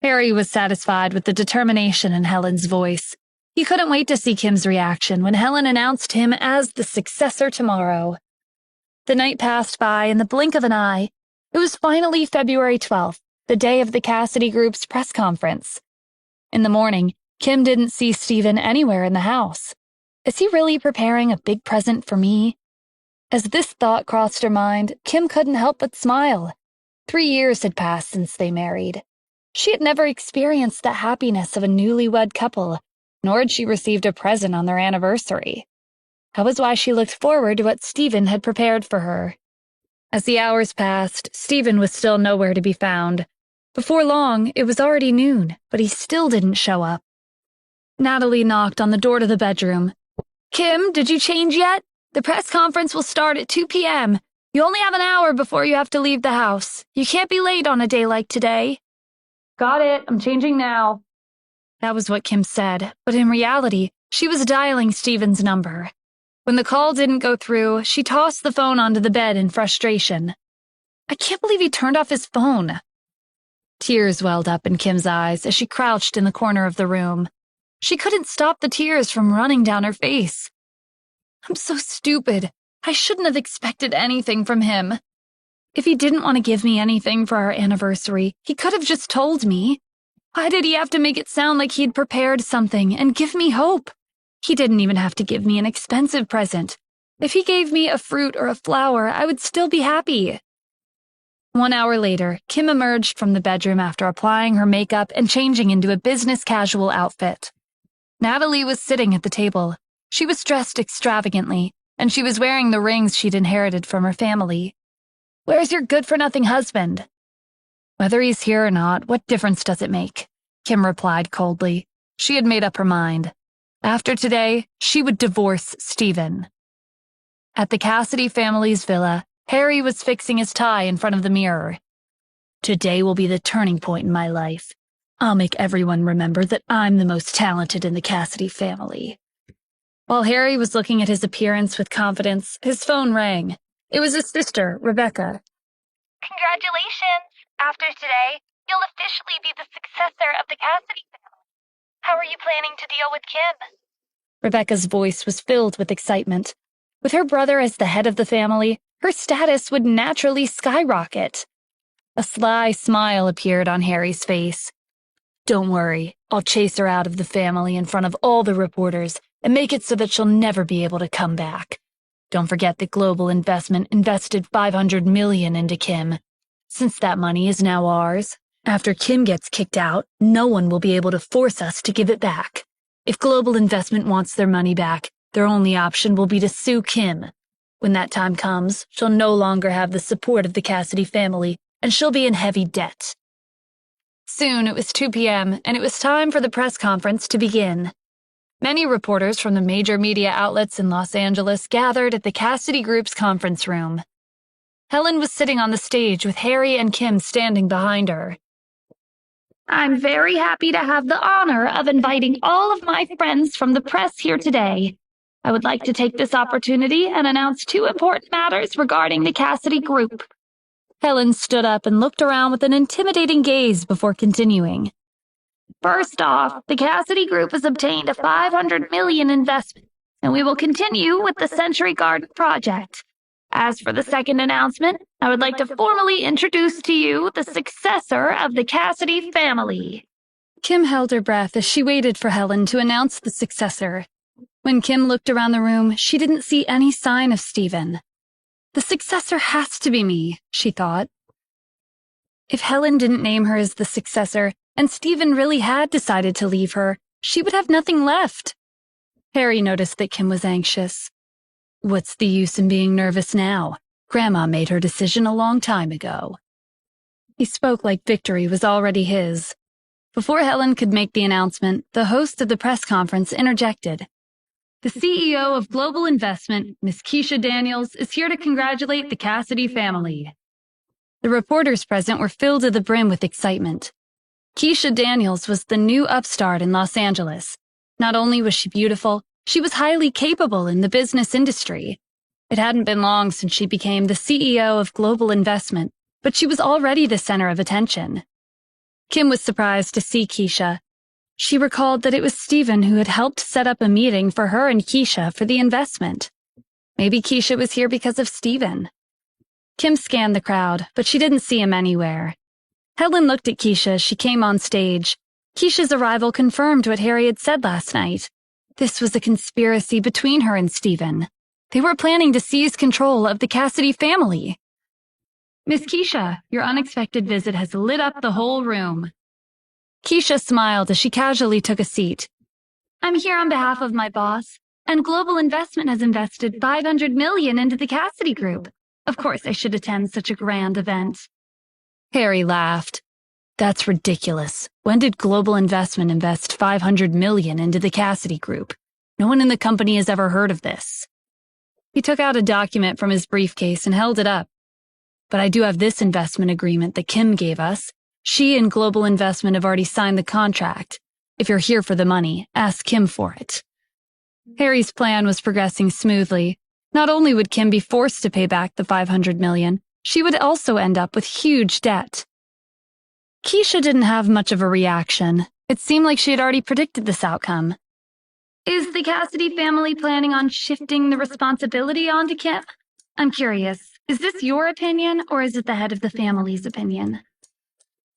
Harry was satisfied with the determination in Helen's voice. He couldn't wait to see Kim's reaction when Helen announced him as the successor tomorrow. The night passed by in the blink of an eye. It was finally February 12th, the day of the Cassidy Group's press conference. In the morning, Kim didn't see Stephen anywhere in the house. Is he really preparing a big present for me? As this thought crossed her mind, Kim couldn't help but smile. 3 years had passed since they married. She had never experienced the happiness of a newlywed couple, nor had she received a present on their anniversary. That was why she looked forward to what Stephen had prepared for her. As the hours passed, Stephen was still nowhere to be found. Before long, it was already noon, but he still didn't show up. Natalie knocked on the door to the bedroom. "Kim, did you change yet? The press conference will start at 2 p.m. You only have an hour before you have to leave the house. You can't be late on a day like today." "Got it. I'm changing now." That was what Kim said, but in reality, she was dialing Stephen's number. When the call didn't go through, she tossed the phone onto the bed in frustration. "I can't believe he turned off his phone." Tears welled up in Kim's eyes as she crouched in the corner of the room. She couldn't stop the tears from running down her face. "I'm so stupid. I shouldn't have expected anything from him. If he didn't want to give me anything for our anniversary, he could have just told me. Why did he have to make it sound like he'd prepared something and give me hope? He didn't even have to give me an expensive present. If he gave me a fruit or a flower, I would still be happy." 1 hour later, Kim emerged from the bedroom after applying her makeup and changing into a business-casual outfit. Natalie was sitting at the table. She was dressed extravagantly, and she was wearing the rings she'd inherited from her family. "Where's your good-for-nothing husband?" "Whether he's here or not, what difference does it make?" Kim replied coldly. She had made up her mind. After today, she would divorce Stephen. At the Cassidy family's villa, Harry was fixing his tie in front of the mirror. "Today will be the turning point in my life. I'll make everyone remember that I'm the most talented in the Cassidy family." While Harry was looking at his appearance with confidence, his phone rang. It was his sister, Rebecca. "Congratulations! After today, you'll officially be the successor of the Cassidy family. How are you planning to deal with Kim?" Rebecca's voice was filled with excitement. With her brother as the head of the family, her status would naturally skyrocket. A sly smile appeared on Harry's face. "Don't worry, I'll chase her out of the family in front of all the reporters and make it so that she'll never be able to come back. Don't forget that Global Investment invested $500 million into Kim. Since that money is now ours, after Kim gets kicked out, no one will be able to force us to give it back. If Global Investment wants their money back, their only option will be to sue Kim. When that time comes, she'll no longer have the support of the Cassidy family, and she'll be in heavy debt." Soon it was 2 p.m., and it was time for the press conference to begin. Many reporters from the major media outlets in Los Angeles gathered at the Cassidy Group's conference room. Helen was sitting on the stage with Harry and Kim standing behind her. "I'm very happy to have the honor of inviting all of my friends from the press here today. I would like to take this opportunity and announce 2 important matters regarding the Cassidy Group." Helen stood up and looked around with an intimidating gaze before continuing. "First off, the Cassidy Group has obtained a $500 million investment, and we will continue with the Century Garden project. As for the second announcement, I would like to formally introduce to you the successor of the Cassidy family." Kim held her breath as she waited for Helen to announce the successor. When Kim looked around the room, she didn't see any sign of Stephen. The successor has to be me, she thought. If Helen didn't name her as the successor, and Stephen really had decided to leave her, she would have nothing left. Harry noticed that Kim was anxious. What's the use in being nervous now? Grandma made her decision a long time ago. He spoke like victory was already his. Before Helen could make the announcement, the host of the press conference interjected. "The CEO of Global Investment, Miss Keisha Daniels, is here to congratulate the Cassidy family." The reporters present were filled to the brim with excitement. Keisha Daniels was the new upstart in Los Angeles. Not only was she beautiful, she was highly capable in the business industry. It hadn't been long since she became the CEO of Global Investment, but she was already the center of attention. Kim was surprised to see Keisha. She recalled that it was Stephen who had helped set up a meeting for her and Keisha for the investment. Maybe Keisha was here because of Stephen. Kim scanned the crowd, but she didn't see him anywhere. Helen looked at Keisha as she came on stage. Keisha's arrival confirmed what Harry had said last night. This was a conspiracy between her and Stephen. They were planning to seize control of the Cassidy family. Miss Keisha, your unexpected visit has lit up the whole room. Keisha smiled as she casually took a seat. I'm here on behalf of my boss, and Global Investment has invested $500 million into the Cassidy Group. Of course I should attend such a grand event. Harry laughed. That's ridiculous. When did Global Investment invest $500 million into the Cassidy Group? No one in the company has ever heard of this. He took out a document from his briefcase and held it up. But I do have this investment agreement that Kim gave us. She and Global Investment have already signed the contract. If you're here for the money, ask Kim for it. Harry's plan was progressing smoothly. Not only would Kim be forced to pay back the $500 million, she would also end up with huge debt. Keisha didn't have much of a reaction. It seemed like she had already predicted this outcome. Is the Cassidy family planning on shifting the responsibility onto Kim? I'm curious, is this your opinion or is it the head of the family's opinion?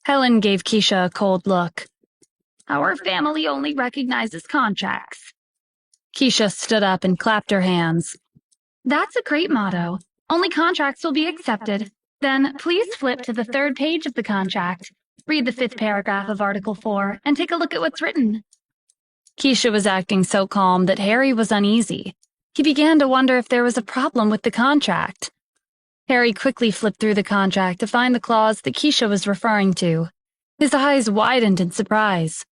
Helen gave Keisha a cold look. Our family only recognizes contracts. Keisha stood up and clapped her hands. That's a great motto. Only contracts will be accepted. Then please flip to the 3rd page of the contract. Read the 5th paragraph of Article 4 and take a look at what's written. Keisha was acting so calm that Harry was uneasy. He began to wonder if there was a problem with the contract. Harry quickly flipped through the contract to find the clause that Keisha was referring to. His eyes widened in surprise.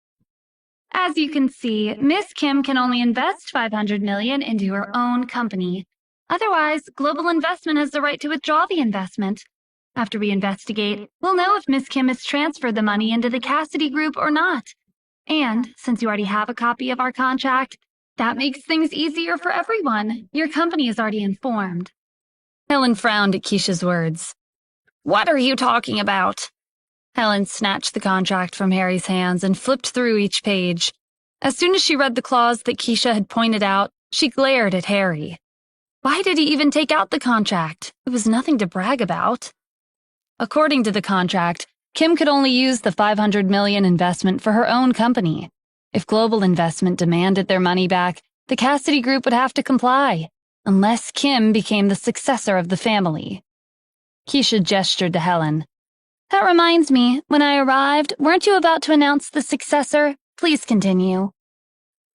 As you can see, Miss Kim can only invest $500 million into her own company. Otherwise, Global Investment has the right to withdraw the investment. After we investigate, we'll know if Miss Kim has transferred the money into the Cassidy Group or not. And, since you already have a copy of our contract, that makes things easier for everyone. Your company is already informed. Helen frowned at Keisha's words. What are you talking about? Helen snatched the contract from Harry's hands and flipped through each page. As soon as she read the clause that Keisha had pointed out, she glared at Harry. Why did he even take out the contract? It was nothing to brag about. According to the contract, Kim could only use the $500 million investment for her own company. If Global Investment demanded their money back, the Cassidy Group would have to comply, unless Kim became the successor of the family. Keisha gestured to Helen. That reminds me, when I arrived, weren't you about to announce the successor? Please continue.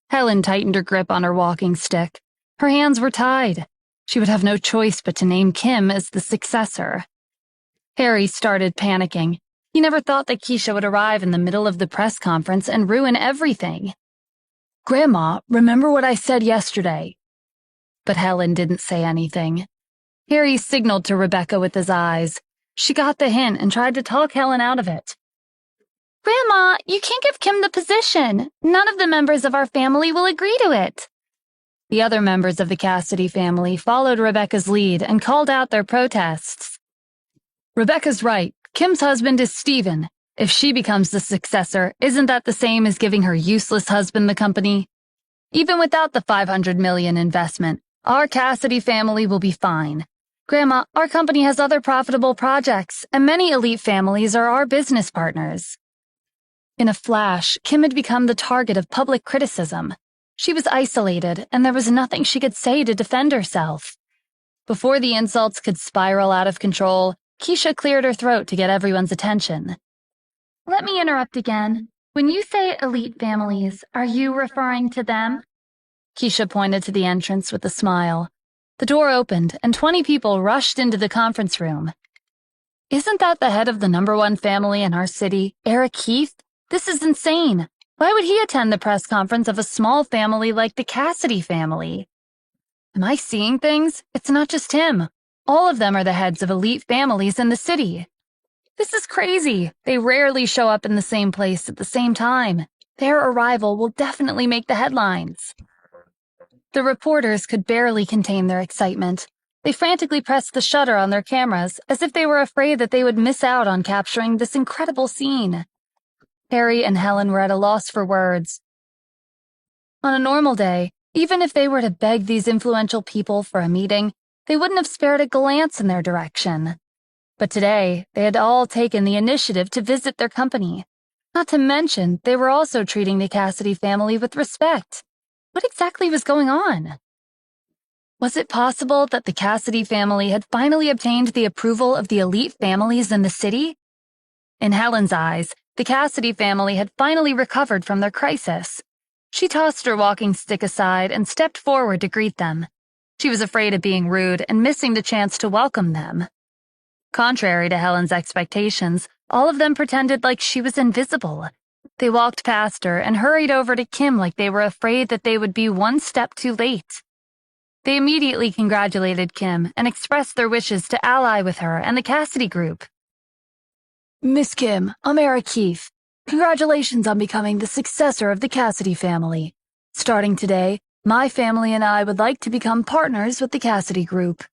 Helen tightened her grip on her walking stick. Her hands were tied. She would have no choice but to name Kim as the successor. Harry started panicking. He never thought that Keisha would arrive in the middle of the press conference and ruin everything. Grandma, remember what I said yesterday? But Helen didn't say anything. Harry signaled to Rebecca with his eyes. She got the hint and tried to talk Helen out of it. Grandma, you can't give Kim the position. None of the members of our family will agree to it. The other members of the Cassidy family followed Rebecca's lead and called out their protests. Rebecca's right. Kim's husband is Stephen. If she becomes the successor, isn't that the same as giving her useless husband the company? Even without the $500 million investment, our Cassidy family will be fine. Grandma, our company has other profitable projects, and many elite families are our business partners. In a flash, Kim had become the target of public criticism. She was isolated, and there was nothing she could say to defend herself. Before the insults could spiral out of control, Keisha cleared her throat to get everyone's attention. Let me interrupt again. When you say elite families, are you referring to them? Keisha pointed to the entrance with a smile. The door opened, and 20 people rushed into the conference room. Isn't that the head of the #1 family in our city, Eric Heath? This is insane. Why would he attend the press conference of a small family like the Cassidy family? Am I seeing things? It's not just him. All of them are the heads of elite families in the city. This is crazy. They rarely show up in the same place at the same time. Their arrival will definitely make the headlines. The reporters could barely contain their excitement. They frantically pressed the shutter on their cameras as if they were afraid that they would miss out on capturing this incredible scene. Harry and Helen were at a loss for words. On a normal day, even if they were to beg these influential people for a meeting, they wouldn't have spared a glance in their direction. But today, they had all taken the initiative to visit their company. Not to mention, they were also treating the Cassidy family with respect. What exactly was going on? Was it possible that the Cassidy family had finally obtained the approval of the elite families in the city? In Helen's eyes, the Cassidy family had finally recovered from their crisis. She tossed her walking stick aside and stepped forward to greet them. She was afraid of being rude and missing the chance to welcome them. Contrary to Helen's expectations, all of them pretended like she was invisible. They walked past her and hurried over to Kim like they were afraid that they would be one step too late. They immediately congratulated Kim and expressed their wishes to ally with her and the Cassidy group. Miss Kim, I'm Eric Keefe. Congratulations on becoming the successor of the Cassidy family. Starting today, my family and I would like to become partners with the Cassidy group.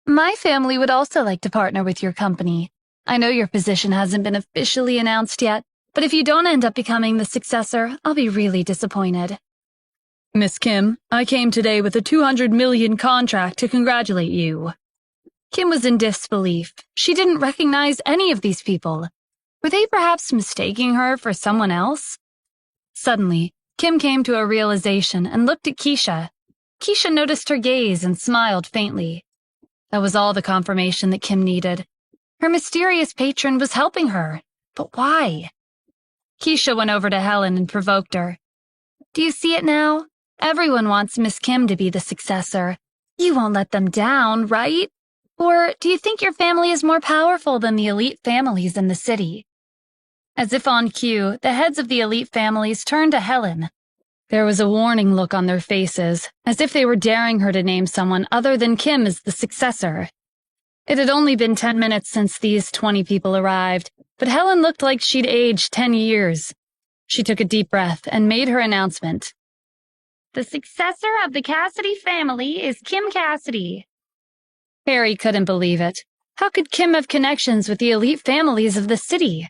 My family would also like to partner with your company. I know your position hasn't been officially announced yet, but if you don't end up becoming the successor, I'll be really disappointed. Miss Kim, I came today with a $200 million contract to congratulate you. Kim was in disbelief. She didn't recognize any of these people. Were they perhaps mistaking her for someone else? Suddenly, Kim came to a realization and looked at Keisha. Keisha noticed her gaze and smiled faintly. That was all the confirmation that Kim needed. Her mysterious patron was helping her, but why? Keisha went over to Helen and provoked her. Do you see it now? Everyone wants Miss Kim to be the successor. You won't let them down, right? Or do you think your family is more powerful than the elite families in the city? As if on cue, the heads of the elite families turned to Helen. There was a warning look on their faces, as if they were daring her to name someone other than Kim as the successor. It had only been 10 minutes since these 20 people arrived, but Helen looked like she'd aged 10 years. She took a deep breath and made her announcement. The successor of the Cassidy family is Kim Cassidy. Harry couldn't believe it. How could Kim have connections with the elite families of the city?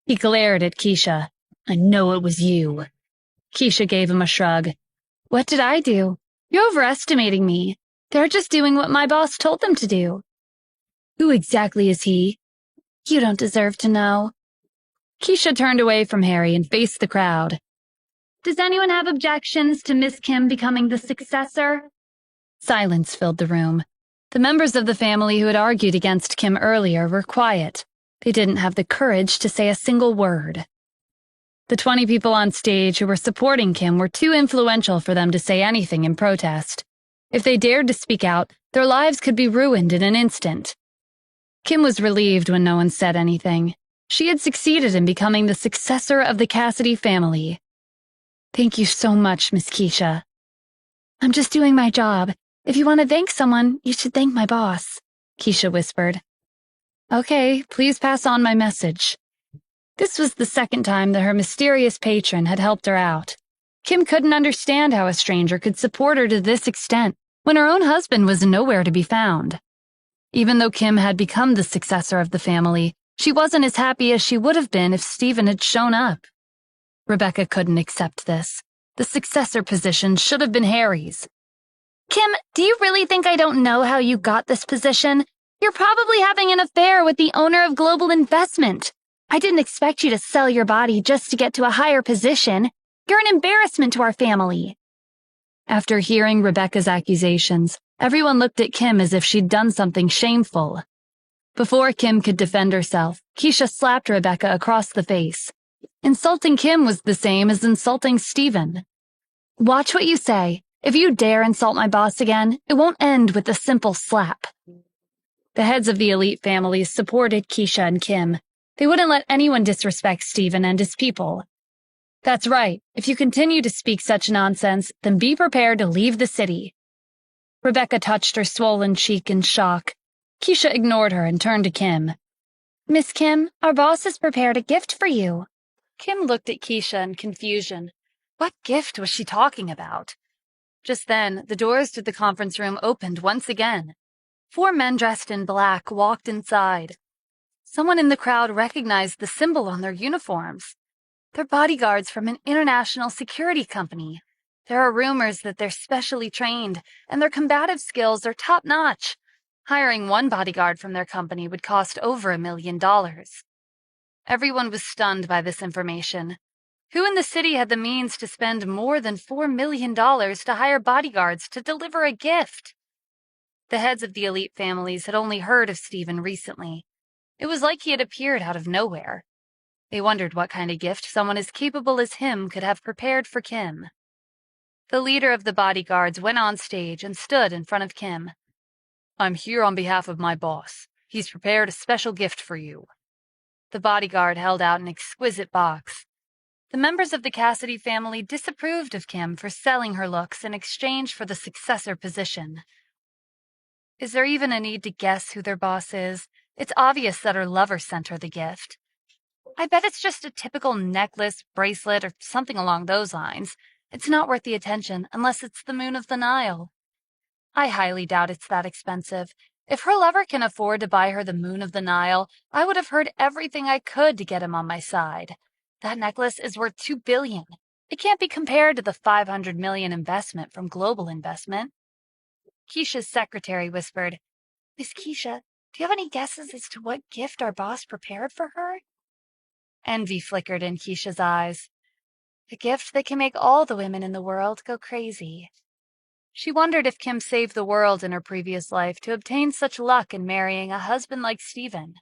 He glared at Keisha. I know it was you. Keisha gave him a shrug. What did I do? You're overestimating me. They're just doing what my boss told them to do. Who exactly is he? You don't deserve to know. Keisha turned away from Harry and faced the crowd. Does anyone have objections to Miss Kim becoming the successor? Silence filled the room. The members of the family who had argued against Kim earlier were quiet. They didn't have the courage to say a single word. The 20 people on stage who were supporting Kim were too influential for them to say anything in protest. If they dared to speak out, their lives could be ruined in an instant. Kim was relieved when no one said anything. She had succeeded in becoming the successor of the Cassidy family. Thank you so much, Miss Keisha. I'm just doing my job. If you want to thank someone, you should thank my boss, Keisha whispered. Okay, please pass on my message. This was the second time that her mysterious patron had helped her out. Kim couldn't understand how a stranger could support her to this extent when her own husband was nowhere to be found. Even though Kim had become the successor of the family, she wasn't as happy as she would have been if Stephen had shown up. Rebecca couldn't accept this. The successor position should have been Harry's. Kim, do you really think I don't know how you got this position? You're probably having an affair with the owner of Global Investment. I didn't expect you to sell your body just to get to a higher position. You're an embarrassment to our family. After hearing Rebecca's accusations, everyone looked at Kim as if she'd done something shameful. Before Kim could defend herself, Keisha slapped Rebecca across the face. Insulting Kim was the same as insulting Stephen. Watch what you say. If you dare insult my boss again, it won't end with a simple slap. The heads of the elite families supported Keisha and Kim. They wouldn't let anyone disrespect Stephen and his people. That's right. If you continue to speak such nonsense, then be prepared to leave the city. Rebecca touched her swollen cheek in shock. Keisha ignored her and turned to Kim. Miss Kim, our boss has prepared a gift for you. Kim looked at Keisha in confusion. What gift was she talking about? Just then, the doors to the conference room opened once again. 4 men dressed in black walked inside. Someone in the crowd recognized the symbol on their uniforms. They're bodyguards from an international security company. There are rumors that they're specially trained, and their combative skills are top-notch. Hiring one bodyguard from their company would cost over $1 million. Everyone was stunned by this information. Who in the city had the means to spend more than $4 million to hire bodyguards to deliver a gift? The heads of the elite families had only heard of Stephen recently. It was like he had appeared out of nowhere. They wondered what kind of gift someone as capable as him could have prepared for Kim. The leader of the bodyguards went on stage and stood in front of Kim. "I'm here on behalf of my boss. He's prepared a special gift for you." The bodyguard held out an exquisite box. The members of the Cassidy family disapproved of Kim for selling her looks in exchange for the successor position. Is there even a need to guess who their boss is? It's obvious that her lover sent her the gift. I bet it's just a typical necklace, bracelet, or something along those lines. It's not worth the attention unless it's the moon of the Nile. I highly doubt it's that expensive. If her lover can afford to buy her the moon of the Nile, I would have heard everything I could to get him on my side. That necklace is worth $2 billion. It can't be compared to the $500 million investment from Global Investment. Keisha's secretary whispered, "Miss Keisha, do you have any guesses as to what gift our boss prepared for her?" Envy flickered in Keisha's eyes. A gift that can make all the women in the world go crazy. She wondered if Kim saved the world in her previous life to obtain such luck in marrying a husband like Stephen.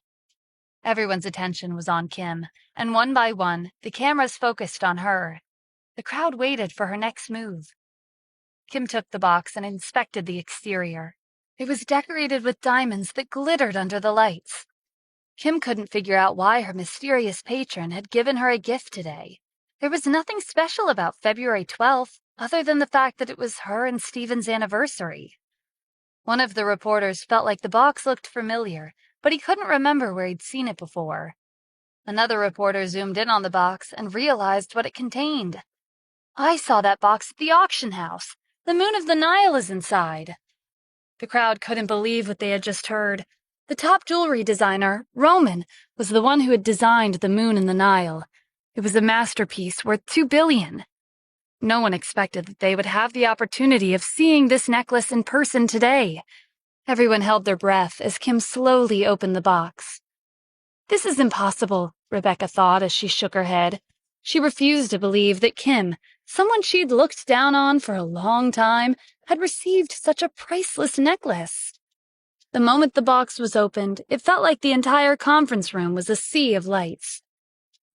Everyone's attention was on Kim, and one by one, the cameras focused on her. The crowd waited for her next move. Kim took the box and inspected the exterior. It was decorated with diamonds that glittered under the lights. Kim couldn't figure out why her mysterious patron had given her a gift today. There was nothing special about February 12th, other than the fact that it was her and Stephen's anniversary. One of the reporters felt like the box looked familiar, but he couldn't remember where he'd seen it before. Another reporter zoomed in on the box and realized what it contained. "I saw that box at the auction house. The moon of the Nile is inside." The crowd couldn't believe what they had just heard. The top jewelry designer, Roman, was the one who had designed the moon in the Nile. It was a masterpiece worth $2 billion. No one expected that they would have the opportunity of seeing this necklace in person today. Everyone held their breath as Kim slowly opened the box. This is impossible, Rebecca thought as she shook her head. She refused to believe that Kim, someone she'd looked down on for a long time, had received such a priceless necklace. The moment the box was opened, it felt like the entire conference room was a sea of lights.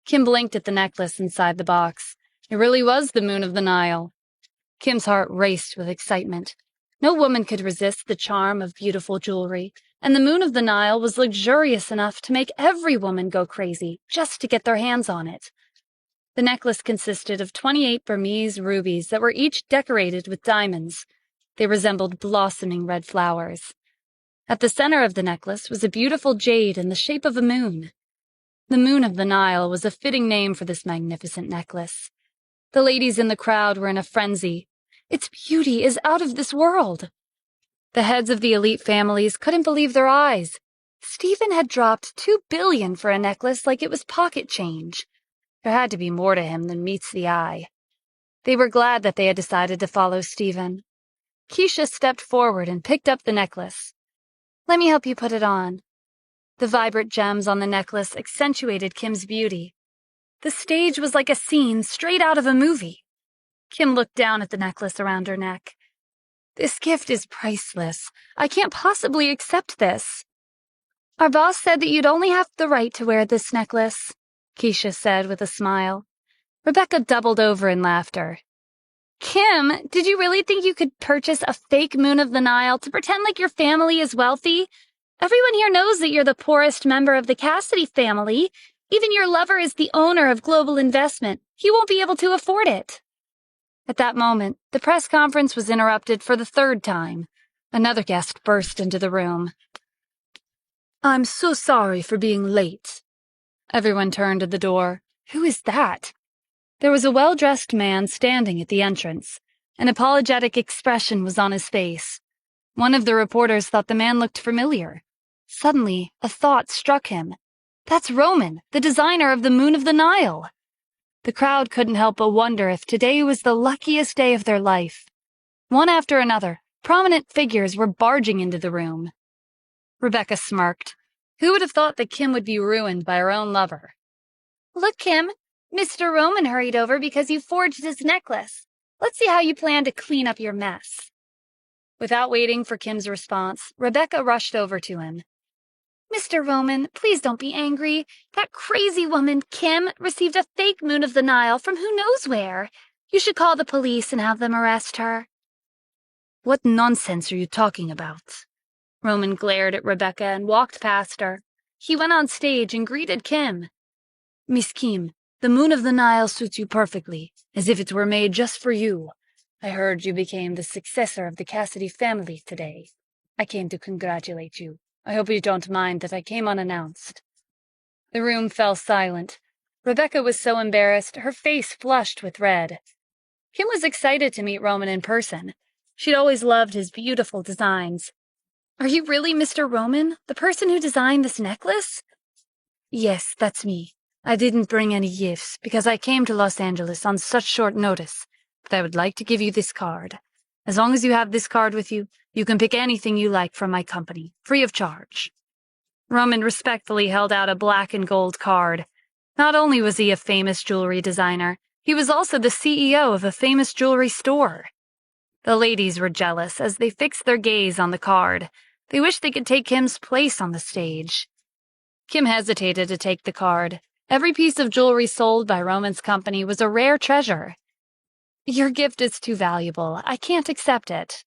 Kim blinked at the necklace inside the box. It really was the moon of the Nile. Kim's heart raced with excitement. No woman could resist the charm of beautiful jewelry, and the moon of the Nile was luxurious enough to make every woman go crazy just to get their hands on it. The necklace consisted of 28 Burmese rubies that were each decorated with diamonds. They resembled blossoming red flowers. At the center of the necklace was a beautiful jade in the shape of a moon. The moon of the Nile was a fitting name for this magnificent necklace. The ladies in the crowd were in a frenzy. Its beauty is out of this world. The heads of the elite families couldn't believe their eyes. Stephen had dropped $2 billion for a necklace like it was pocket change. There had to be more to him than meets the eye. They were glad that they had decided to follow Stephen. Keisha stepped forward and picked up the necklace. "Let me help you put it on." The vibrant gems on the necklace accentuated Kim's beauty. The stage was like a scene straight out of a movie. Kim looked down at the necklace around her neck. "This gift is priceless. I can't possibly accept this." "Our boss said that you'd only have the right to wear this necklace," Keisha said with a smile. Rebecca doubled over in laughter. "Kim, did you really think you could purchase a fake moon of the Nile to pretend like your family is wealthy? Everyone here knows that you're the poorest member of the Cassidy family. Even your lover is the owner of Global Investment. He won't be able to afford it." At that moment, the press conference was interrupted for the third time. Another guest burst into the room. "I'm so sorry for being late." Everyone turned to the door. Who is that? There was a well-dressed man standing at the entrance. An apologetic expression was on his face. One of the reporters thought the man looked familiar. Suddenly, a thought struck him. That's Roman, the designer of the moon of the Nile. The crowd couldn't help but wonder if today was the luckiest day of their life. One after another, prominent figures were barging into the room. Rebecca smirked. Who would have thought that Kim would be ruined by her own lover? Look, Kim, Mr. Roman hurried over because you forged his necklace. Let's see how you plan to clean up your mess. Without waiting for Kim's response, Rebecca rushed over to him. Mr. Roman, please don't be angry. That crazy woman, Kim, received a fake moon of the Nile from who knows where. You should call the police and have them arrest her. What nonsense are you talking about? Roman glared at Rebecca and walked past her. He went on stage and greeted Kim. Miss Kim, the moon of the Nile suits you perfectly, as if it were made just for you. I heard you became the successor of the Cassidy family today. I came to congratulate you. I hope you don't mind that I came unannounced. The room fell silent. Rebecca was so embarrassed, her face flushed with red. Kim was excited to meet Roman in person. She'd always loved his beautiful designs. Are you really Mr. Roman, the person who designed this necklace? Yes, that's me. I didn't bring any gifts because I came to Los Angeles on such short notice, but I would like to give you this card. As long as you have this card with you, you can pick anything you like from my company, free of charge. Roman respectfully held out a black and gold card. Not only was he a famous jewelry designer, he was also the CEO of a famous jewelry store. The ladies were jealous as they fixed their gaze on the card. They wished they could take Kim's place on the stage. Kim hesitated to take the card. Every piece of jewelry sold by Roman's company was a rare treasure. Your gift is too valuable. I can't accept it.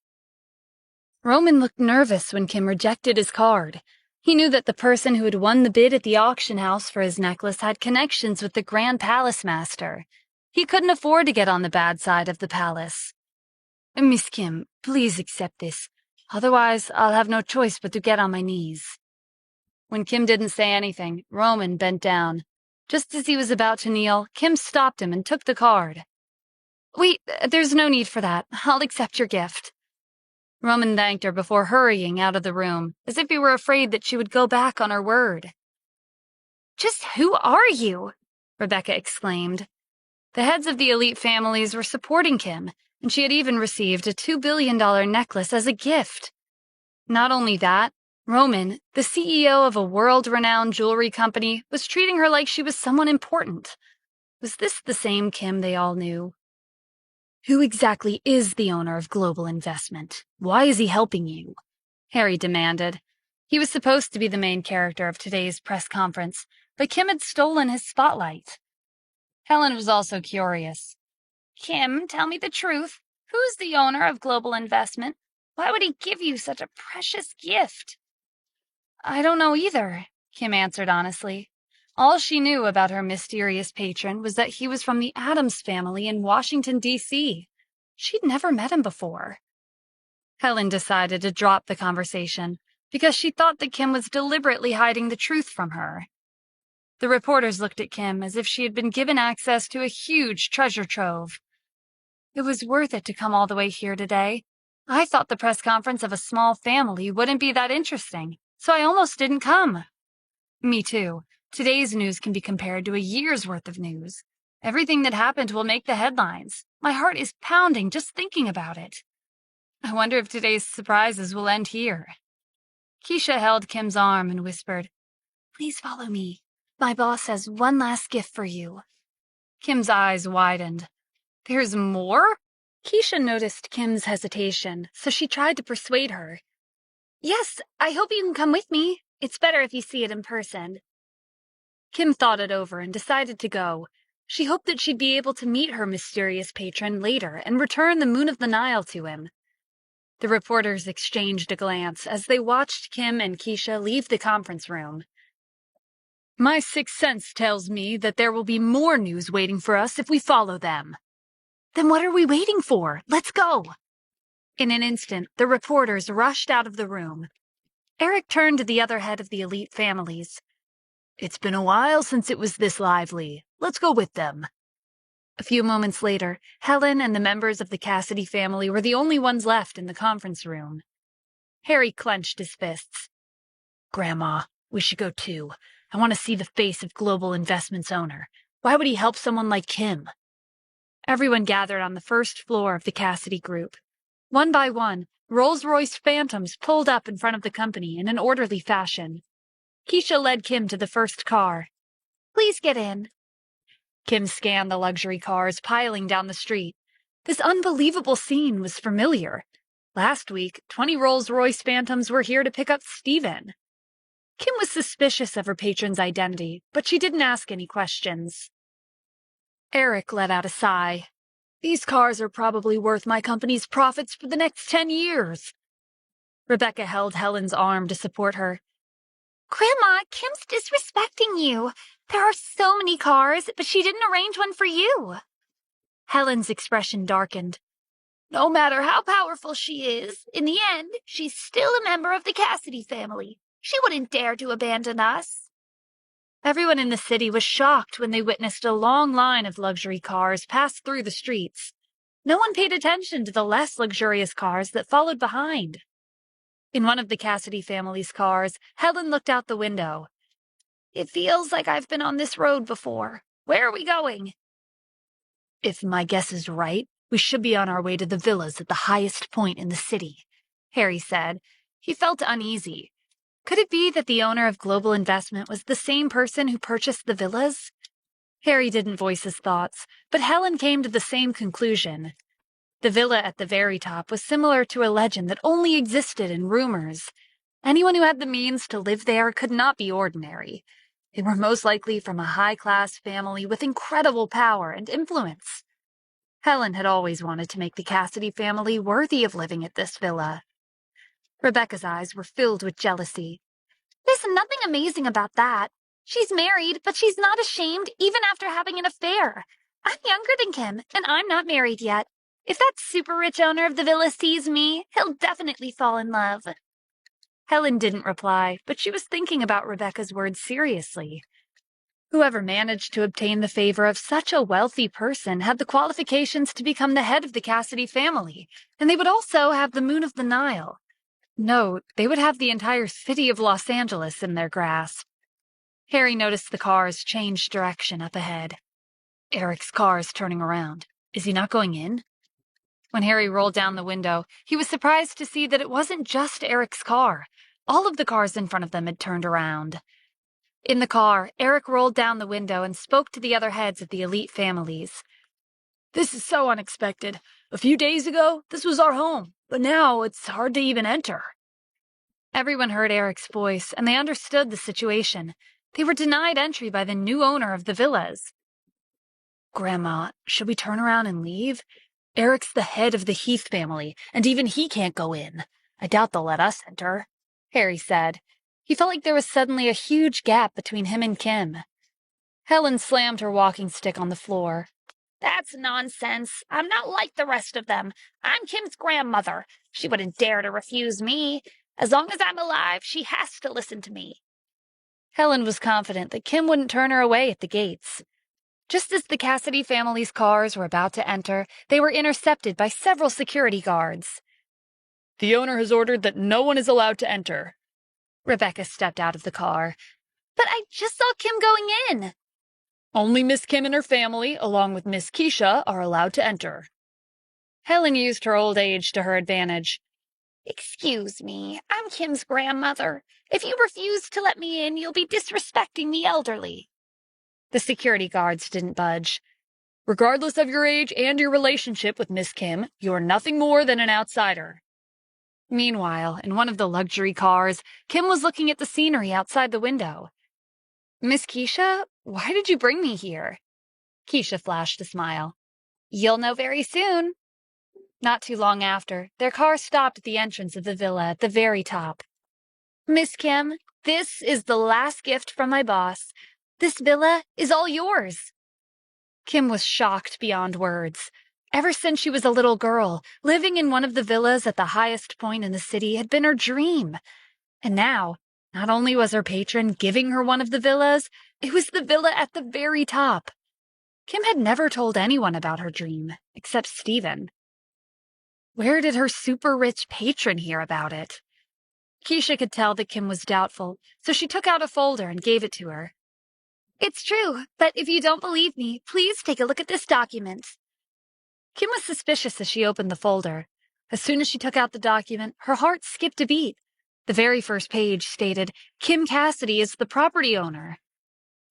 Roman looked nervous when Kim rejected his card. He knew that the person who had won the bid at the auction house for his necklace had connections with the Grand Palace Master. He couldn't afford to get on the bad side of the palace. Miss Kim, please accept this. Otherwise, I'll have no choice but to get on my knees. When Kim didn't say anything, Roman bent down. Just as he was about to kneel, Kim stopped him and took the card. Wait, there's no need for that. I'll accept your gift. Roman thanked her before hurrying out of the room, as if he were afraid that she would go back on her word. Just who are you? Rebecca exclaimed. The heads of the elite families were supporting Kim, and she had even received a $2 billion necklace as a gift. Not only that, Roman, the CEO of a world-renowned jewelry company, was treating her like she was someone important. Was this the same Kim they all knew? Who exactly is the owner of Global Investment? Why is he helping you? Harry demanded. He was supposed to be the main character of today's press conference, but Kim had stolen his spotlight. Helen was also curious. Kim, tell me the truth. Who's the owner of Global Investment? Why would he give you such a precious gift? I don't know either, Kim answered honestly. All she knew about her mysterious patron was that he was from the Addams family in Washington, D.C. She'd never met him before. Helen decided to drop the conversation because she thought that Kim was deliberately hiding the truth from her. The reporters looked at Kim as if she had been given access to a huge treasure trove. It was worth it to come all the way here today. I thought the press conference of a small family wouldn't be that interesting, so I almost didn't come. Me too. Today's news can be compared to a year's worth of news. Everything that happened will make the headlines. My heart is pounding just thinking about it. I wonder if today's surprises will end here. Keisha held Kim's arm and whispered, "Please follow me. My boss has one last gift for you." Kim's eyes widened. There's more? Keisha noticed Kim's hesitation, so she tried to persuade her. Yes, I hope you can come with me. It's better if you see it in person. Kim thought it over and decided to go. She hoped that she'd be able to meet her mysterious patron later and return the Moon of the Nile to him. The reporters exchanged a glance as they watched Kim and Keisha leave the conference room. My sixth sense tells me that there will be more news waiting for us if we follow them. Then what are we waiting for? Let's go! In an instant, the reporters rushed out of the room. Eric turned to the other head of the elite families. It's been a while since it was this lively. Let's go with them. A few moments later, Helen and the members of the Cassidy family were the only ones left in the conference room. Harry clenched his fists. Grandma, we should go too. I want to see the face of Global Investment's owner. Why would he help someone like Kim? Everyone gathered on the first floor of the Cassidy group. One by one, Rolls-Royce Phantoms pulled up in front of the company in an orderly fashion. Keisha led Kim to the first car. Please get in. Kim scanned the luxury cars piling down the street. This unbelievable scene was familiar. Last week, 20 Rolls-Royce Phantoms were here to pick up Stephan. Kim was suspicious of her patron's identity, but she didn't ask any questions. Eric let out a sigh. These cars are probably worth my company's profits for the next 10 years. Rebecca held Helen's arm to support her. Grandma, Kim's disrespecting you. There are so many cars, but she didn't arrange one for you. Helen's expression darkened. No matter how powerful she is, in the end, she's still a member of the Cassidy family. She wouldn't dare to abandon us. Everyone in the city was shocked when they witnessed a long line of luxury cars pass through the streets. No one paid attention to the less luxurious cars that followed behind. In one of the Cassidy family's cars, Helen looked out the window. It feels like I've been on this road before. Where are we going? If my guess is right, we should be on our way to the villas at the highest point in the city, Harry said. He felt uneasy. Could it be that the owner of Global Investment was the same person who purchased the villas? Harry didn't voice his thoughts, but Helen came to the same conclusion. The villa at the very top was similar to a legend that only existed in rumors. Anyone who had the means to live there could not be ordinary. They were most likely from a high-class family with incredible power and influence. Helen had always wanted to make the Cassidy family worthy of living at this villa. Rebecca's eyes were filled with jealousy. There's nothing amazing about that. She's married, but she's not ashamed even after having an affair. I'm younger than Kim, and I'm not married yet. If that super-rich owner of the villa sees me, he'll definitely fall in love. Helen didn't reply, but she was thinking about Rebecca's words seriously. Whoever managed to obtain the favor of such a wealthy person had the qualifications to become the head of the Cassidy family, and they would also have the moon of the Nile. No, they would have the entire city of Los Angeles in their grasp. Harry noticed the cars change direction up ahead. Eric's car is turning around. Is he not going in? When Harry rolled down the window, he was surprised to see that it wasn't just Eric's car. All of the cars in front of them had turned around. In the car, Eric rolled down the window and spoke to the other heads of the elite families. This is so unexpected. A few days ago, this was our home, but now it's hard to even enter. Everyone heard Eric's voice, and they understood the situation. They were denied entry by the new owner of the villas. Grandma, should we turn around and leave? Eric's the head of the Heath family, and even he can't go in. I doubt they'll let us enter, Harry said. He felt like there was suddenly a huge gap between him and Kim. Helen slammed her walking stick on the floor. That's nonsense. I'm not like the rest of them. I'm Kim's grandmother. She wouldn't dare to refuse me. As long as I'm alive, she has to listen to me. Helen was confident that Kim wouldn't turn her away at the gates. Just as the Cassidy family's cars were about to enter, they were intercepted by several security guards. The owner has ordered that no one is allowed to enter. Rebecca stepped out of the car. But I just saw Kim going in. Only Miss Kim and her family, along with Miss Keisha, are allowed to enter. Helen used her old age to her advantage. Excuse me, I'm Kim's grandmother. If you refuse to let me in, you'll be disrespecting the elderly. The security guards didn't budge. Regardless of your age and your relationship with Miss Kim, you are nothing more than an outsider. Meanwhile, in one of the luxury cars, Kim was looking at the scenery outside the window. Miss Keisha, why did you bring me here? Keisha flashed a smile. You'll know very soon. Not too long after, their car stopped at the entrance of the villa at the very top. Miss Kim, this is the last gift from my boss. This villa is all yours. Kim was shocked beyond words. Ever since she was a little girl, living in one of the villas at the highest point in the city had been her dream. And now, not only was her patron giving her one of the villas, it was the villa at the very top. Kim had never told anyone about her dream, except Stephan. Where did her super-rich patron hear about it? Keisha could tell that Kim was doubtful, so she took out a folder and gave it to her. It's true, but if you don't believe me, please take a look at this document. Kim was suspicious as she opened the folder. As soon as she took out the document, her heart skipped a beat. The very first page stated, Kim Cassidy is the property owner.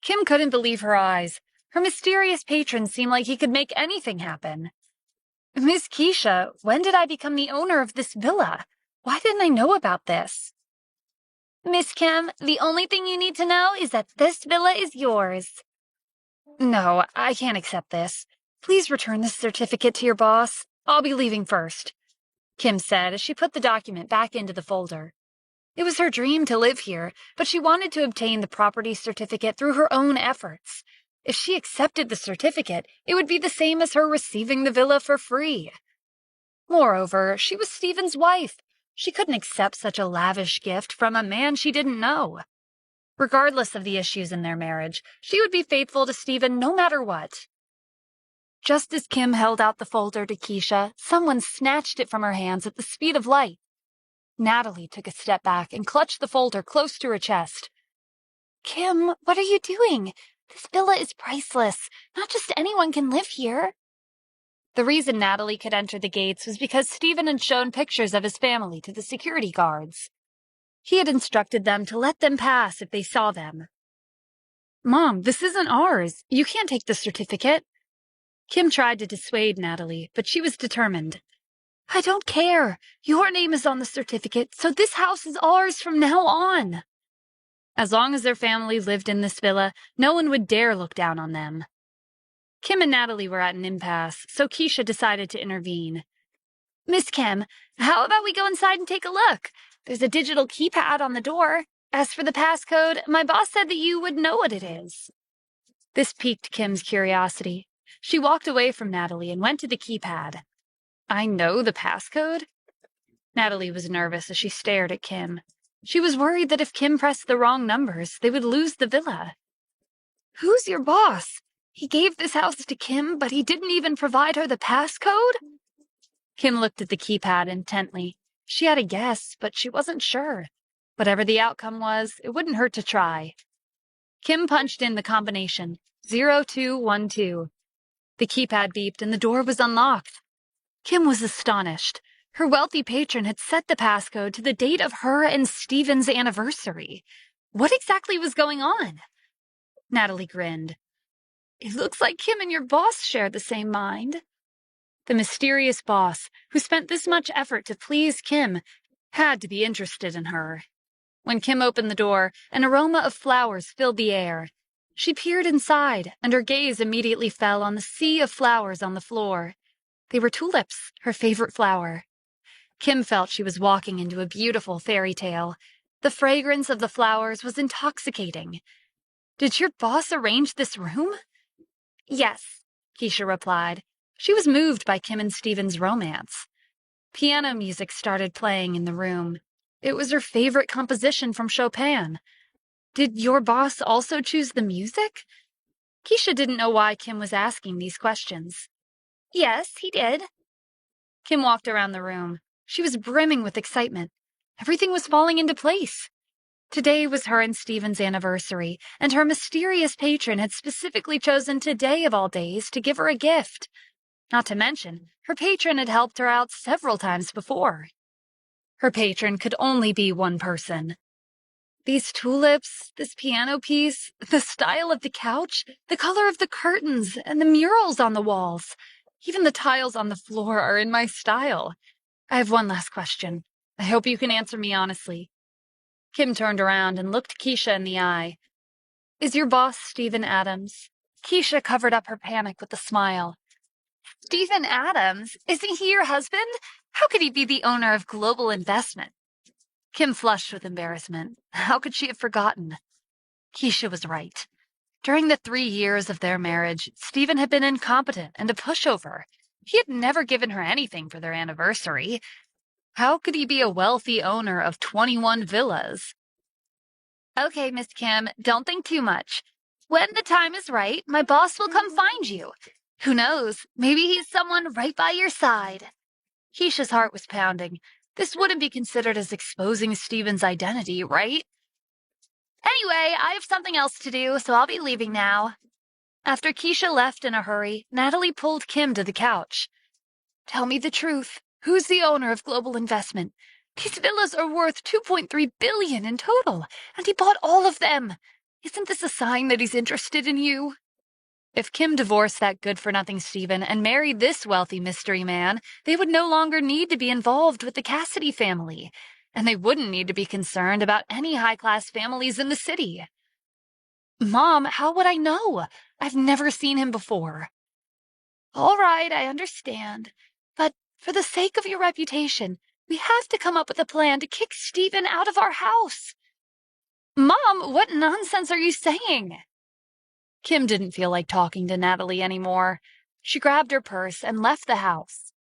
Kim couldn't believe her eyes. Her mysterious patron seemed like he could make anything happen. Miss Keisha, when did I become the owner of this villa? Why didn't I know about this? Miss Kim, the only thing you need to know is that this villa is yours. No, I can't accept this. Please return this certificate to your boss. I'll be leaving first, Kim said as she put the document back into the folder. It was her dream to live here, but she wanted to obtain the property certificate through her own efforts. If she accepted the certificate, it would be the same as her receiving the villa for free. Moreover, she was Stephen's wife. She couldn't accept such a lavish gift from a man she didn't know. Regardless of the issues in their marriage, she would be faithful to Stephen no matter what. Just as Kim held out the folder to Keisha, someone snatched it from her hands at the speed of light. Natalie took a step back and clutched the folder close to her chest. Kim, what are you doing? This villa is priceless. Not just anyone can live here. The reason Natalie could enter the gates was because Stephen had shown pictures of his family to the security guards. He had instructed them to let them pass if they saw them. Mom, this isn't ours. You can't take the certificate. Kim tried to dissuade Natalie, but she was determined. I don't care. Your name is on the certificate, so this house is ours from now on. As long as their family lived in this villa, no one would dare look down on them. Kim and Natalie were at an impasse, so Keisha decided to intervene. Miss Kim, how about we go inside and take a look? There's a digital keypad on the door. As for the passcode, my boss said that you would know what it is. This piqued Kim's curiosity. She walked away from Natalie and went to the keypad. I know the passcode? Natalie was nervous as she stared at Kim. She was worried that if Kim pressed the wrong numbers, they would lose the villa. Who's your boss? He gave this house to Kim, but he didn't even provide her the passcode? Kim looked at the keypad intently. She had a guess, but she wasn't sure. Whatever the outcome was, it wouldn't hurt to try. Kim punched in the combination, 0212. The keypad beeped and the door was unlocked. Kim was astonished. Her wealthy patron had set the passcode to the date of her and Stephen's anniversary. What exactly was going on? Natalie grinned. It looks like Kim and your boss share the same mind. The mysterious boss, who spent this much effort to please Kim, had to be interested in her. When Kim opened the door, an aroma of flowers filled the air. She peered inside, and her gaze immediately fell on the sea of flowers on the floor. They were tulips, her favorite flower. Kim felt she was walking into a beautiful fairy tale. The fragrance of the flowers was intoxicating. Did your boss arrange this room? Yes, Keisha replied. She was moved by Kim and Stephen's romance. Piano music started playing in the room. It was her favorite composition from Chopin. Did your boss also choose the music? Keisha didn't know why Kim was asking these questions. Yes, he did. Kim walked around the room. She was brimming with excitement. Everything was falling into place. Today was her and Stephen's anniversary, and her mysterious patron had specifically chosen today of all days to give her a gift. Not to mention, her patron had helped her out several times before. Her patron could only be one person. These tulips, this piano piece, the style of the couch, the color of the curtains, and the murals on the walls. Even the tiles on the floor are in my style. I have one last question. I hope you can answer me honestly. Kim turned around and looked Keisha in the eye. Is your boss Stephen Adams? Keisha covered up her panic with a smile. Stephen Adams? Isn't he your husband? How could he be the owner of Global Investment? Kim flushed with embarrassment. How could she have forgotten? Keisha was right. During the 3 years of their marriage, Stephen had been incompetent and a pushover. He had never given her anything for their anniversary. How could he be a wealthy owner of 21 villas? Okay, Miss Kim, don't think too much. When the time is right, my boss will come find you. Who knows, maybe he's someone right by your side. Keisha's heart was pounding. This wouldn't be considered as exposing Stephen's identity, right? Anyway, I have something else to do, so I'll be leaving now. After Keisha left in a hurry, Natalie pulled Kim to the couch. Tell me the truth. Who's the owner of Global Investment? These villas are worth $2.3 billion in total, and he bought all of them. Isn't this a sign that he's interested in you? If Kim divorced that good-for-nothing Stephen and married this wealthy mystery man, they would no longer need to be involved with the Cassidy family, and they wouldn't need to be concerned about any high-class families in the city. Mom, how would I know? I've never seen him before. All right, I understand. But for the sake of your reputation, we have to come up with a plan to kick Stephen out of our house. Mom, what nonsense are you saying? Kim didn't feel like talking to Natalie anymore. She grabbed her purse and left the house.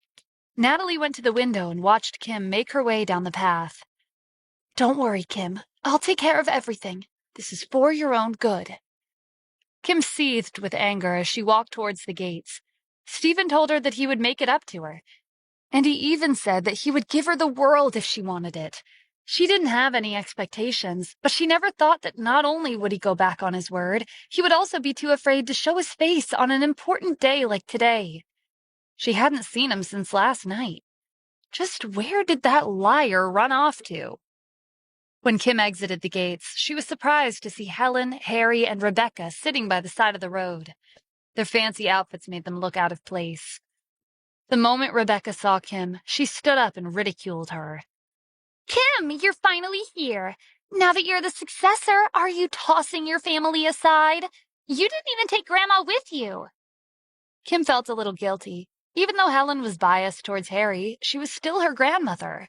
Natalie went to the window and watched Kim make her way down the path. Don't worry, Kim. I'll take care of everything. This is for your own good. Kim seethed with anger as she walked towards the gates. Stephen told her that he would make it up to her, and he even said that he would give her the world if she wanted it. She didn't have any expectations, but she never thought that not only would he go back on his word, he would also be too afraid to show his face on an important day like today. She hadn't seen him since last night. Just where did that liar run off to? When Kim exited the gates, she was surprised to see Helen, Harry, and Rebecca sitting by the side of the road. Their fancy outfits made them look out of place. The moment Rebecca saw Kim, she stood up and ridiculed her. Kim, you're finally here. Now that you're the successor, are you tossing your family aside? You didn't even take Grandma with you. Kim felt a little guilty. Even though Helen was biased towards Harry, she was still her grandmother.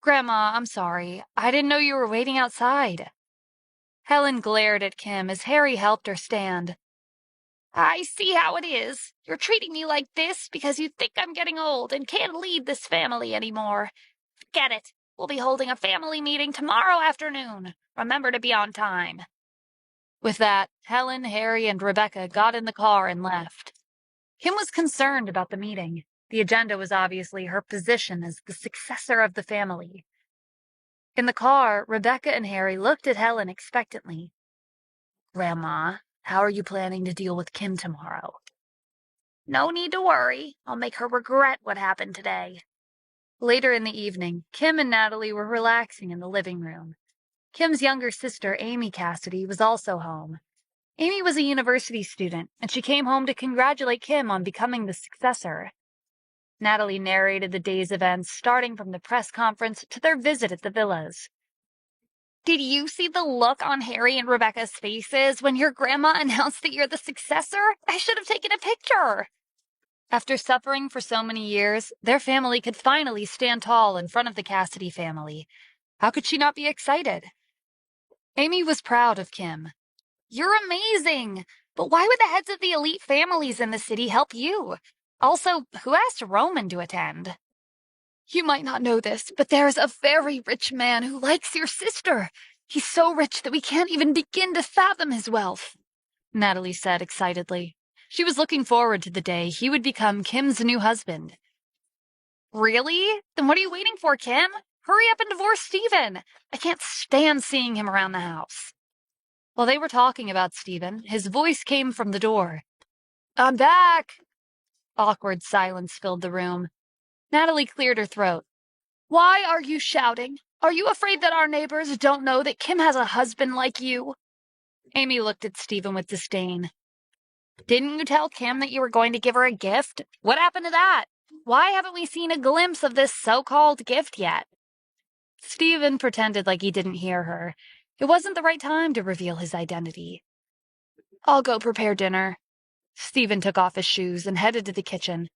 Grandma, I'm sorry. I didn't know you were waiting outside. Helen glared at Kim as Harry helped her stand. I see how it is. You're treating me like this because you think I'm getting old and can't lead this family anymore. Forget it. We'll be holding a family meeting tomorrow afternoon. Remember to be on time. With that, Helen, Harry, and Rebecca got in the car and left. Kim was concerned about the meeting. The agenda was obviously her position as the successor of the family. In the car, Rebecca and Harry looked at Helen expectantly. Grandma, how are you planning to deal with Kim tomorrow? No need to worry. I'll make her regret what happened today. Later in the evening, Kim and Natalie were relaxing in the living room. Kim's younger sister, Amy Cassidy, was also home. Amy was a university student, and she came home to congratulate Kim on becoming the successor. Natalie narrated the day's events, starting from the press conference to their visit at the villas. Did you see the look on Harry and Rebecca's faces when your grandma announced that you're the successor? I should have taken a picture. After suffering for so many years, their family could finally stand tall in front of the Cassidy family. How could she not be excited? Amy was proud of Kim. You're amazing! But why would the heads of the elite families in the city help you? Also, who asked Roman to attend? You might not know this, but there's a very rich man who likes your sister. He's so rich that we can't even begin to fathom his wealth, Natalie said excitedly. She was looking forward to the day he would become Kim's new husband. Really? Then what are you waiting for, Kim? Hurry up and divorce Stephen. I can't stand seeing him around the house. While they were talking about Stephen, his voice came from the door. I'm back. Awkward silence filled the room. Natalie cleared her throat. Why are you shouting? Are you afraid that our neighbors don't know that Kim has a husband like you? Amy looked at Stephen with disdain. Didn't you tell Kim that you were going to give her a gift? What happened to that? Why haven't we seen a glimpse of this so-called gift yet? Stephen pretended like he didn't hear her. It wasn't the right time to reveal his identity. I'll go prepare dinner. Stephen took off his shoes and headed to the kitchen.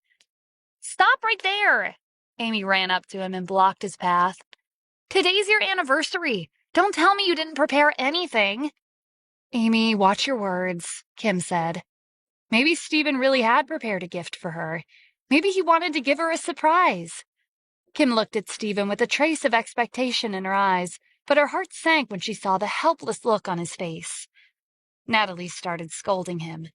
Stop right there! Amy ran up to him and blocked his path. Today's your anniversary. Don't tell me you didn't prepare anything. Amy, watch your words, Kim said. Maybe Stephen really had prepared a gift for her. Maybe he wanted to give her a surprise. Kim looked at Stephen with a trace of expectation in her eyes, but her heart sank when she saw the helpless look on his face. Natalie started scolding him.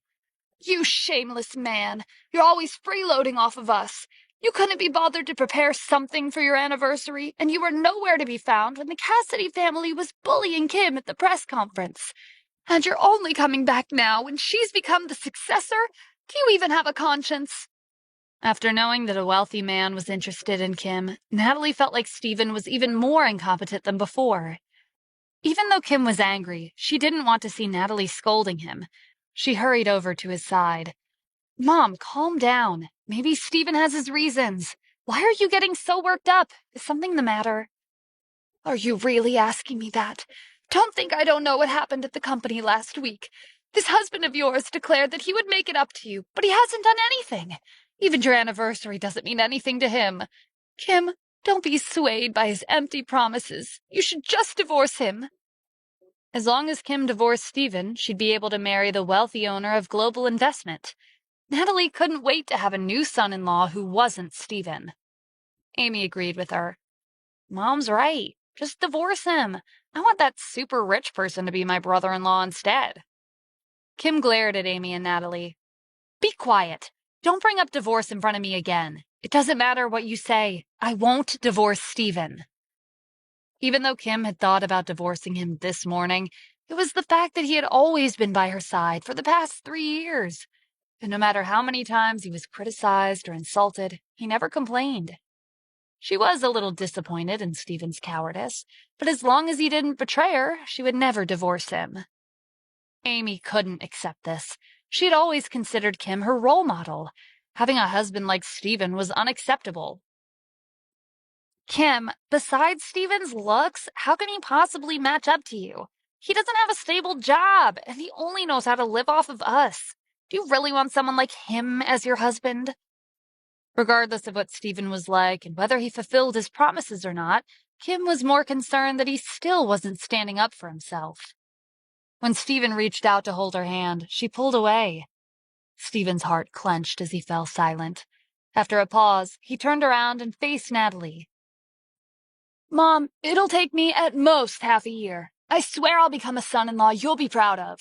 You shameless man! You're always freeloading off of us. You couldn't be bothered to prepare something for your anniversary, and you were nowhere to be found when the Cassidy family was bullying Kim at the press conference. And you're only coming back now when she's become the successor? Do you even have a conscience? After knowing that a wealthy man was interested in Kim, Natalie felt like Stephen was even more incompetent than before. Even though Kim was angry, she didn't want to see Natalie scolding him. She hurried over to his side. Mom, calm down. Maybe Stephen has his reasons. Why are you getting so worked up? Is something the matter? Are you really asking me that? Don't think I don't know what happened at the company last week. This husband of yours declared that he would make it up to you, but he hasn't done anything. Even your anniversary doesn't mean anything to him. Kim, don't be swayed by his empty promises. You should just divorce him. As long as Kim divorced Stephen, she'd be able to marry the wealthy owner of Global Investment. Natalie couldn't wait to have a new son-in-law who wasn't Stephen. Amy agreed with her. Mom's right. Just divorce him. I want that super rich person to be my brother-in-law instead. Kim glared at Amy and Natalie. Be quiet. Don't bring up divorce in front of me again. It doesn't matter what you say. I won't divorce Stephen. Even though Kim had thought about divorcing him this morning, it was the fact that he had always been by her side for the past 3 years. And no matter how many times he was criticized or insulted, he never complained. She was a little disappointed in Stephen's cowardice, but as long as he didn't betray her, she would never divorce him. Amy couldn't accept this. She had always considered Kim her role model. Having a husband like Stephen was unacceptable. Kim, besides Stephen's looks, how can he possibly match up to you? He doesn't have a stable job, and he only knows how to live off of us. Do you really want someone like him as your husband? Regardless of what Stephen was like and whether he fulfilled his promises or not, Kim was more concerned that he still wasn't standing up for himself. When Stephen reached out to hold her hand, she pulled away. Stephen's heart clenched as he fell silent. After a pause, he turned around and faced Natalie. Mom, it'll take me at most half a year. I swear I'll become a son-in-law you'll be proud of.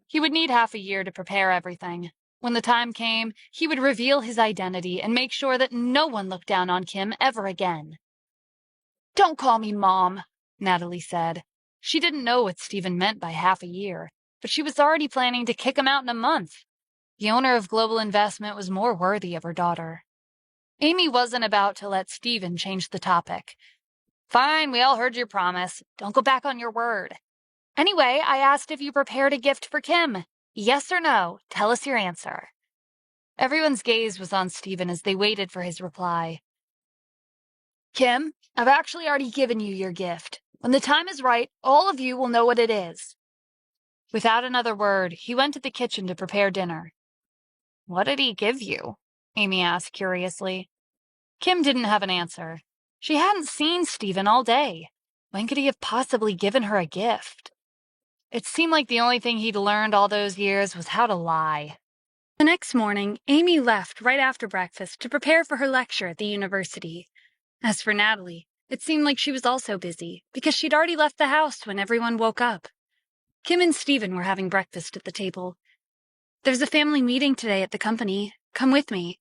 He would need half a year to prepare everything. When the time came, he would reveal his identity and make sure that no one looked down on Kim ever again. Don't call me Mom, Natalie said. She didn't know what Stephen meant by half a year, but she was already planning to kick him out in a month. The owner of Global Investment was more worthy of her daughter. Amy wasn't about to let Stephen change the topic. Fine, we all heard your promise. Don't go back on your word. Anyway, I asked if you prepared a gift for Kim. Yes or no? Tell us your answer. Everyone's gaze was on Stephen as they waited for his reply. Kim, I've actually already given you your gift. When the time is right, all of you will know what it is. Without another word, he went to the kitchen to prepare dinner. What did he give you? Amy asked curiously. Kim didn't have an answer. She hadn't seen Stephen all day. When could he have possibly given her a gift? It seemed like the only thing he'd learned all those years was how to lie. The next morning, Amy left right after breakfast to prepare for her lecture at the university. As for Natalie, it seemed like she was also busy, because she'd already left the house when everyone woke up. Kim and Stephen were having breakfast at the table. There's a family meeting today at the company. Come with me.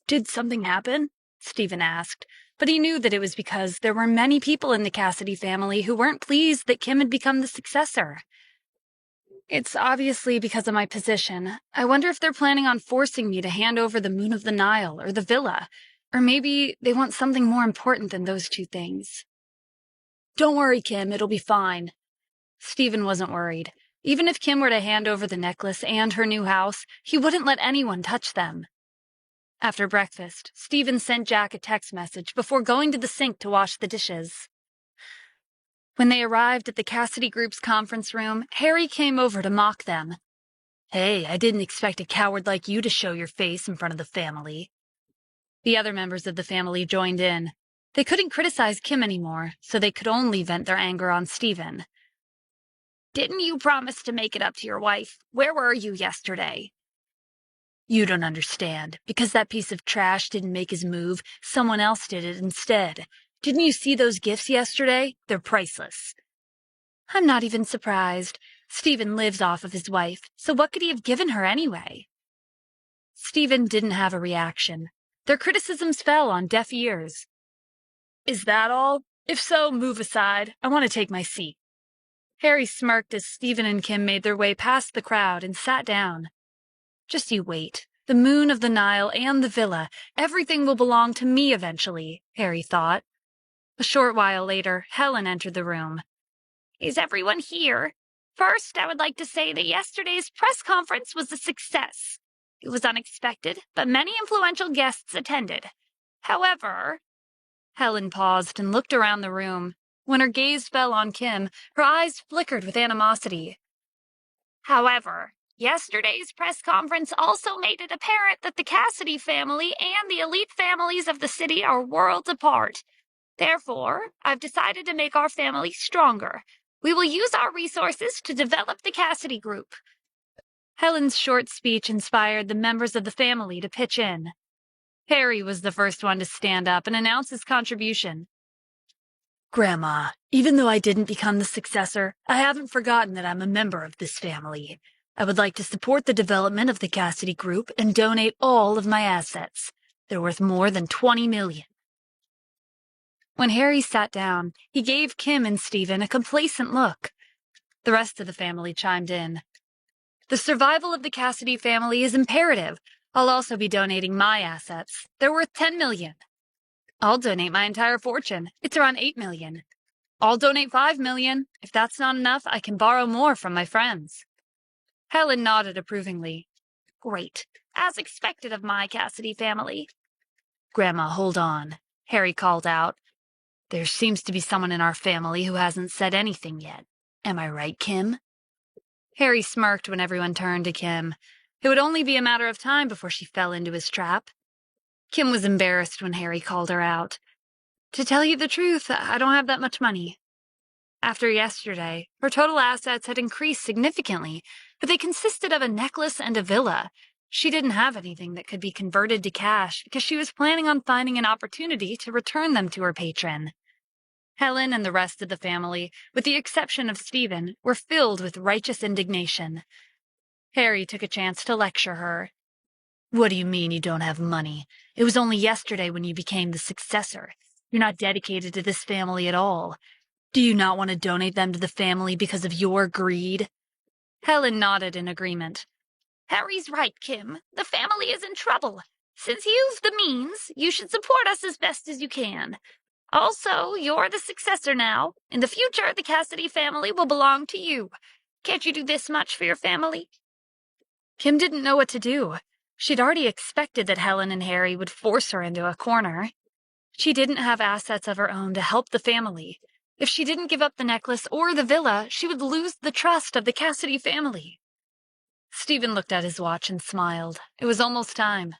Did something happen? Stephen asked, but he knew that it was because there were many people in the Cassidy family who weren't pleased that Kim had become the successor. It's obviously because of my position. I wonder if they're planning on forcing me to hand over the Moon of the Nile or the villa, or maybe they want something more important than those two things. Don't worry, Kim, it'll be fine. Stephen wasn't worried. Even if Kim were to hand over the necklace and her new house, he wouldn't let anyone touch them. After breakfast, Stephen sent Jack a text message before going to the sink to wash the dishes. When they arrived at the Cassidy Group's conference room, Harry came over to mock them. Hey, I didn't expect a coward like you to show your face in front of the family. The other members of the family joined in. They couldn't criticize Kim anymore, so they could only vent their anger on Stephen. Didn't you promise to make it up to your wife? Where were you yesterday? You don't understand. Because that piece of trash didn't make his move, someone else did it instead. Didn't you see those gifts yesterday? They're priceless. I'm not even surprised. Stephen lives off of his wife, so what could he have given her anyway? Stephen didn't have a reaction. Their criticisms fell on deaf ears. "Is that all? If so, move aside. I want to take my seat." Harry smirked as Stephen and Kim made their way past the crowd and sat down. "Just you wait. The moon of the Nile and the villa, everything will belong to me eventually," Harry thought. A short while later, Helen entered the room. "Is everyone here? First, I would like to say that yesterday's press conference was a success. It was unexpected, but many influential guests attended. However—" Helen paused and looked around the room. When her gaze fell on Kim, her eyes flickered with animosity. However, yesterday's press conference also made it apparent that the Cassidy family and the elite families of the city are worlds apart. Therefore, I've decided to make our family stronger. We will use our resources to develop the Cassidy group." Helen's short speech inspired the members of the family to pitch in. Harry was the first one to stand up and announce his contribution. "Grandma, even though I didn't become the successor, I haven't forgotten that I'm a member of this family. I would like to support the development of the Cassidy Group and donate all of my assets. They're worth more than $20 million. When Harry sat down, he gave Kim and Stephen a complacent look. The rest of the family chimed in. "The survival of the Cassidy family is imperative. I'll also be donating my assets. They're worth $10 million. I'll donate my entire fortune. It's around $8 million. I'll donate $5 million. If that's not enough, I can borrow more from my friends." Helen nodded approvingly. "Great. As expected of my Cassidy family." "Grandma, hold on," Harry called out. "There seems to be someone in our family who hasn't said anything yet. Am I right, Kim?" Harry smirked when everyone turned to Kim. It would only be a matter of time before she fell into his trap. Kim was embarrassed when Harry called her out. "To tell you the truth, I don't have that much money." After yesterday, her total assets had increased significantly, but they consisted of a necklace and a villa. She didn't have anything that could be converted to cash because she was planning on finding an opportunity to return them to her patron. Helen and the rest of the family, with the exception of Stephen, were filled with righteous indignation. Harry took a chance to lecture her. "What do you mean you don't have money? It was only yesterday when you became the successor. You're not dedicated to this family at all. Do you not want to donate them to the family because of your greed?" Helen nodded in agreement. "Harry's right, Kim. The family is in trouble. Since you've the means, you should support us as best as you can. Also, you're the successor now. In the future, the Cassidy family will belong to you. Can't you do this much for your family?" Kim didn't know what to do. She'd already expected that Helen and Harry would force her into a corner. She didn't have assets of her own to help the family. If she didn't give up the necklace or the villa, she would lose the trust of the Cassidy family. Stephen looked at his watch and smiled. It was almost time.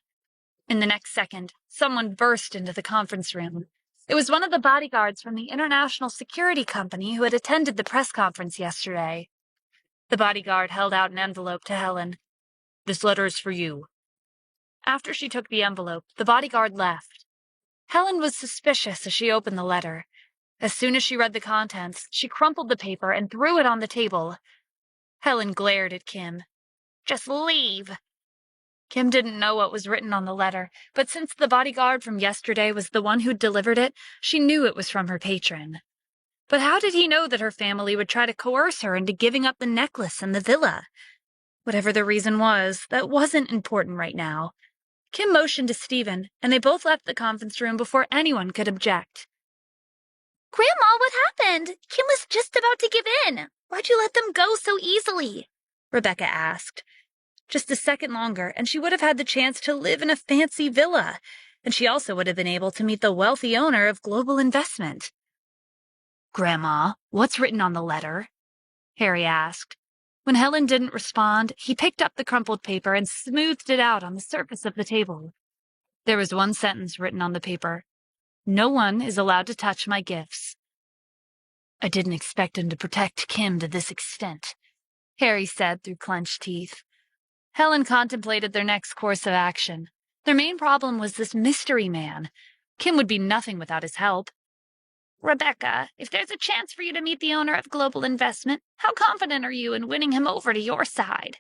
In the next second, someone burst into the conference room. It was one of the bodyguards from the international security company who had attended the press conference yesterday. The bodyguard held out an envelope to Helen. "This letter is for you." After she took the envelope, the bodyguard left. Helen was suspicious as she opened the letter. As soon as she read the contents, she crumpled the paper and threw it on the table. Helen glared at Kim. "Just leave." Kim didn't know what was written on the letter, but since the bodyguard from yesterday was the one who'd delivered it, she knew it was from her patron. But how did he know that her family would try to coerce her into giving up the necklace and the villa? Whatever the reason was, that wasn't important right now. Kim motioned to Stephen, and they both left the conference room before anyone could object. "Grandma, what happened? Kim was just about to give in. Why'd you let them go so easily?" Rebecca asked. Just a second longer, and she would have had the chance to live in a fancy villa, and she also would have been able to meet the wealthy owner of Global Investment. "Grandma, what's written on the letter?" Harry asked. When Helen didn't respond, he picked up the crumpled paper and smoothed it out on the surface of the table. There was one sentence written on the paper. "No one is allowed to touch my gifts." "I didn't expect him to protect Kim to this extent," Harry said through clenched teeth. Helen contemplated their next course of action. Their main problem was this mystery man. Kim would be nothing without his help. "Rebecca, if there's a chance for you to meet the owner of Global Investment, how confident are you in winning him over to your side?"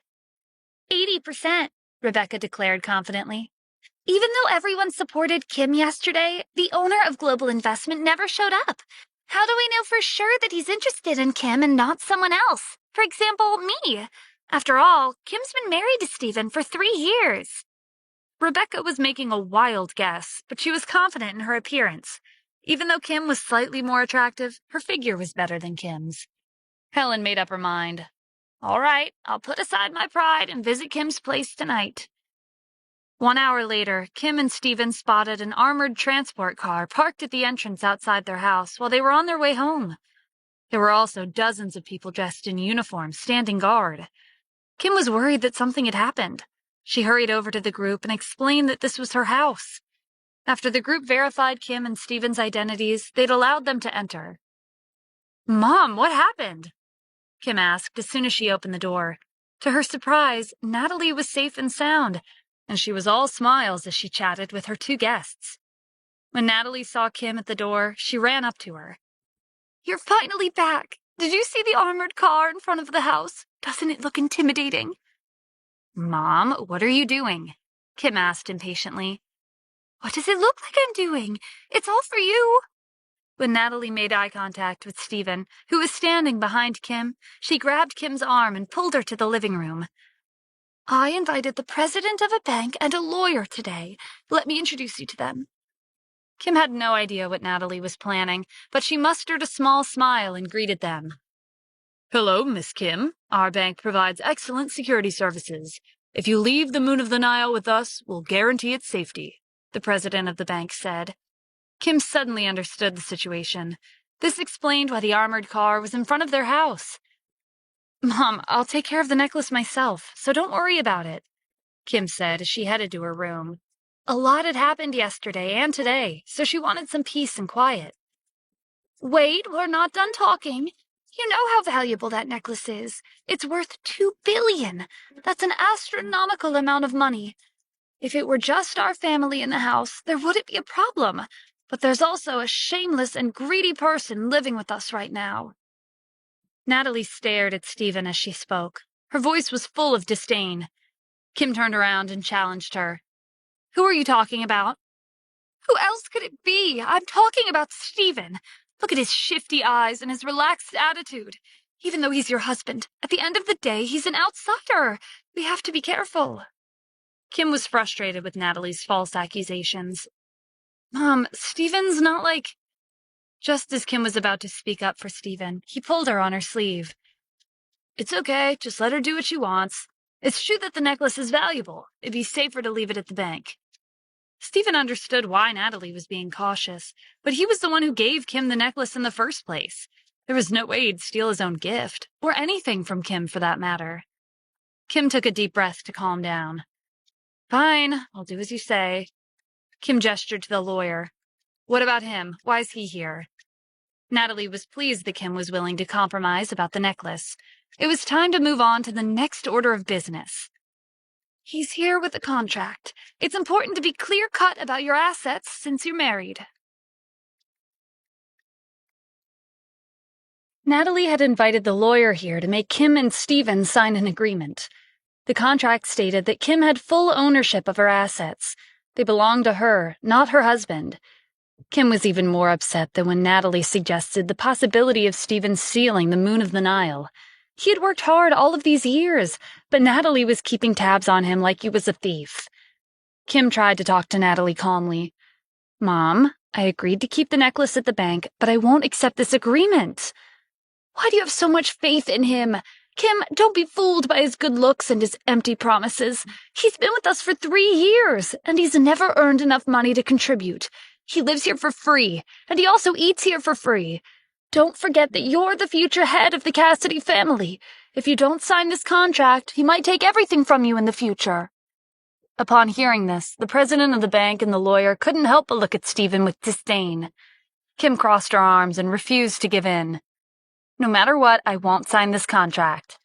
80%, Rebecca declared confidently. Even though everyone supported Kim yesterday, the owner of Global Investment never showed up. How do we know for sure that he's interested in Kim and not someone else? For example, me. After all, Kim's been married to Stephen for 3 years. Rebecca was making a wild guess, but she was confident in her appearance. Even though Kim was slightly more attractive, her figure was better than Kim's. Helen made up her mind. All right, I'll put aside my pride and visit Kim's place tonight. 1 hour later, Kim and Stephen spotted an armored transport car parked at the entrance outside their house while they were on their way home. There were also dozens of people dressed in uniform standing guard. Kim was worried that something had happened. She hurried over to the group and explained that this was her house. After the group verified Kim and Stephen's identities, they'd allowed them to enter. "Mom, what happened?" Kim asked as soon as she opened the door. To her surprise, Natalie was safe and sound, and she was all smiles as she chatted with her 2 guests. When Natalie saw Kim at the door, she ran up to her. "You're finally back. Did you see the armored car in front of the house? Doesn't it look intimidating?" "Mom, what are you doing?" Kim asked impatiently. "What does it look like I'm doing? It's all for you." When Natalie made eye contact with Stephen, who was standing behind Kim, she grabbed Kim's arm and pulled her to the living room. "I invited the president of a bank and a lawyer today. Let me introduce you to them." Kim had no idea what Natalie was planning, but she mustered a small smile and greeted them. "Hello, Miss Kim. Our bank provides excellent security services. If you leave the Moon of the Nile with us, we'll guarantee its safety," the president of the bank said. Kim suddenly understood the situation. This explained why the armored car was in front of their house. "Mom, I'll take care of the necklace myself, so don't worry about it," Kim said as she headed to her room. A lot had happened yesterday and today, so she wanted some peace and quiet. "Wait, we're not done talking. You know how valuable that necklace is. It's worth $2 billion. That's an astronomical amount of money. If it were just our family in the house, there wouldn't be a problem. But there's also a shameless and greedy person living with us right now." Natalie stared at Stephen as she spoke. Her voice was full of disdain. Kim turned around and challenged her. "Who are you talking about?" "Who else could it be? I'm talking about Stephen. Look at his shifty eyes and his relaxed attitude. Even though he's your husband, at the end of the day, he's an outsider. We have to be careful." Kim was frustrated with Natalie's false accusations. "Mom, Stephen's not like—" Just as Kim was about to speak up for Stephen, he pulled her on her sleeve. "It's okay, just let her do what she wants. It's true that the necklace is valuable. It'd be safer to leave it at the bank." Stephen understood why Natalie was being cautious, but he was the one who gave Kim the necklace in the first place. There was no way he'd steal his own gift, or anything from Kim for that matter. Kim took a deep breath to calm down. "Fine, I'll do as you say." Kim gestured to the lawyer. "What about him? Why is he here?" Natalie was pleased that Kim was willing to compromise about the necklace. It was time to move on to the next order of business. "He's here with a contract. It's important to be clear-cut about your assets since you're married." Natalie had invited the lawyer here to make Kim and Stephen sign an agreement. The contract stated that Kim had full ownership of her assets. They belonged to her, not her husband. Kim was even more upset than when Natalie suggested the possibility of Stephen stealing the Moon of the Nile. He had worked hard all of these years, but Natalie was keeping tabs on him like he was a thief. Kim tried to talk to Natalie calmly. "Mom, I agreed to keep the necklace at the bank, but I won't accept this agreement." "Why do you have so much faith in him? Kim, don't be fooled by his good looks and his empty promises. He's been with us for 3 years, and he's never earned enough money to contribute. He lives here for free, and he also eats here for free. Don't forget that you're the future head of the Cassidy family. If you don't sign this contract, he might take everything from you in the future." Upon hearing this, the president of the bank and the lawyer couldn't help but look at Stephen with disdain. Kim crossed her arms and refused to give in. "No matter what, I won't sign this contract."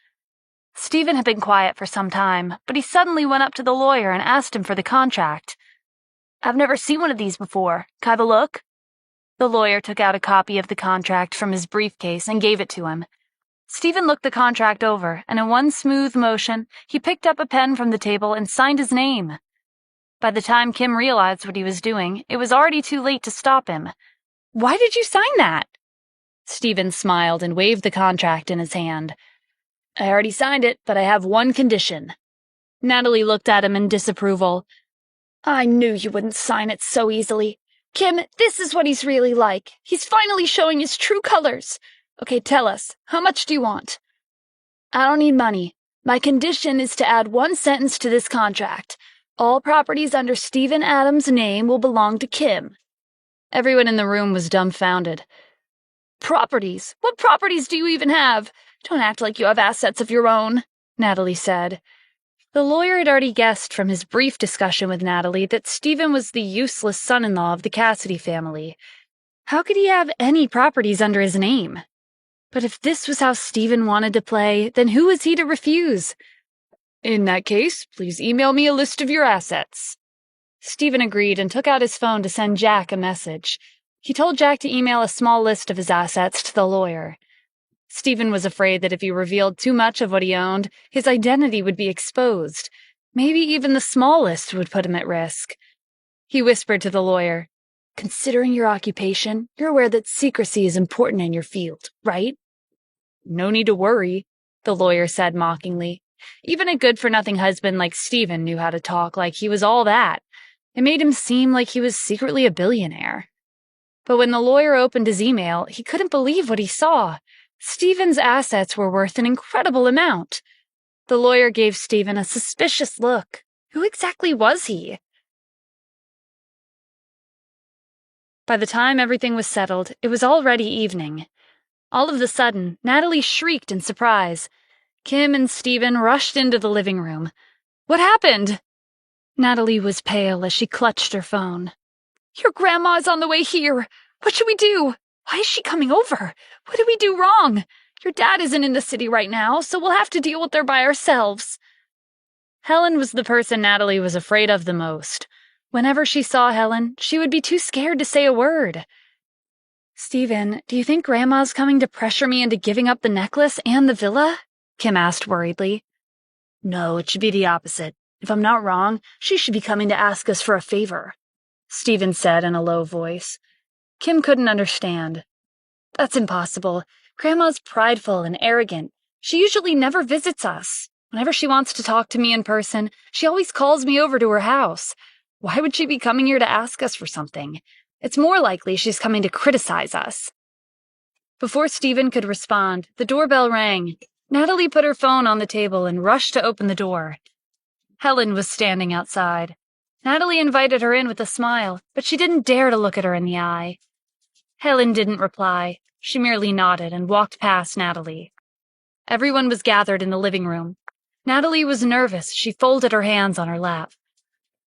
Stephen had been quiet for some time, but he suddenly went up to the lawyer and asked him for the contract. "I've never seen one of these before. Can I have a look?" The lawyer took out a copy of the contract from his briefcase and gave it to him. Stephen looked the contract over, and in one smooth motion, he picked up a pen from the table and signed his name. By the time Kim realized what he was doing, it was already too late to stop him. "Why did you sign that?" Stephen smiled and waved the contract in his hand. "I already signed it, but I have one condition." Natalie looked at him in disapproval. "I knew you wouldn't sign it so easily. Kim, this is what he's really like. He's finally showing his true colors. Okay, tell us, how much do you want?" "I don't need money. My condition is to add one sentence to this contract. All properties under Stephen Adams' name will belong to Kim." Everyone in the room was dumbfounded. "Properties? What properties do you even have? Don't act like you have assets of your own," Natalie said. The lawyer had already guessed from his brief discussion with Natalie that Stephen was the useless son-in-law of the Cassidy family. How could he have any properties under his name? But if this was how Stephen wanted to play, then who was he to refuse? "In that case, please email me a list of your assets." Stephen agreed and took out his phone to send Jack a message. He told Jack to email a small list of his assets to the lawyer. Stephen was afraid that if he revealed too much of what he owned, his identity would be exposed. Maybe even the smallest would put him at risk. He whispered to the lawyer, "Considering your occupation, you're aware that secrecy is important in your field, right?" "No need to worry," the lawyer said mockingly. Even a good-for-nothing husband like Stephen knew how to talk like he was all that. It made him seem like he was secretly a billionaire. But when the lawyer opened his email, he couldn't believe what he saw. Stephen's assets were worth an incredible amount. The lawyer gave Stephen a suspicious look. Who exactly was he? By the time everything was settled, it was already evening. All of a sudden, Natalie shrieked in surprise. Kim and Stephen rushed into the living room. "What happened?" Natalie was pale as she clutched her phone. "Your grandma's on the way here. What should we do? Why is she coming over? What did we do wrong? Your dad isn't in the city right now, so we'll have to deal with her by ourselves." Helen was the person Natalie was afraid of the most. Whenever she saw Helen, she would be too scared to say a word. "Stephen, do you think Grandma's coming to pressure me into giving up the necklace and the villa?" Kim asked worriedly. "No, it should be the opposite. If I'm not wrong, she should be coming to ask us for a favor," Stephen said in a low voice. Kim couldn't understand. "That's impossible. Grandma's prideful and arrogant. She usually never visits us. Whenever she wants to talk to me in person, she always calls me over to her house. Why would she be coming here to ask us for something? It's more likely she's coming to criticize us." Before Stephen could respond, the doorbell rang. Natalie put her phone on the table and rushed to open the door. Helen was standing outside. Natalie invited her in with a smile, but she didn't dare to look at her in the eye. Helen didn't reply. She merely nodded and walked past Natalie. Everyone was gathered in the living room. Natalie was nervous. She folded her hands on her lap.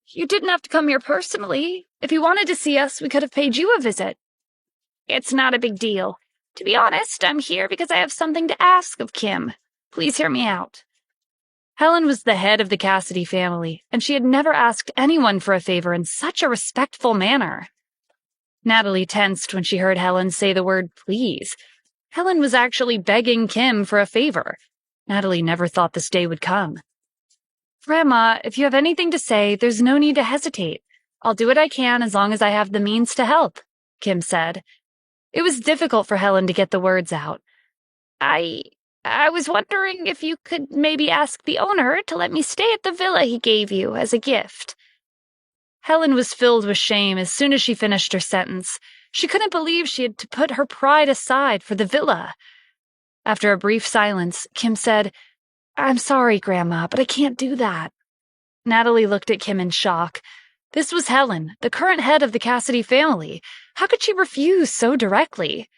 "You didn't have to come here personally. If you wanted to see us, we could have paid you a visit." It's not a big deal. To be honest, I'm here because I have something to ask of Kim. Please hear me out." Helen was the head of the Cassidy family, and she had never asked anyone for a favor in such a respectful manner. Natalie tensed when she heard Helen say the word please. Helen was actually begging Kim for a favor. Natalie never thought this day would come. "Grandma, if you have anything to say, there's no need to hesitate. I'll do what I can as long as I have the means to help," Kim said. It was difficult for Helen to get the words out. I was wondering if you could maybe ask the owner to let me stay at the villa he gave you as a gift." Helen was filled with shame as soon as she finished her sentence. She couldn't believe she had to put her pride aside for the villa. After a brief silence, Kim said, "I'm sorry, Grandma, but I can't do that." Natalie looked at Kim in shock. This was Helen, the current head of the Cassidy family. How could she refuse so directly?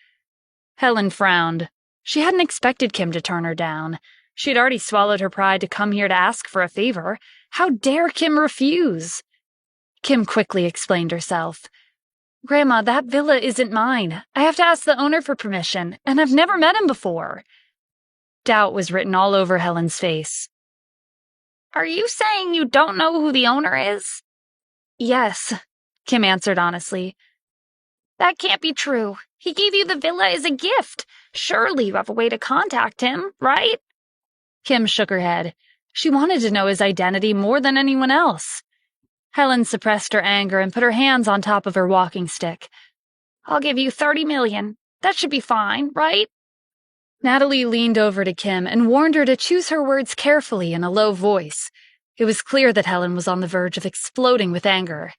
Helen frowned. She hadn't expected Kim to turn her down. She had already swallowed her pride to come here to ask for a favor. How dare Kim refuse? Kim quickly explained herself. "Grandma, that villa isn't mine. I have to ask the owner for permission, and I've never met him before." Doubt was written all over Helen's face. "Are you saying you don't know who the owner is?" "Yes," Kim answered honestly. "That can't be true. He gave you the villa as a gift. Surely you have a way to contact him, right?" Kim shook her head. She wanted to know his identity more than anyone else. Helen suppressed her anger and put her hands on top of her walking stick. I'll give you 30 million. That should be fine, right? Natalie leaned over to Kim and warned her to choose her words carefully in a low voice. It was clear that Helen was on the verge of exploding with anger.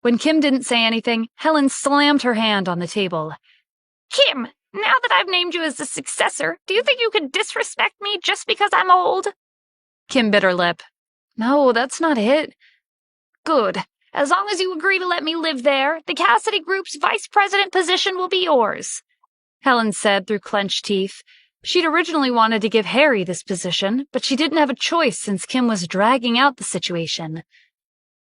When Kim didn't say anything, Helen slammed her hand on the table. Kim, now that I've named you as the successor, do you think you could disrespect me just because I'm old? Kim bit her lip. No, that's not it. Good. As long as you agree to let me live there, the Cassidy Group's vice president position will be yours, Helen said through clenched teeth. She'd originally wanted to give Harry this position, but she didn't have a choice since Kim was dragging out the situation.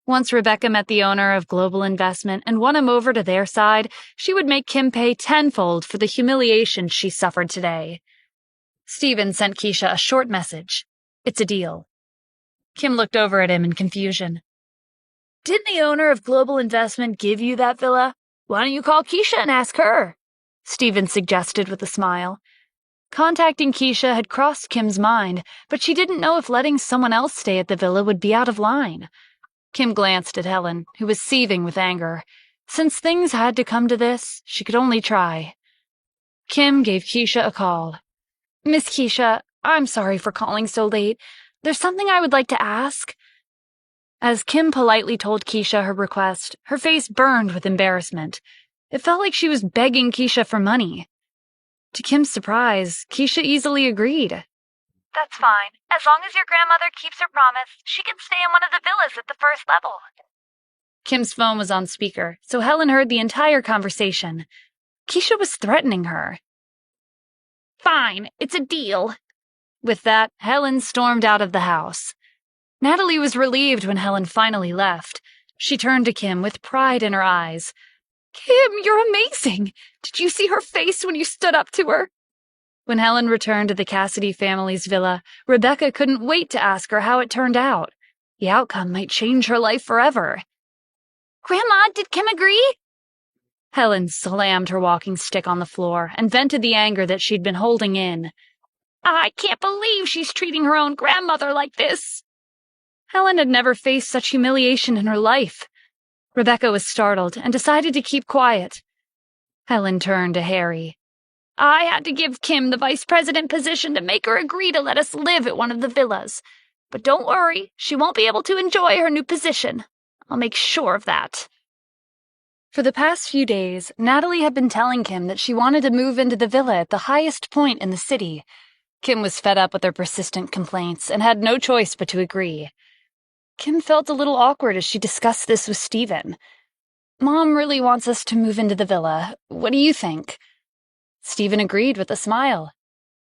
Once Rebecca met the owner of Global Investment and won him over to their side, she would make Kim pay tenfold for the humiliation she suffered today. Stephen sent Keisha a short message. It's a deal. Kim looked over at him in confusion. Didn't the owner of Global Investment give you that villa? Why don't you call Keisha and ask her? Stephen suggested with a smile. Contacting Keisha had crossed Kim's mind, but she didn't know if letting someone else stay at the villa would be out of line. Kim glanced at Helen, who was seething with anger. Since things had to come to this, she could only try. Kim gave Keisha a call. Miss Keisha, I'm sorry for calling so late. There's something I would like to ask. As Kim politely told Keisha her request, her face burned with embarrassment. It felt like she was begging Keisha for money. To Kim's surprise, Keisha easily agreed. That's fine. As long as your grandmother keeps her promise, she can stay in one of the villas at the first level. Kim's phone was on speaker, so Helen heard the entire conversation. Keisha was threatening her. Fine, it's a deal. With that, Helen stormed out of the house. Natalie was relieved when Helen finally left. She turned to Kim with pride in her eyes. Kim, you're amazing. Did you see her face when you stood up to her? When Helen returned to the Cassidy family's villa, Rebecca couldn't wait to ask her how it turned out. The outcome might change her life forever. Grandma, did Kim agree? Helen slammed her walking stick on the floor and vented the anger that she'd been holding in. I can't believe she's treating her own grandmother like this. Helen had never faced such humiliation in her life. Rebecca was startled and decided to keep quiet. Helen turned to Harry. I had to give Kim the vice president position to make her agree to let us live at one of the villas. But don't worry, she won't be able to enjoy her new position. I'll make sure of that. For the past few days, Natalie had been telling Kim that she wanted to move into the villa at the highest point in the city. Kim was fed up with her persistent complaints and had no choice but to agree. Kim felt a little awkward as she discussed this with Stephen. Mom really wants us to move into the villa. What do you think? Stephen agreed with a smile.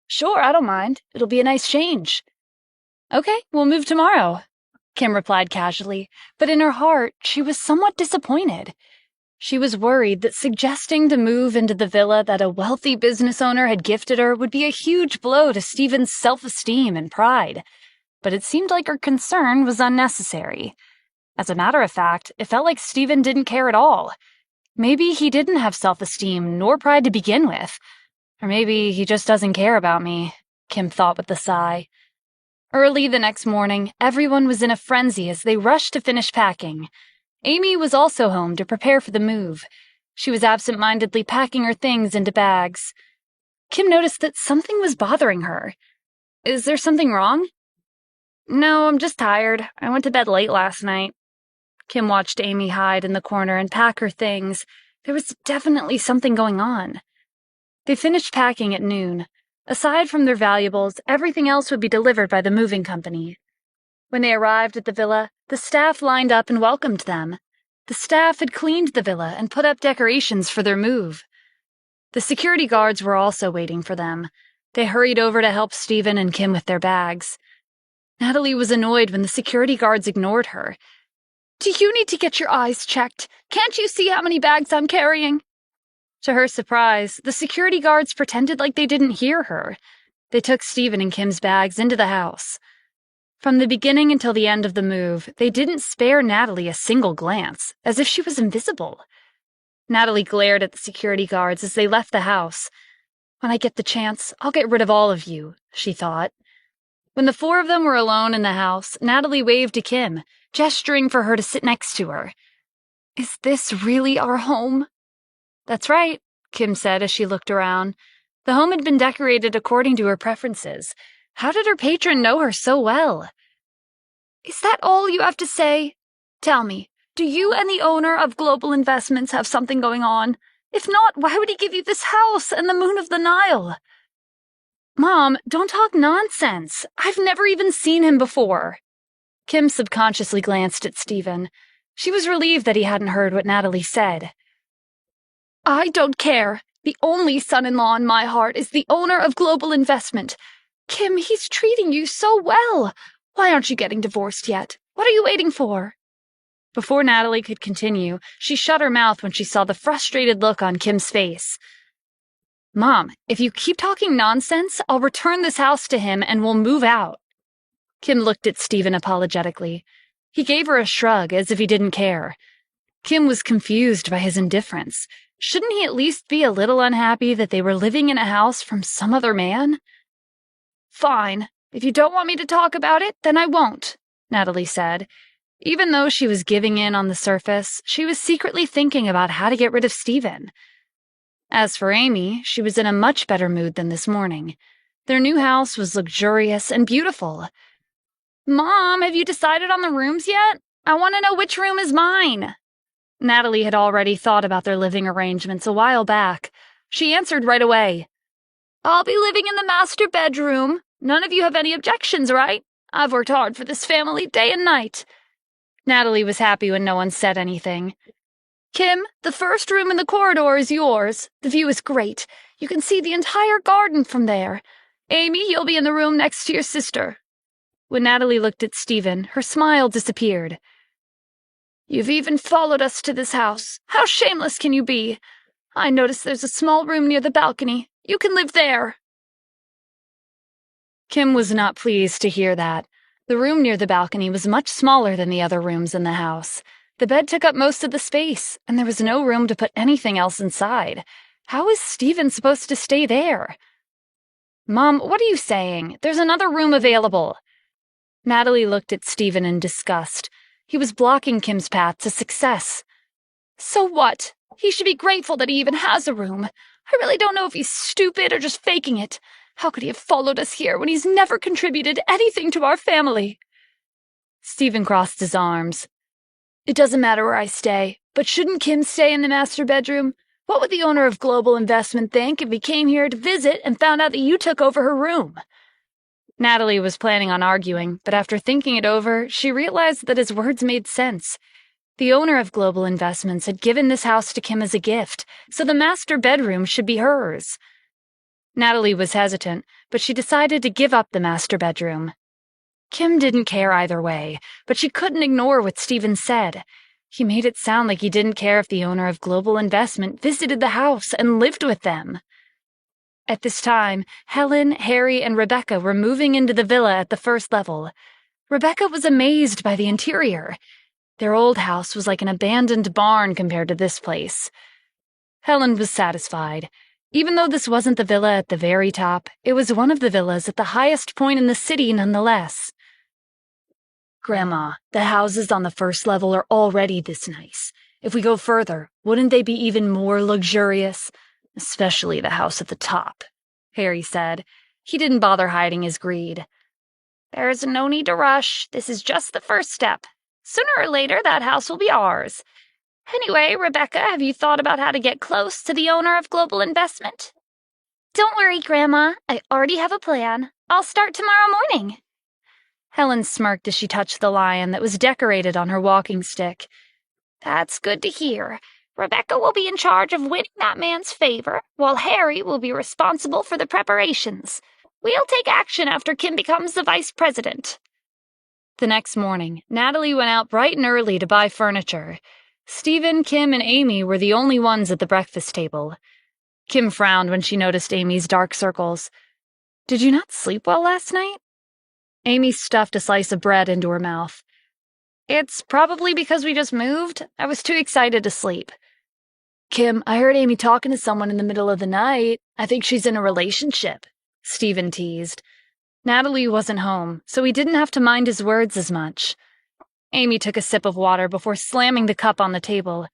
Sure, I don't mind. It'll be a nice change. Okay, we'll move tomorrow, Kim replied casually, but in her heart, she was somewhat disappointed. She was worried that suggesting to move into the villa that a wealthy business owner had gifted her would be a huge blow to Stephen's self-esteem and pride. But it seemed like her concern was unnecessary. As a matter of fact, it felt like Stephen didn't care at all. Maybe he didn't have self-esteem nor pride to begin with. Or maybe he just doesn't care about me, Kim thought with a sigh. Early the next morning, everyone was in a frenzy as they rushed to finish packing. Amy was also home to prepare for the move. She was absent-mindedly packing her things into bags. Kim noticed that something was bothering her. Is there something wrong? No, I'm just tired. I went to bed late last night. Kim watched Amy hide in the corner and pack her things. There was definitely something going on. They finished packing at noon. Aside from their valuables, everything else would be delivered by the moving company. When they arrived at the villa, the staff lined up and welcomed them. The staff had cleaned the villa and put up decorations for their move. The security guards were also waiting for them. They hurried over to help Stephen and Kim with their bags. Natalie was annoyed when the security guards ignored her. Do you need to get your eyes checked? Can't you see how many bags I'm carrying? To her surprise, the security guards pretended like they didn't hear her. They took Stephen and Kim's bags into the house. From the beginning until the end of the move, they didn't spare Natalie a single glance, as if she was invisible. Natalie glared at the security guards as they left the house. When I get the chance, I'll get rid of all of you, she thought. When the four of them were alone in the house, Natalie waved to Kim. gesturing for her to sit next to her. "Is this really our home?" "That's right," Kim said as she looked around. The home had been decorated according to her preferences. How did her patron know her so well? "Is that all you have to say? Tell me, do you and the owner of Global Investments have something going on? If not, why would he give you this house and the moon of the Nile?" "Mom, don't talk nonsense. I've never even seen him before." Kim subconsciously glanced at Stephen. She was relieved that he hadn't heard what Natalie said. "I don't care. The only son-in-law in my heart is the owner of Global Investment. Kim, he's treating you so well. Why aren't you getting divorced yet? What are you waiting for?" Before Natalie could continue, she shut her mouth when she saw the frustrated look on Kim's face. "Mom, if you keep talking nonsense, I'll return this house to him and we'll move out." Kim looked at Stephen apologetically. He gave her a shrug as if he didn't care. Kim was confused by his indifference. Shouldn't he at least be a little unhappy that they were living in a house from some other man? "Fine. If you don't want me to talk about it, then I won't," Natalie said. Even though she was giving in on the surface, she was secretly thinking about how to get rid of Stephen. As for Amy, she was in a much better mood than this morning. Their new house was luxurious and beautiful. "Mom, have you decided on the rooms yet? I want to know which room is mine." Natalie had already thought about their living arrangements a while back. She answered right away. "I'll be living in the master bedroom. None of you have any objections, right? I've worked hard for this family day and night." Natalie was happy when no one said anything. "Kim, the first room in the corridor is yours. The view is great. You can see the entire garden from there. Amy, you'll be in the room next to your sister." When Natalie looked at Stephen, her smile disappeared. "You've even followed us to this house. How shameless can you be? I noticed there's a small room near the balcony. You can live there." Kim was not pleased to hear that. The room near the balcony was much smaller than the other rooms in the house. The bed took up most of the space, and there was no room to put anything else inside. How was Stephen supposed to stay there? "Mom, what are you saying? There's another room available." Natalie looked at Stephen in disgust. He was blocking Kim's path to success. "So what? He should be grateful that he even has a room. I really don't know if he's stupid or just faking it. How could he have followed us here when he's never contributed anything to our family?" Stephen crossed his arms. "It doesn't matter where I stay, but shouldn't Kim stay in the master bedroom? What would the owner of Global Investment think if he came here to visit and found out that you took over her room?" Natalie was planning on arguing, but after thinking it over, she realized that his words made sense. The owner of Global Investments had given this house to Kim as a gift, so the master bedroom should be hers. Natalie was hesitant, but she decided to give up the master bedroom. Kim didn't care either way, but she couldn't ignore what Stephen said. He made it sound like he didn't care if the owner of Global Investment visited the house and lived with them. At this time, Helen, Harry, and Rebecca were moving into the villa at the first level. Rebecca was amazed by the interior. Their old house was like an abandoned barn compared to this place. Helen was satisfied. Even though this wasn't the villa at the very top, it was one of the villas at the highest point in the city nonetheless. "Grandma, the houses on the first level are already this nice. If we go further, wouldn't they be even more luxurious? Especially the house at the top," Harry said. He didn't bother hiding his greed. "There's no need to rush. This is just the first step. Sooner or later, that house will be ours. Anyway, Rebecca, have you thought about how to get close to the owner of Global Investment?" "Don't worry, Grandma. I already have a plan. I'll start tomorrow morning." Helen smirked as she touched the lion that was decorated on her walking stick. "That's good to hear. Rebecca will be in charge of winning that man's favor, while Harry will be responsible for the preparations. We'll take action after Kim becomes the vice president." The next morning, Natalie went out bright and early to buy furniture. Stephen, Kim, and Amy were the only ones at the breakfast table. Kim frowned when she noticed Amy's dark circles. "Did you not sleep well last night?" Amy stuffed a slice of bread into her mouth. "It's probably because we just moved. I was too excited to sleep." "Kim, I heard Amy talking to someone in the middle of the night. I think she's in a relationship," Stephen teased. Natalie wasn't home, so he didn't have to mind his words as much. Amy took a sip of water before slamming the cup on the table.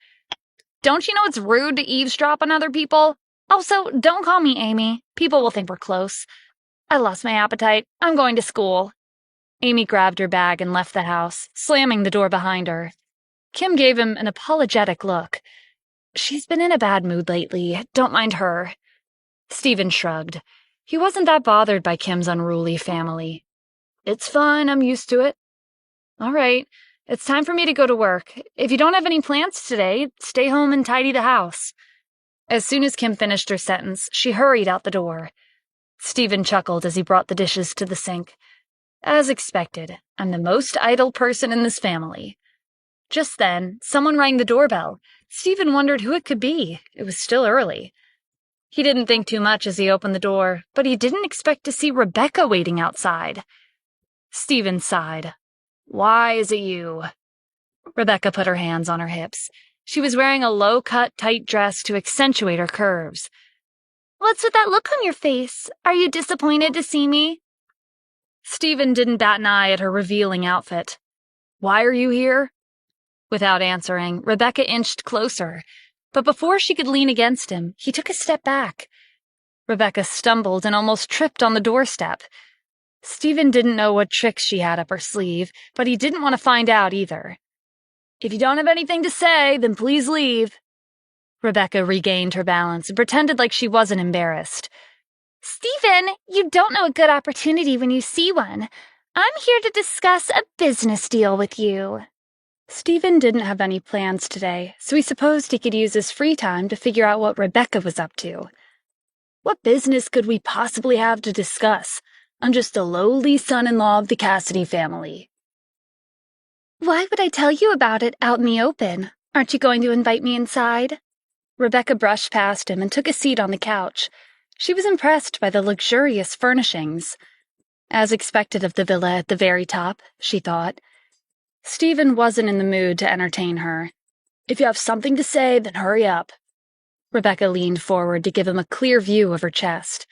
Don't you know it's rude to eavesdrop on other people? Also, don't call me Amy. People will think we're close. I lost my appetite. I'm going to school. Amy grabbed her bag and left the house, slamming the door behind her. Kim gave him an apologetic look. She's been in a bad mood lately. Don't mind her. Stephen shrugged. He wasn't that bothered by Kim's unruly family. It's fine, I'm used to it. All right, it's time for me to go to work. If you don't have any plans today, stay home and tidy the house. As soon as Kim finished her sentence, she hurried out the door. Stephen chuckled as he brought the dishes to the sink. As expected, I'm the most idle person in this family. Just then, someone rang the doorbell. Stephen wondered who it could be. It was still early. He didn't think too much as he opened the door, but he didn't expect to see Rebecca waiting outside. Stephen sighed. Why is it you? Rebecca put her hands on her hips. She was wearing a low-cut, tight dress to accentuate her curves. What's with that look on your face? Are you disappointed to see me? Stephen didn't bat an eye at her revealing outfit. Why are you here? Without answering, Rebecca inched closer, but before she could lean against him, he took a step back. Rebecca stumbled and almost tripped on the doorstep. Stephen didn't know what tricks she had up her sleeve, but he didn't want to find out either. If you don't have anything to say, then please leave. Rebecca regained her balance and pretended like she wasn't embarrassed. Stephen, you don't know a good opportunity when you see one. I'm here to discuss a business deal with you. Stephen didn't have any plans today, so he supposed he could use his free time to figure out what Rebecca was up to. What business could we possibly have to discuss? I'm just a lowly son-in-law of the Cassidy family. Why would I tell you about it out in the open? Aren't you going to invite me inside? Rebecca brushed past him and took a seat on the couch. She was impressed by the luxurious furnishings. As expected of the villa at the very top, she thought. Stephen wasn't in the mood to entertain her. If you have something to say, then hurry up. Rebecca leaned forward to give him a clear view of her chest.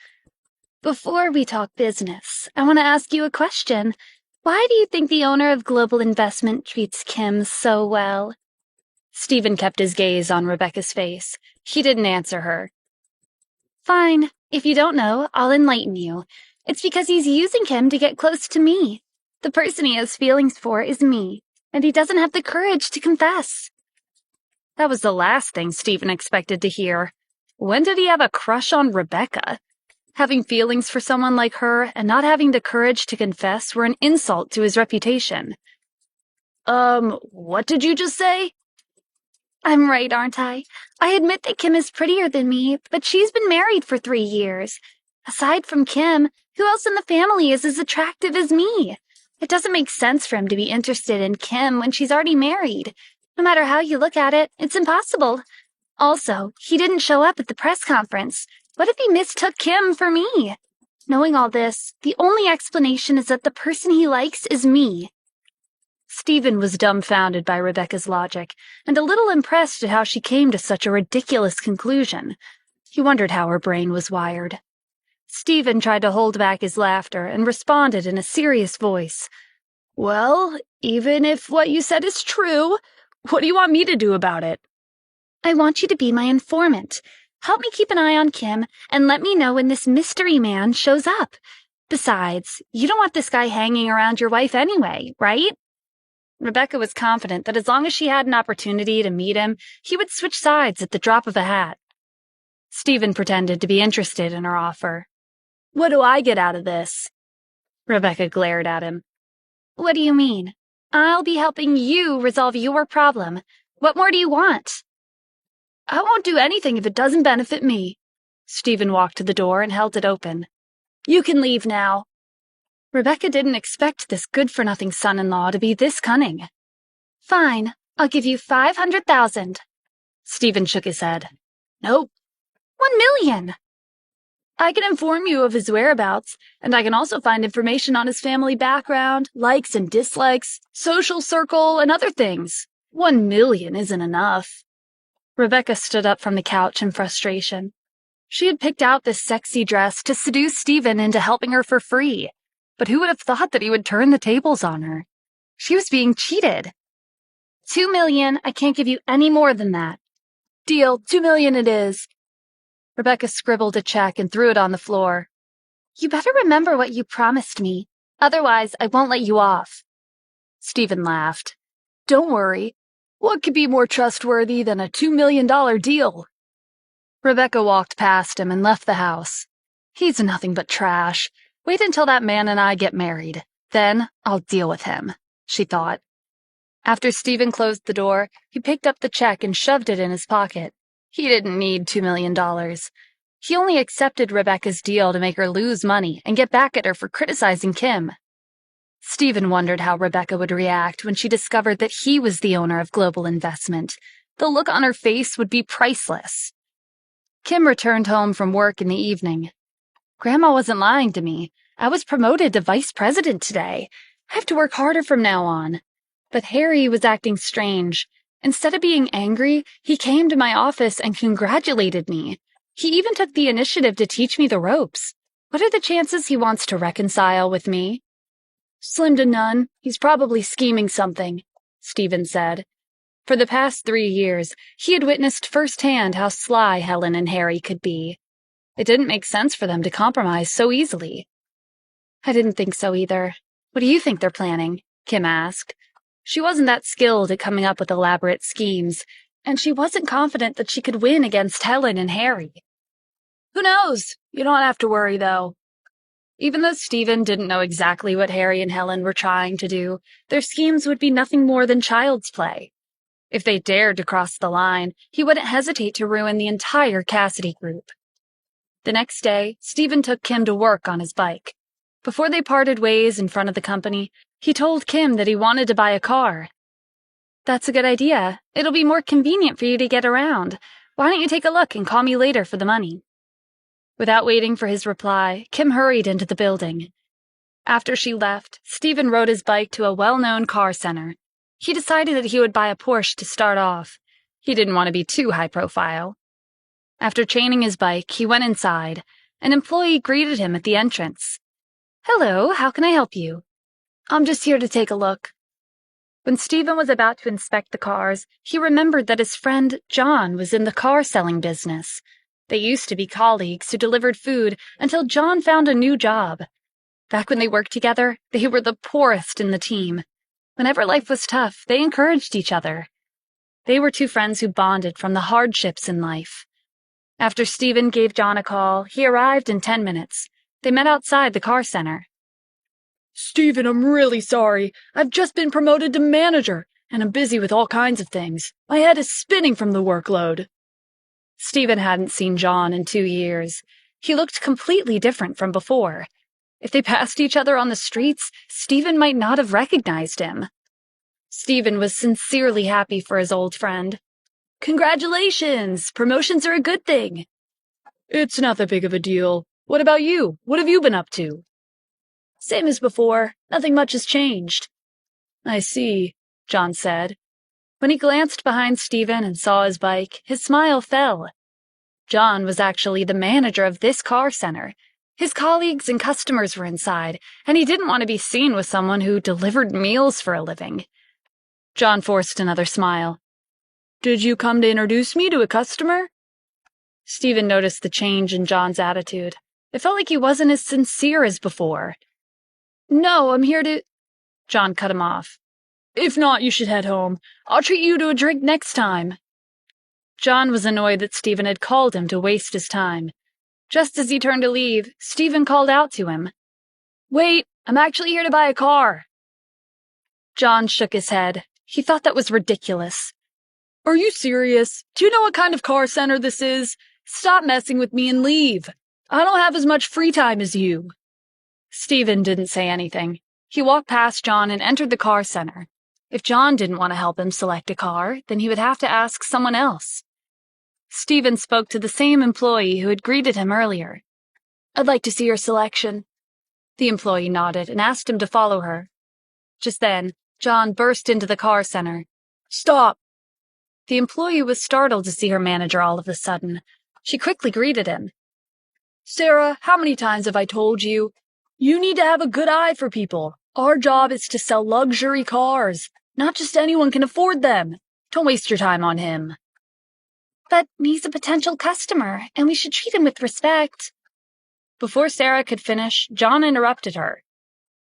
Before we talk business, I want to ask you a question. Why do you think the owner of Global Investment treats Kim so well? Stephen kept his gaze on Rebecca's face. He didn't answer her. Fine. If you don't know, I'll enlighten you. It's because he's using Kim to get close to me. The person he has feelings for is me, and he doesn't have the courage to confess. That was the last thing Stephen expected to hear. When did he have a crush on Rebecca? Having feelings for someone like her and not having the courage to confess were an insult to his reputation. What did you just say? I'm right, aren't I? I admit that Kim is prettier than me, but she's been married for 3 years. Aside from Kim, who else in the family is as attractive as me? It doesn't make sense for him to be interested in Kim when she's already married. No matter how you look at it, it's impossible. Also, he didn't show up at the press conference. What if he mistook Kim for me? Knowing all this, the only explanation is that the person he likes is me. Stephen was dumbfounded by Rebecca's logic, and a little impressed at how she came to such a ridiculous conclusion. He wondered how her brain was wired. Stephen tried to hold back his laughter and responded in a serious voice. Well, even if what you said is true, what do you want me to do about it? I want you to be my informant. Help me keep an eye on Kim, and let me know when this mystery man shows up. Besides, you don't want this guy hanging around your wife anyway, right? Rebecca was confident that as long as she had an opportunity to meet him, he would switch sides at the drop of a hat. Stephen pretended to be interested in her offer. What do I get out of this? Rebecca glared at him. What do you mean? I'll be helping you resolve your problem. What more do you want? I won't do anything if it doesn't benefit me. Stephen walked to the door and held it open. You can leave now. Rebecca didn't expect this good-for-nothing son-in-law to be this cunning. Fine, I'll give you 500,000. Stephen shook his head. Nope. 1 million. I can inform you of his whereabouts, and I can also find information on his family background, likes and dislikes, social circle, and other things. 1 million isn't enough. Rebecca stood up from the couch in frustration. She had picked out this sexy dress to seduce Stephen into helping her for free, but who would have thought that he would turn the tables on her? She was being cheated. $2 million. I can't give you any more than that. Deal, $2 million it is. Rebecca scribbled a check and threw it on the floor. You better remember what you promised me. Otherwise, I won't let you off. Stephen laughed. Don't worry. What could be more trustworthy than a $2 million deal? Rebecca walked past him and left the house. He's nothing but trash. Wait until that man and I get married. Then I'll deal with him, she thought. After Stephen closed the door, he picked up the check and shoved it in his pocket. He didn't need $2 million. He only accepted Rebecca's deal to make her lose money and get back at her for criticizing Kim. Stephen wondered how Rebecca would react when she discovered that he was the owner of Global Investment. The look on her face would be priceless. Kim returned home from work in the evening. Grandma wasn't lying to me. I was promoted to vice president today. I have to work harder from now on. But Harry was acting strange. Instead of being angry, he came to my office and congratulated me. He even took the initiative to teach me the ropes. What are the chances he wants to reconcile with me? Slim to none. He's probably scheming something, Stephen said. For the past 3 years, he had witnessed firsthand how sly Helen and Harry could be. It didn't make sense for them to compromise so easily. I didn't think so either. What do you think they're planning? Kim asked. She wasn't that skilled at coming up with elaborate schemes, and she wasn't confident that she could win against Helen and Harry. Who knows? You don't have to worry, though. Even though Stephen didn't know exactly what Harry and Helen were trying to do, their schemes would be nothing more than child's play. If they dared to cross the line, he wouldn't hesitate to ruin the entire Cassidy group. The next day, Stephen took Kim to work on his bike. Before they parted ways in front of the company, he told Kim that he wanted to buy a car. That's a good idea. It'll be more convenient for you to get around. Why don't you take a look and call me later for the money? Without waiting for his reply, Kim hurried into the building. After she left, Stephen rode his bike to a well-known car center. He decided that he would buy a Porsche to start off. He didn't want to be too high-profile. After chaining his bike, he went inside. An employee greeted him at the entrance. Hello, how can I help you? I'm just here to take a look. When Stephen was about to inspect the cars, he remembered that his friend John was in the car-selling business. They used to be colleagues who delivered food until John found a new job. Back when they worked together, they were the poorest in the team. Whenever life was tough, they encouraged each other. They were two friends who bonded from the hardships in life. After Stephen gave John a call, he arrived in 10 minutes. They met outside the car center. Stephen, I'm really sorry. I've just been promoted to manager, and I'm busy with all kinds of things. My head is spinning from the workload. Stephen hadn't seen John in 2 years. He looked completely different from before. If they passed each other on the streets, Stephen might not have recognized him. Stephen was sincerely happy for his old friend. Congratulations! Promotions are a good thing. It's not that big of a deal. What about you? What have you been up to? Same as before. Nothing much has changed. I see, John said. When he glanced behind Stephen and saw his bike, his smile fell. John was actually the manager of this car center. His colleagues and customers were inside, and he didn't want to be seen with someone who delivered meals for a living. John forced another smile. Did you come to introduce me to a customer? Stephen noticed the change in John's attitude. It felt like he wasn't as sincere as before. No, I'm here to... John cut him off. If not, you should head home. I'll treat you to a drink next time. John was annoyed that Stephen had called him to waste his time. Just as he turned to leave, Stephen called out to him. Wait, I'm actually here to buy a car. John shook his head. He thought that was ridiculous. Are you serious? Do you know what kind of car center this is? Stop messing with me and leave. I don't have as much free time as you. Stephen didn't say anything. He walked past John and entered the car center. If John didn't want to help him select a car, then he would have to ask someone else. Stephen spoke to the same employee who had greeted him earlier. I'd like to see your selection. The employee nodded and asked him to follow her. Just then, John burst into the car center. Stop! The employee was startled to see her manager all of a sudden. She quickly greeted him. Sarah, how many times have I told you? You need to have a good eye for people. Our job is to sell luxury cars. Not just anyone can afford them. Don't waste your time on him. But he's a potential customer, and we should treat him with respect. Before Sarah could finish, John interrupted her.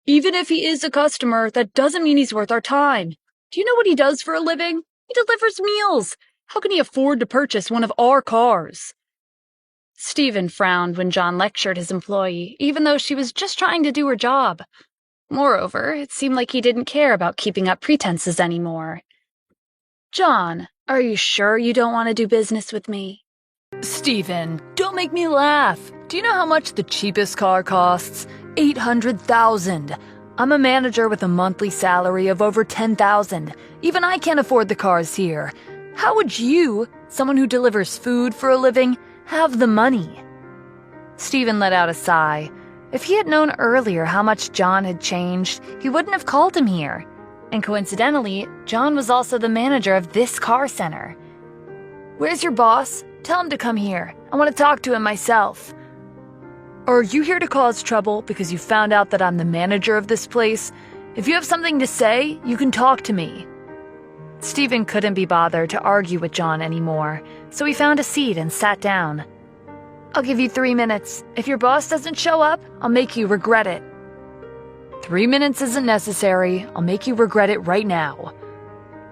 Even if he is a customer, that doesn't mean he's worth our time. Do you know what he does for a living? He delivers meals. How can he afford to purchase one of our cars? Stephen frowned when John lectured his employee, even though she was just trying to do her job. Moreover, it seemed like he didn't care about keeping up pretenses anymore. John, are you sure you don't want to do business with me? Stephen, don't make me laugh. Do you know how much the cheapest car costs? $800,000. I'm a manager with a monthly salary of over $10,000. Even I can't afford the cars here. How would you, someone who delivers food for a living, have the money? Stephen let out a sigh. If he had known earlier how much John had changed, he wouldn't have called him here. And coincidentally, John was also the manager of this car center. Where's your boss? Tell him to come here. I want to talk to him myself. Are you here to cause trouble because you found out that I'm the manager of this place? If you have something to say, you can talk to me. Stephen couldn't be bothered to argue with John anymore, so he found a seat and sat down. I'll give you 3 minutes. If your boss doesn't show up, I'll make you regret it. 3 minutes isn't necessary. I'll make you regret it right now.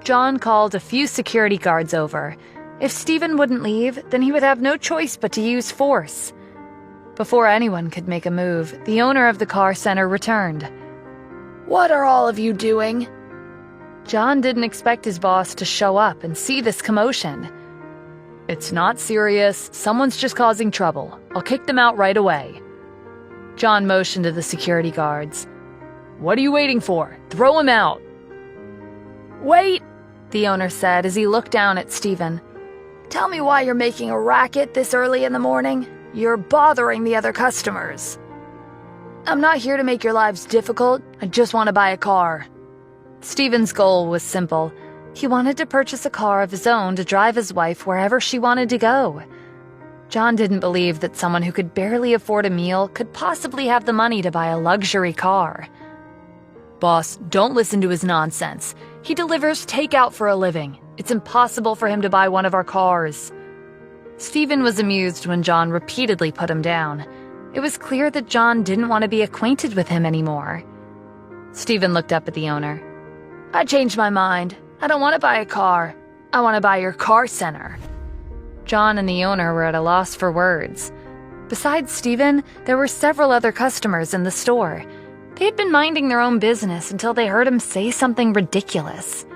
John called a few security guards over. If Stephen wouldn't leave, then he would have no choice but to use force. Before anyone could make a move, the owner of the car center returned. What are all of you doing? John didn't expect his boss to show up and see this commotion. It's not serious. Someone's just causing trouble. I'll kick them out right away. John motioned to the security guards. What are you waiting for? Throw him out. Wait, the owner said as he looked down at Stephen. Tell me why you're making a racket this early in the morning. You're bothering the other customers. I'm not here to make your lives difficult. I just want to buy a car. Stephen's goal was simple. He wanted to purchase a car of his own to drive his wife wherever she wanted to go. John didn't believe that someone who could barely afford a meal could possibly have the money to buy a luxury car. Boss, don't listen to his nonsense. He delivers takeout for a living. It's impossible for him to buy one of our cars. Stephen was amused when John repeatedly put him down. It was clear that John didn't want to be acquainted with him anymore. Stephen looked up at the owner. I changed my mind. I don't want to buy a car. I want to buy your car center. John and the owner were at a loss for words. Besides Stephen, there were several other customers in the store. They had been minding their own business until they heard him say something ridiculous.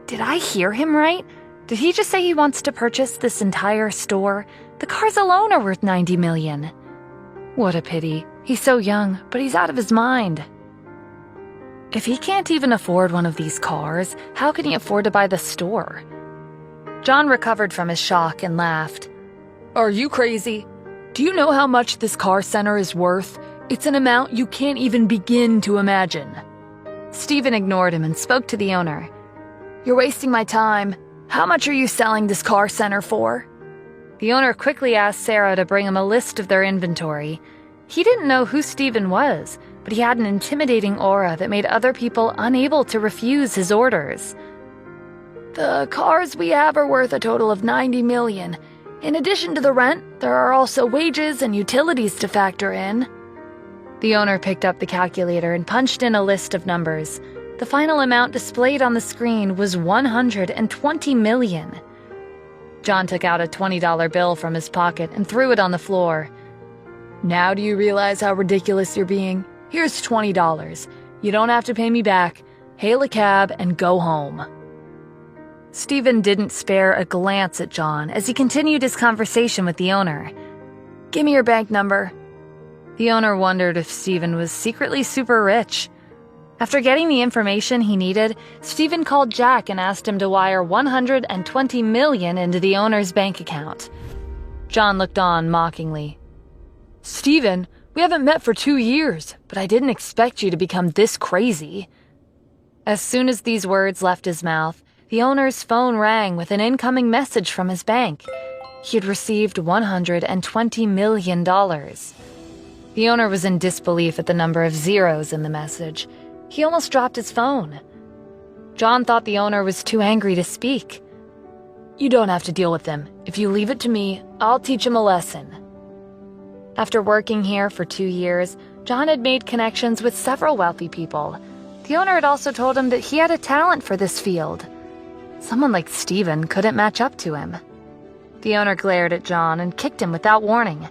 Did I hear him right? Did he just say he wants to purchase this entire store? The cars alone are worth $90 million. What a pity. He's so young, but he's out of his mind. If he can't even afford one of these cars, how can he afford to buy the store? John recovered from his shock and laughed. Are you crazy? Do you know how much this car center is worth? It's an amount you can't even begin to imagine. Stephen ignored him and spoke to the owner. You're wasting my time. How much are you selling this car center for? The owner quickly asked Sarah to bring him a list of their inventory. He didn't know who Stephen was, but he had an intimidating aura that made other people unable to refuse his orders. The cars we have are worth a total of $90 million. In addition to the rent, there are also wages and utilities to factor in. The owner picked up the calculator and punched in a list of numbers. The final amount displayed on the screen was $120 million. John took out a $20 bill from his pocket and threw it on the floor. Now do you realize how ridiculous you're being? Here's $20. You don't have to pay me back. Hail a cab and go home. Stephen didn't spare a glance at John as he continued his conversation with the owner. Give me your bank number. The owner wondered if Stephen was secretly super rich. After getting the information he needed, Stephen called Jack and asked him to wire $120 million into the owner's bank account. John looked on mockingly. Stephen, we haven't met for 2 years, but I didn't expect you to become this crazy. As soon as these words left his mouth, the owner's phone rang with an incoming message from his bank. He had received $120 million. The owner was in disbelief at the number of zeros in the message. He almost dropped his phone. John thought the owner was too angry to speak. "You don't have to deal with him. If you leave it to me, I'll teach him a lesson." After working here for 2 years, John had made connections with several wealthy people. The owner had also told him that he had a talent for this field. Someone like Stephen couldn't match up to him. The owner glared at John and kicked him without warning.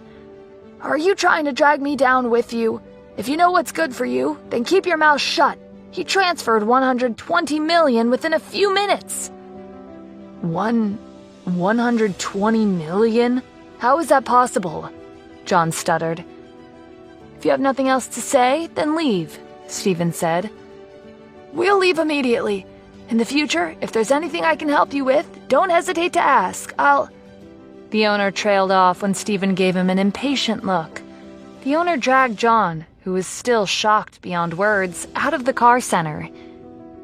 "Are you trying to drag me down with you? If you know what's good for you, then keep your mouth shut. He transferred $120 million within a few minutes." $120 million? How is that possible? John stuttered. "If you have nothing else to say, then leave," Stephen said. "We'll leave immediately. In the future, if there's anything I can help you with, don't hesitate to ask. The owner trailed off when Stephen gave him an impatient look. The owner dragged John, who was still shocked beyond words, out of the car center.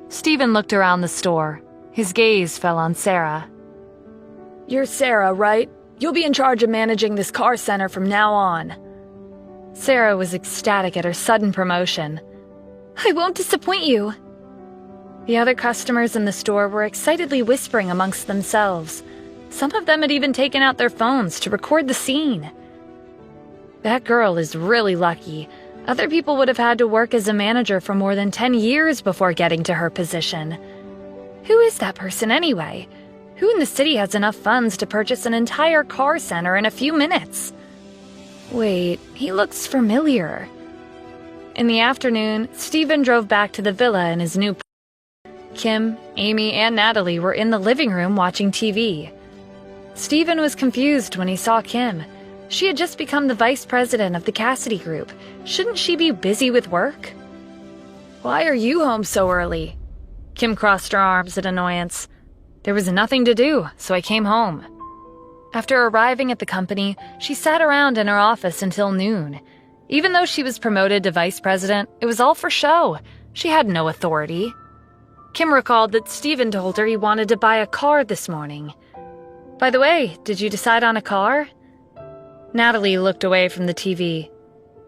Stephen looked around the store. His gaze fell on Sarah. "You're Sarah, right? You'll be in charge of managing this car center from now on." Sarah was ecstatic at her sudden promotion. "I won't disappoint you." The other customers in the store were excitedly whispering amongst themselves. Some of them had even taken out their phones to record the scene. That girl is really lucky. Other people would have had to work as a manager for more than 10 years before getting to her position. Who is that person anyway? Who in the city has enough funds to purchase an entire car center in a few minutes? Wait, he looks familiar. In the afternoon, Stephen drove back to the villa in his new. Kim, Amy, and Natalie were in the living room watching TV. Stephen was confused when he saw Kim. She had just become the vice president of the Cassidy Group. Shouldn't she be busy with work? "Why are you home so early?" Kim crossed her arms in annoyance. "There was nothing to do, so I came home." After arriving at the company, she sat around in her office until noon. Even though she was promoted to vice president, it was all for show. She had no authority. Kim recalled that Stephen told her he wanted to buy a car this morning. "By the way, did you decide on a car?" Natalie looked away from the TV.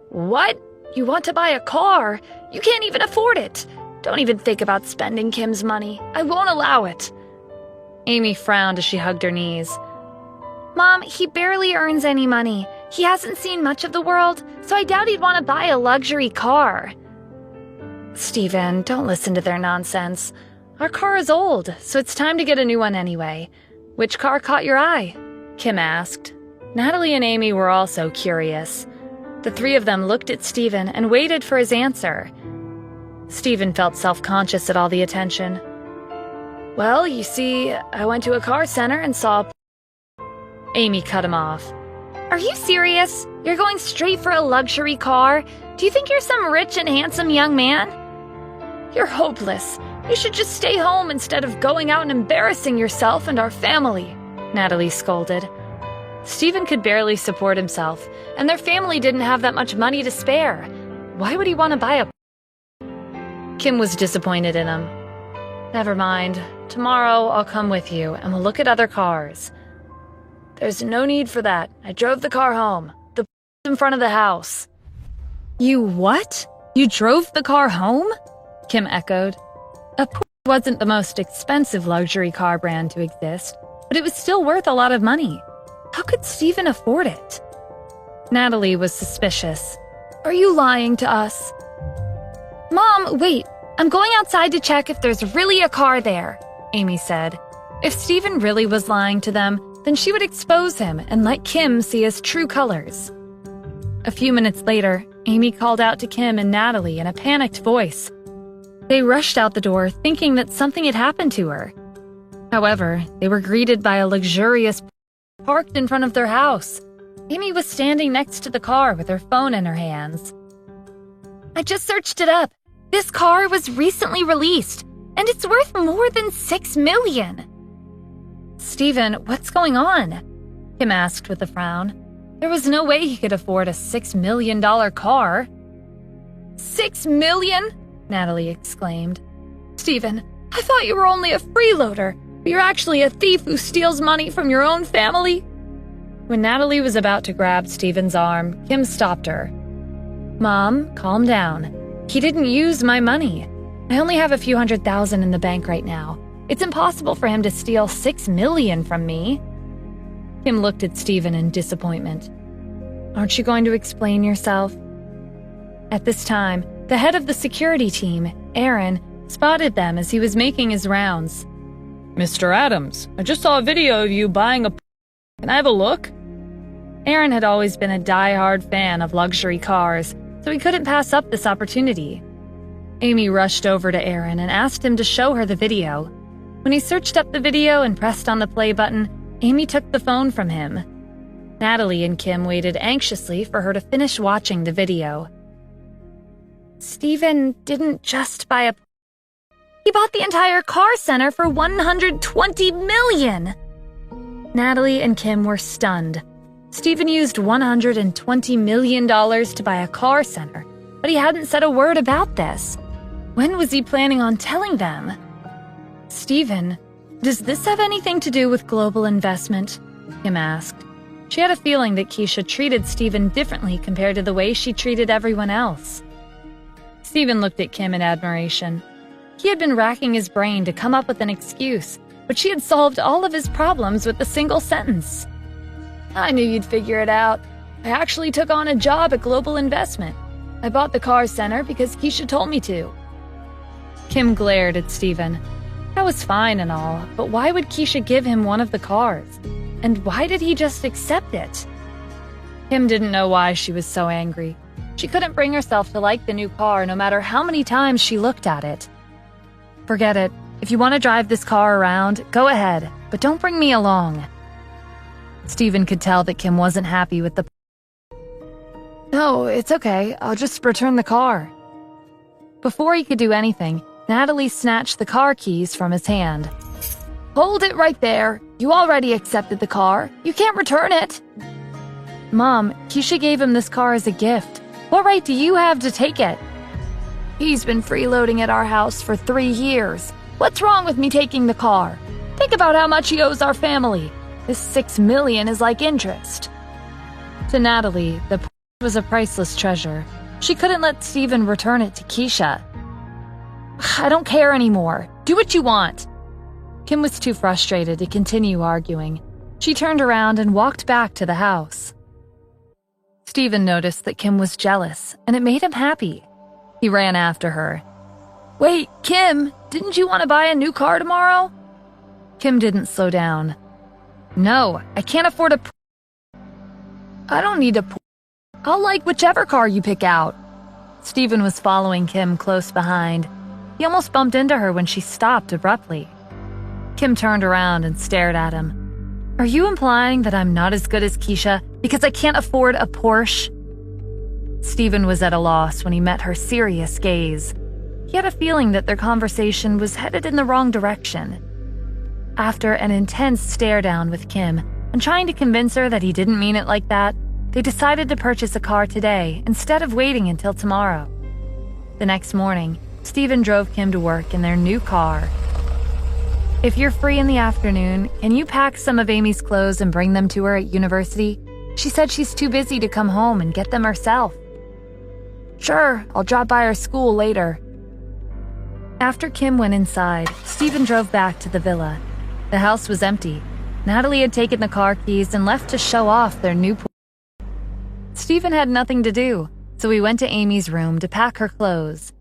"What? You want to buy a car? You can't even afford it. Don't even think about spending Kim's money. I won't allow it." Amy frowned as she hugged her knees. "Mom, he barely earns any money. He hasn't seen much of the world, so I doubt he'd want to buy a luxury car." "Stephen, don't listen to their nonsense. Our car is old, so it's time to get a new one anyway. Which car caught your eye?" Kim asked. Natalie and Amy were also curious. The three of them looked at Stephen and waited for his answer. Stephen felt self-conscious at all the attention. "Well, you see, I went to a car center and saw..." Amy cut him off. "Are you serious? You're going straight for a luxury car? Do you think you're some rich and handsome young man? You're hopeless. You should just stay home instead of going out and embarrassing yourself and our family," Natalie scolded. Stephen could barely support himself, and their family didn't have that much money to spare. Why would he want to buy a... Kim was disappointed in him. "Never mind. Tomorrow I'll come with you, and we'll look at other cars." "There's no need for that. I drove the car home. The in front of the house." "You what? You drove the car home?" Kim echoed. A Porsche wasn't the most expensive luxury car brand to exist, but it was still worth a lot of money. How could Stephen afford it? Natalie was suspicious. "Are you lying to us?" "Mom, wait. I'm going outside to check if there's really a car there," Amy said. If Stephen really was lying to them, then she would expose him and let Kim see his true colors. A few minutes later, Amy called out to Kim and Natalie in a panicked voice. They rushed out the door thinking that something had happened to her. However, they were greeted by a luxurious parked in front of their house. Amy was standing next to the car with her phone in her hands. "I just searched it up. This car was recently released, and it's worth more than $6 million. "Stephen, what's going on?" Kim asked with a frown. There was no way he could afford a $6 million car. "$6 million?" Natalie exclaimed. "Stephen, I thought you were only a freeloader, but you're actually a thief who steals money from your own family." When Natalie was about to grab Stephen's arm, Kim stopped her. Mom, calm down. He didn't use my money. I only have a few $100,000 in the bank right now. It's impossible for him to steal $6 million from me. Kim looked at Stephen in disappointment. Aren't you going to explain yourself? At this time, the head of the security team, Aaron, spotted them as he was making his rounds. Mr. Adams, I just saw a video of you buying a... Can I have a look? Aaron had always been a die-hard fan of luxury cars, so he couldn't pass up this opportunity. Amy rushed over to Aaron and asked him to show her the video. When he searched up the video and pressed on the play button, Amy took the phone from him. Natalie and Kim waited anxiously for her to finish watching the video. Stephen didn't just buy a... He bought the entire car center for $120 million! Natalie and Kim were stunned. Stephen used $120 million to buy a car center, but he hadn't said a word about this. When was he planning on telling them? Stephen, does this have anything to do with global investment? Kim asked. She had a feeling that Keisha treated Stephen differently compared to the way she treated everyone else. Stephen looked at Kim in admiration. He had been racking his brain to come up with an excuse, but she had solved all of his problems with a single sentence. I knew you'd figure it out. I actually took on a job at Global Investment. I bought the car center because Keisha told me to. Kim glared at Stephen. That was fine and all, but why would Keisha give him one of the cars? And why did he just accept it? Kim didn't know why she was so angry. She couldn't bring herself to like the new car no matter how many times she looked at it. Forget it. If you want to drive this car around, go ahead, but don't bring me along. Stephen could tell that Kim wasn't happy with the... No, it's okay. I'll just return the car. Before he could do anything, Natalie snatched the car keys from his hand. Hold it right there. You already accepted the car. You can't return it. Mom, Keisha gave him this car as a gift. What right do you have to take it? He's been freeloading at our house for 3 years. What's wrong with me taking the car? Think about how much he owes our family. This $6 million is like interest. To Natalie, the was a priceless treasure. She couldn't let Stephen return it to Keisha. I don't care anymore. Do what you want. Kim was too frustrated to continue arguing. She turned around and walked back to the house. Stephen noticed that Kim was jealous, and it made him happy. He ran after her. Wait, Kim, didn't you want to buy a new car tomorrow? Kim didn't slow down. No, I can't afford a... I don't need a... I'll like whichever car you pick out. Stephen was following Kim close behind. He almost bumped into her when she stopped abruptly. Kim turned around and stared at him. Are you implying that I'm not as good as Keisha because I can't afford a Porsche? Stephen was at a loss when he met her serious gaze. He had a feeling that their conversation was headed in the wrong direction. After an intense stare-down with Kim and trying to convince her that he didn't mean it like that, they decided to purchase a car today instead of waiting until tomorrow. The next morning, Stephen drove Kim to work in their new car. If you're free in the afternoon, can you pack some of Amy's clothes and bring them to her at university? She said she's too busy to come home and get them herself. Sure, I'll drop by her school later. After Kim went inside, Stephen drove back to the villa. The house was empty. Natalie had taken the car keys and left to show off their new pool. Stephen had nothing to do, so he went to Amy's room to pack her clothes.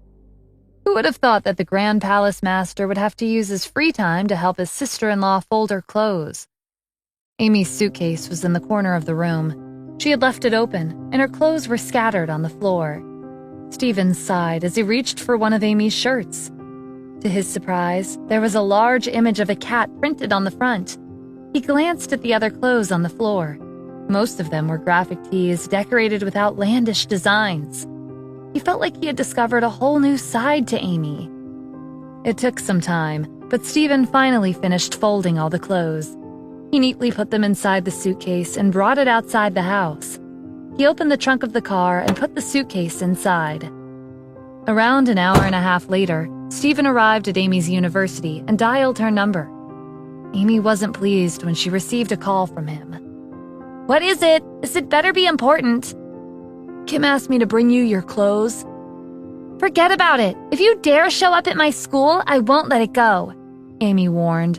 Who would have thought that the Grand Palace Master would have to use his free time to help his sister-in-law fold her clothes? Amy's suitcase was in the corner of the room. She had left it open, and her clothes were scattered on the floor. Stephen sighed as he reached for one of Amy's shirts. To his surprise, there was a large image of a cat printed on the front. He glanced at the other clothes on the floor. Most of them were graphic tees decorated with outlandish designs. He felt like he had discovered a whole new side to Amy. It took some time, but Stephen finally finished folding all the clothes. He neatly put them inside the suitcase and brought it outside the house. He opened the trunk of the car and put the suitcase inside. Around an hour and a half later, Stephen arrived at Amy's university and dialed her number. Amy wasn't pleased when she received a call from him. What is it? This had better be important. Kim asked me to bring you your clothes. Forget about it. If you dare show up at my school, I won't let it go, Amy warned.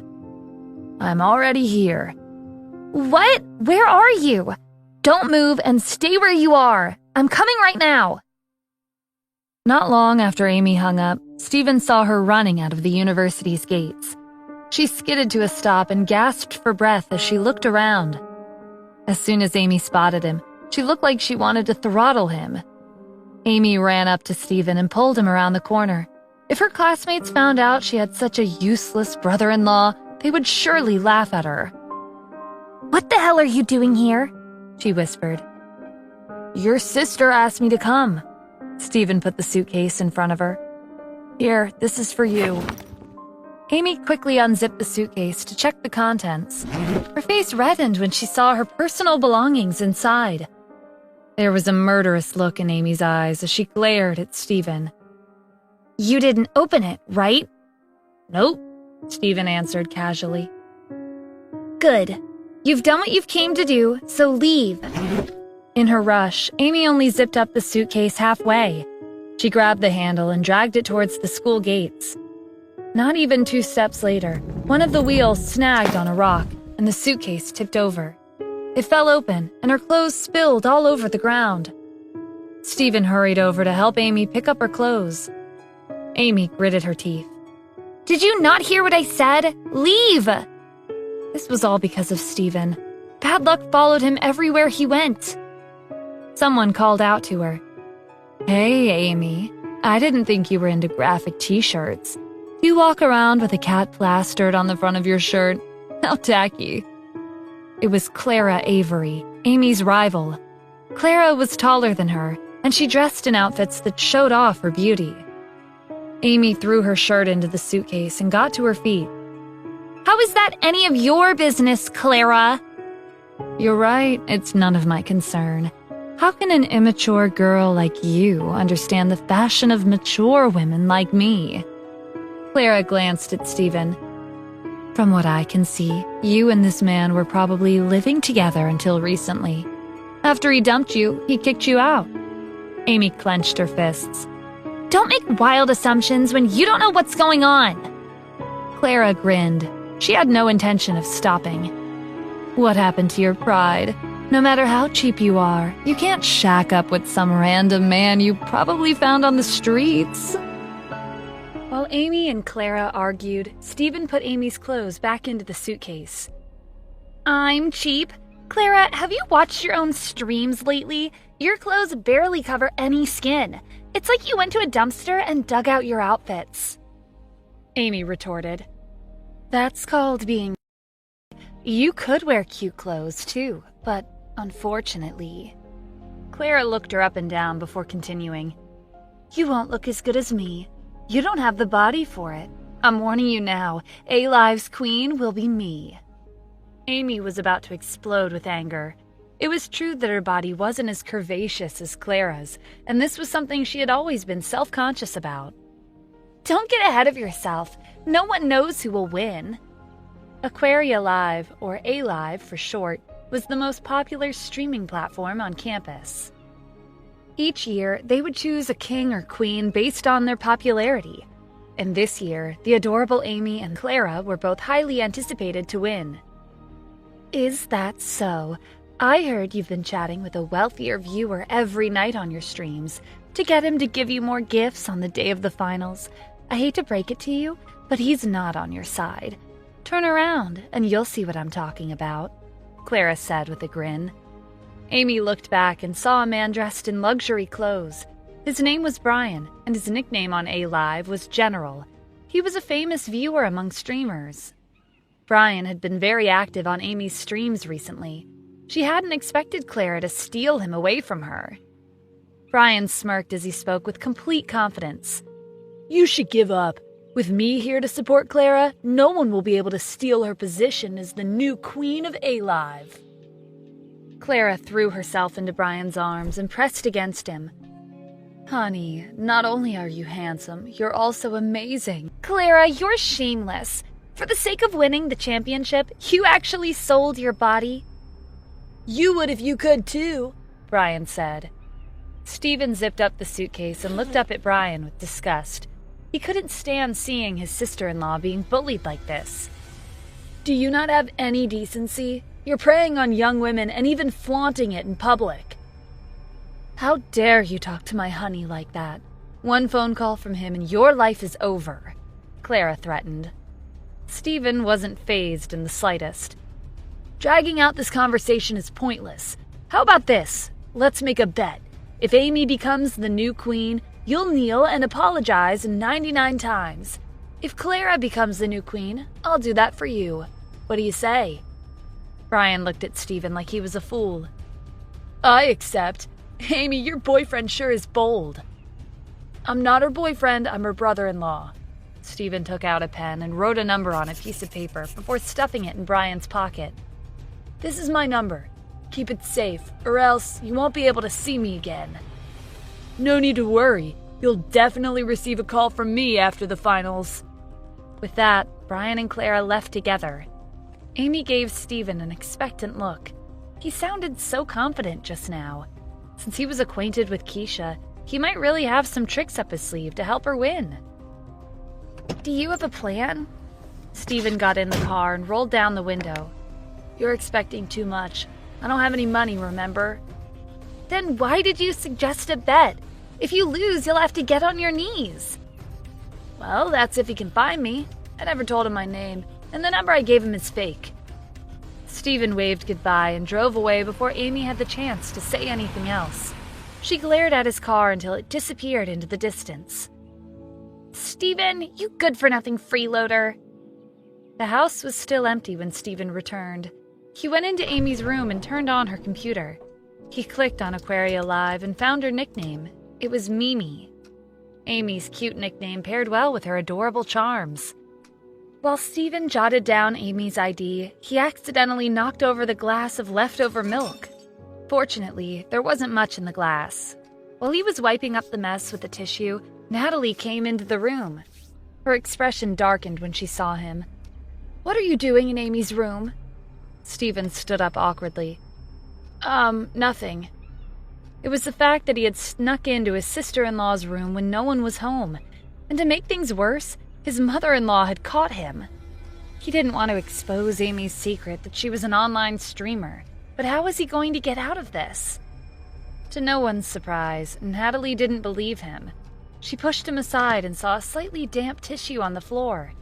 I'm already here. What? Where are you? Don't move and stay where you are. I'm coming right now. Not long after Amy hung up, Stephen saw her running out of the university's gates. She skidded to a stop and gasped for breath as she looked around. As soon as Amy spotted him, she looked like she wanted to throttle him. Amy ran up to Stephen and pulled him around the corner. If her classmates found out she had such a useless brother-in-law, they would surely laugh at her. What the hell are you doing here? She whispered. Your sister asked me to come. Stephen put the suitcase in front of her. Here, this is for you. Amy quickly unzipped the suitcase to check the contents. Her face reddened when she saw her personal belongings inside. There was a murderous look in Amy's eyes as she glared at Stephen. You didn't open it, right? Nope, Stephen answered casually. Good. You've done what you've came to do, so leave. In her rush, Amy only zipped up the suitcase halfway. She grabbed the handle and dragged it towards the school gates. Not even 2 steps later, one of the wheels snagged on a rock, and the suitcase tipped over. It fell open, and her clothes spilled all over the ground. Stephen hurried over to help Amy pick up her clothes. Amy gritted her teeth. Did you not hear what I said? Leave! This was all because of Stephen. Bad luck followed him everywhere he went. Someone called out to her. Hey, Amy. I didn't think you were into graphic t-shirts. Do you walk around with a cat plastered on the front of your shirt? How tacky. It was Clara Avery, Amy's rival. Clara was taller than her, and she dressed in outfits that showed off her beauty. Amy threw her shirt into the suitcase and got to her feet. How is that any of your business, Clara? You're right, it's none of my concern. How can an immature girl like you understand the fashion of mature women like me? Clara glanced at Stephen. From what I can see, you and this man were probably living together until recently. After he dumped you, he kicked you out. Amy clenched her fists. Don't make wild assumptions when you don't know what's going on. Clara grinned. She had no intention of stopping. What happened to your pride? No matter how cheap you are, you can't shack up with some random man you probably found on the streets. While Amy and Clara argued, Stephen put Amy's clothes back into the suitcase. I'm cheap. Clara, have you watched your own streams lately? Your clothes barely cover any skin. It's like you went to a dumpster and dug out your outfits. Amy retorted. That's called being... You could wear cute clothes too, but unfortunately... Clara looked her up and down before continuing. You won't look as good as me. You don't have the body for it. I'm warning you now, A-Live's queen will be me. Amy was about to explode with anger. It was true that her body wasn't as curvaceous as Clara's, and this was something she had always been self-conscious about. Don't get ahead of yourself. No one knows who will win. Aquaria Live, or A-Live for short, was the most popular streaming platform on campus. Each year, they would choose a king or queen based on their popularity. And this year, the adorable Amy and Clara were both highly anticipated to win. Is that so? I heard you've been chatting with a wealthier viewer every night on your streams to get him to give you more gifts on the day of the finals. I hate to break it to you, but he's not on your side. Turn around and you'll see what I'm talking about, Clara said with a grin. Amy looked back and saw a man dressed in luxury clothes. His name was Brian, and his nickname on A-Live was General. He was a famous viewer among streamers. Brian had been very active on Amy's streams recently. She hadn't expected Clara to steal him away from her. Brian smirked as he spoke with complete confidence. You should give up. With me here to support Clara, no one will be able to steal her position as the new queen of A-Live. Clara threw herself into Brian's arms and pressed against him. Honey, not only are you handsome, you're also amazing. Clara, you're shameless. For the sake of winning the championship, you actually sold your body. You would if you could too, Brian said. Stephen zipped up the suitcase and looked up at Brian with disgust. He couldn't stand seeing his sister-in-law being bullied like this. Do you not have any decency? You're preying on young women and even flaunting it in public. How dare you talk to my honey like that? One phone call from him and your life is over, Clara threatened. Stephen wasn't fazed in the slightest. Dragging out this conversation is pointless. How about this? Let's make a bet. If Amy becomes the new queen, you'll kneel and apologize 99 times. If Clara becomes the new queen, I'll do that for you. What do you say? Brian looked at Stephen like he was a fool. I accept. Amy, your boyfriend sure is bold. I'm not her boyfriend, I'm her brother-in-law. Stephen took out a pen and wrote a number on a piece of paper before stuffing it in Brian's pocket. This is my number. Keep it safe, or else you won't be able to see me again. No need to worry. You'll definitely receive a call from me after the finals. With that, Brian and Clara left together. Amy gave Stephen an expectant look. He sounded so confident just now. Since he was acquainted with Keisha, he might really have some tricks up his sleeve to help her win. Do you have a plan? Stephen got in the car and rolled down the window. You're expecting too much. I don't have any money, remember? Then why did you suggest a bet? If you lose, you'll have to get on your knees. Well, that's if he can find me. I never told him my name, and the number I gave him is fake. Stephen waved goodbye and drove away before Amy had the chance to say anything else. She glared at his car until it disappeared into the distance. Stephen, you good-for-nothing freeloader. The house was still empty when Stephen returned. He went into Amy's room and turned on her computer. He clicked on Aquaria Live and found her nickname. It was Mimi. Amy's cute nickname paired well with her adorable charms. While Stephen jotted down Amy's ID, he accidentally knocked over the glass of leftover milk. Fortunately, there wasn't much in the glass. While he was wiping up the mess with a tissue, Natalie came into the room. Her expression darkened when she saw him. What are you doing in Amy's room? Stephen stood up awkwardly. Nothing. It was the fact that he had snuck into his sister-in-law's room when no one was home. And to make things worse, his mother-in-law had caught him. He didn't want to expose Amy's secret that she was an online streamer, but how was he going to get out of this? To no one's surprise, Natalie didn't believe him. She pushed him aside and saw a slightly damp tissue on the floor.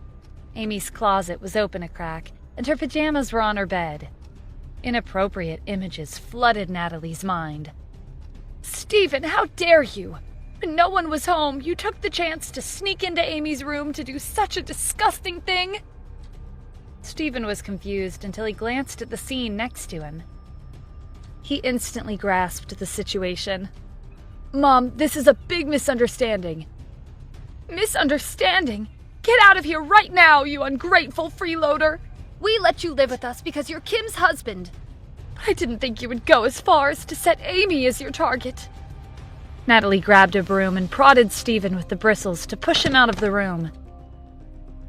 Amy's closet was open a crack, and her pajamas were on her bed. Inappropriate images flooded Natalie's mind. Stephen, how dare you! When no one was home, you took the chance to sneak into Amy's room to do such a disgusting thing! Stephen was confused until he glanced at the scene next to him. He instantly grasped the situation. Mom, this is a big misunderstanding. Misunderstanding? Get out of here right now, you ungrateful freeloader! We let you live with us because you're Kim's husband. I didn't think you would go as far as to set Amy as your target. Natalie grabbed a broom and prodded Stephen with the bristles to push him out of the room.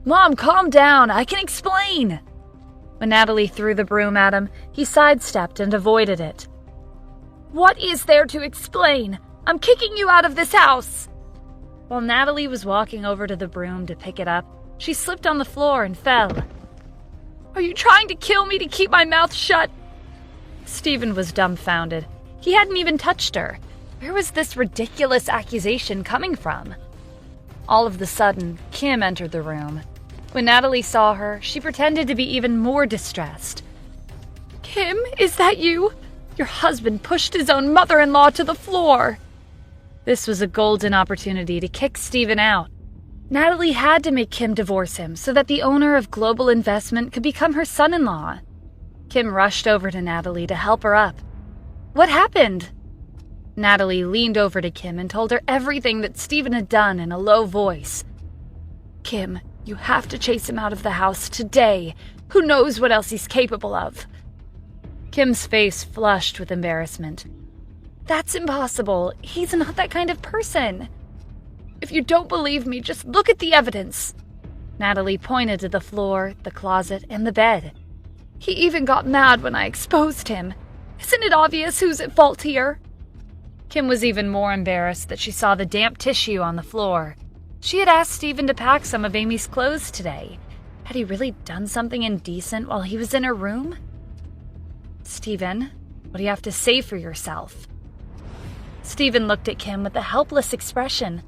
Mom, calm down. I can explain. When Natalie threw the broom at him, he sidestepped and avoided it. What is there to explain? I'm kicking you out of this house. While Natalie was walking over to the broom to pick it up, she slipped on the floor and fell. Are you trying to kill me to keep my mouth shut? Stephen was dumbfounded. He hadn't even touched her. Where was this ridiculous accusation coming from? All of a sudden, Kim entered the room. When Natalie saw her, she pretended to be even more distressed. Kim, is that you? Your husband pushed his own mother-in-law to the floor. This was a golden opportunity to kick Stephen out. Natalie had to make Kim divorce him so that the owner of Global Investment could become her son-in-law. Kim rushed over to Natalie to help her up. What happened? Natalie leaned over to Kim and told her everything that Stephen had done in a low voice. Kim, you have to chase him out of the house today. Who knows what else he's capable of? Kim's face flushed with embarrassment. That's impossible. He's not that kind of person. If you don't believe me, just look at the evidence. Natalie pointed to the floor, the closet, and the bed. He even got mad when I exposed him. Isn't it obvious who's at fault here? Kim was even more embarrassed that she saw the damp tissue on the floor. She had asked Stephen to pack some of Amy's clothes today. Had he really done something indecent while he was in her room? Stephen, what do you have to say for yourself? Stephen looked at Kim with a helpless expression.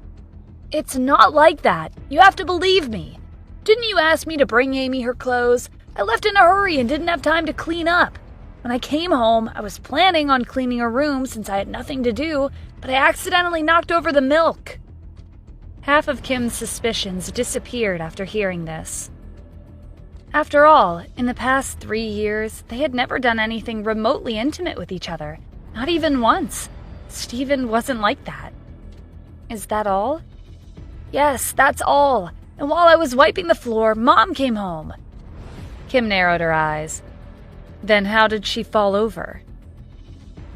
It's not like that. You have to believe me. Didn't you ask me to bring Amy her clothes? I left in a hurry and didn't have time to clean up. When I came home, I was planning on cleaning her room since I had nothing to do, but I accidentally knocked over the milk. Half of Kim's suspicions disappeared after hearing this. After all, in the past 3 years, they had never done anything remotely intimate with each other. Not even once. Stephen wasn't like that. Is that all? Yes, that's all. And while I was wiping the floor, Mom came home. Kim narrowed her eyes. Then how did she fall over?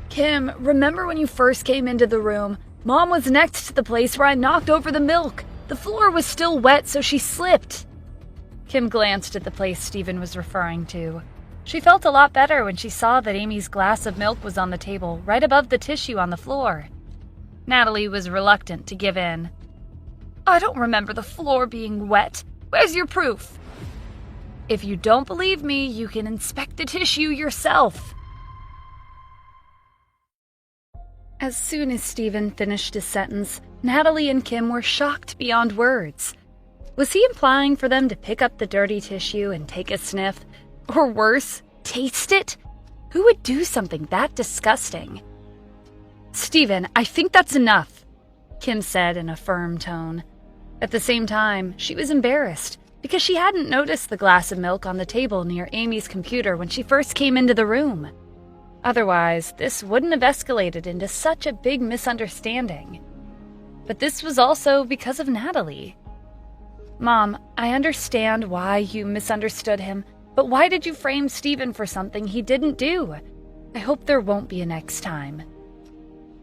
Kim, remember when you first came into the room? Mom was next to the place where I knocked over the milk. The floor was still wet, so she slipped. Kim glanced at the place Stephen was referring to. She felt a lot better when she saw that Amy's glass of milk was on the table, right above the tissue on the floor. Natalie was reluctant to give in. I don't remember the floor being wet. Where's your proof? If you don't believe me, you can inspect the tissue yourself. As soon as Stephen finished his sentence, Natalie and Kim were shocked beyond words. Was he implying for them to pick up the dirty tissue and take a sniff? Or worse, taste it? Who would do something that disgusting? Stephen, I think that's enough, Kim said in a firm tone. At the same time, she was embarrassed because she hadn't noticed the glass of milk on the table near Amy's computer when she first came into the room. Otherwise, this wouldn't have escalated into such a big misunderstanding. But this was also because of Natalie. Mom, I understand why you misunderstood him, but why did you frame Stephen for something he didn't do? I hope there won't be a next time.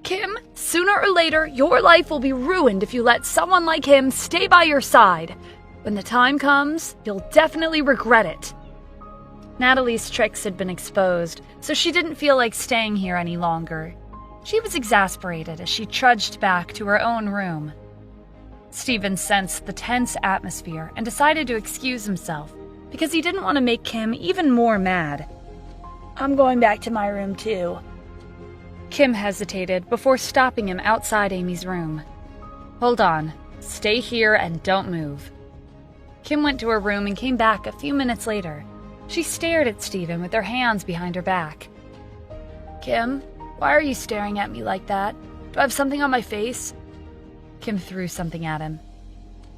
Kim, sooner or later, your life will be ruined if you let someone like him stay by your side. When the time comes, you'll definitely regret it. Natalie's tricks had been exposed, so she didn't feel like staying here any longer. She was exasperated as she trudged back to her own room. Stephen sensed the tense atmosphere and decided to excuse himself because he didn't want to make Kim even more mad. I'm going back to my room too. Kim hesitated before stopping him outside Amy's room. Hold on. Stay here and don't move. Kim went to her room and came back a few minutes later. She stared at Stephen with her hands behind her back. Kim, why are you staring at me like that? Do I have something on my face? Kim threw something at him.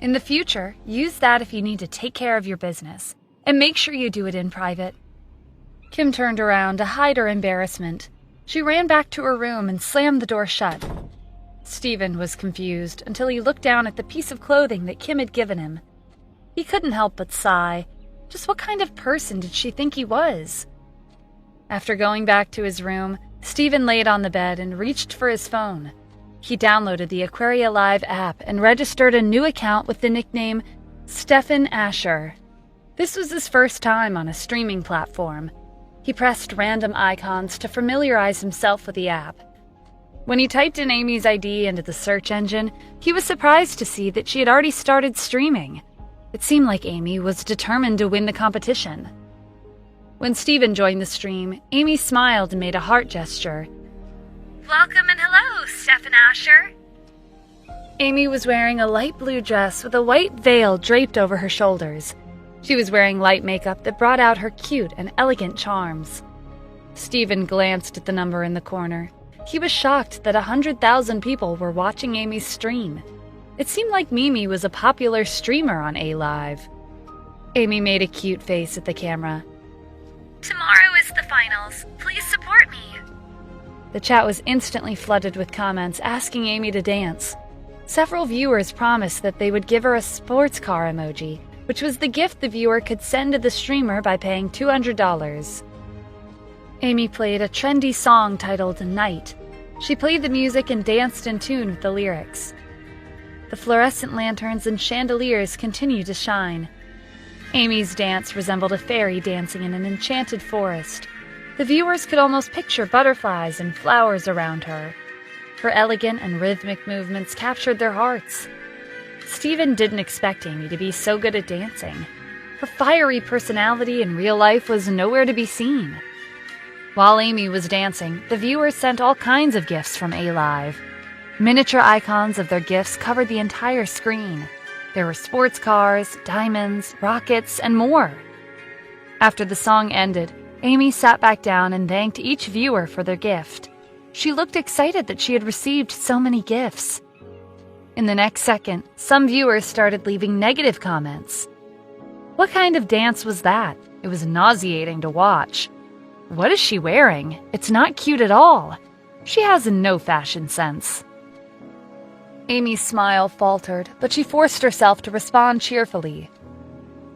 In the future, use that if you need to take care of your business. And make sure you do it in private. Kim turned around to hide her embarrassment. She ran back to her room and slammed the door shut. Stephen was confused until he looked down at the piece of clothing that Kim had given him. He couldn't help but sigh. Just what kind of person did she think he was? After going back to his room, Stephen laid on the bed and reached for his phone. He downloaded the Aquaria Live app and registered a new account with the nickname Stephan Asher. This was his first time on a streaming platform. He pressed random icons to familiarize himself with the app. When he typed in Amy's ID into the search engine, he was surprised to see that she had already started streaming. It seemed like Amy was determined to win the competition. When Stephen joined the stream, Amy smiled and made a heart gesture. Welcome and hello, Stephan Asher. Amy was wearing a light blue dress with a white veil draped over her shoulders. She was wearing light makeup that brought out her cute and elegant charms. Stephen glanced at the number in the corner. He was shocked that 100,000 people were watching Amy's stream. It seemed like Mimi was a popular streamer on A-Live. Amy made a cute face at the camera. Tomorrow is the finals. Please support me. The chat was instantly flooded with comments asking Amy to dance. Several viewers promised that they would give her a sports car emoji, which was the gift the viewer could send to the streamer by paying $200. Amy played a trendy song titled Night. She played the music and danced in tune with the lyrics. The fluorescent lanterns and chandeliers continued to shine. Amy's dance resembled a fairy dancing in an enchanted forest. The viewers could almost picture butterflies and flowers around her. Her elegant and rhythmic movements captured their hearts. Stephen didn't expect Amy to be so good at dancing. Her fiery personality in real life was nowhere to be seen. While Amy was dancing, the viewers sent all kinds of gifts from A-Live. Miniature icons of their gifts covered the entire screen. There were sports cars, diamonds, rockets, and more. After the song ended, Amy sat back down and thanked each viewer for their gift. She looked excited that she had received so many gifts. In the next second, some viewers started leaving negative comments. What kind of dance was that? It was nauseating to watch. What is she wearing? It's not cute at all. She has no fashion sense. Amy's smile faltered, but she forced herself to respond cheerfully.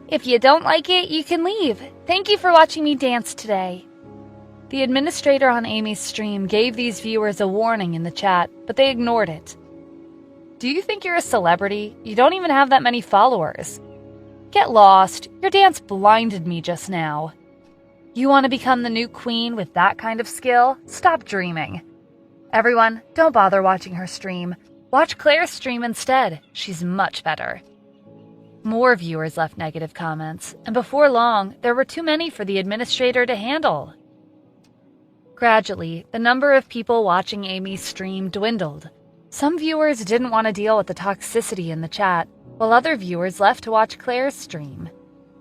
If you don't like it, you can leave. Thank you for watching me dance today. The administrator on Amy's stream gave these viewers a warning in the chat, but they ignored it. Do you think you're a celebrity? You don't even have that many followers. Get lost. Your dance blinded me just now. You want to become the new queen with that kind of skill? Stop dreaming. Everyone, don't bother watching her stream. Watch Claire's stream instead. She's much better. More viewers left negative comments, and before long, there were too many for the administrator to handle. Gradually, the number of people watching Amy's stream dwindled. Some viewers didn't want to deal with the toxicity in the chat, while other viewers left to watch Claire's stream.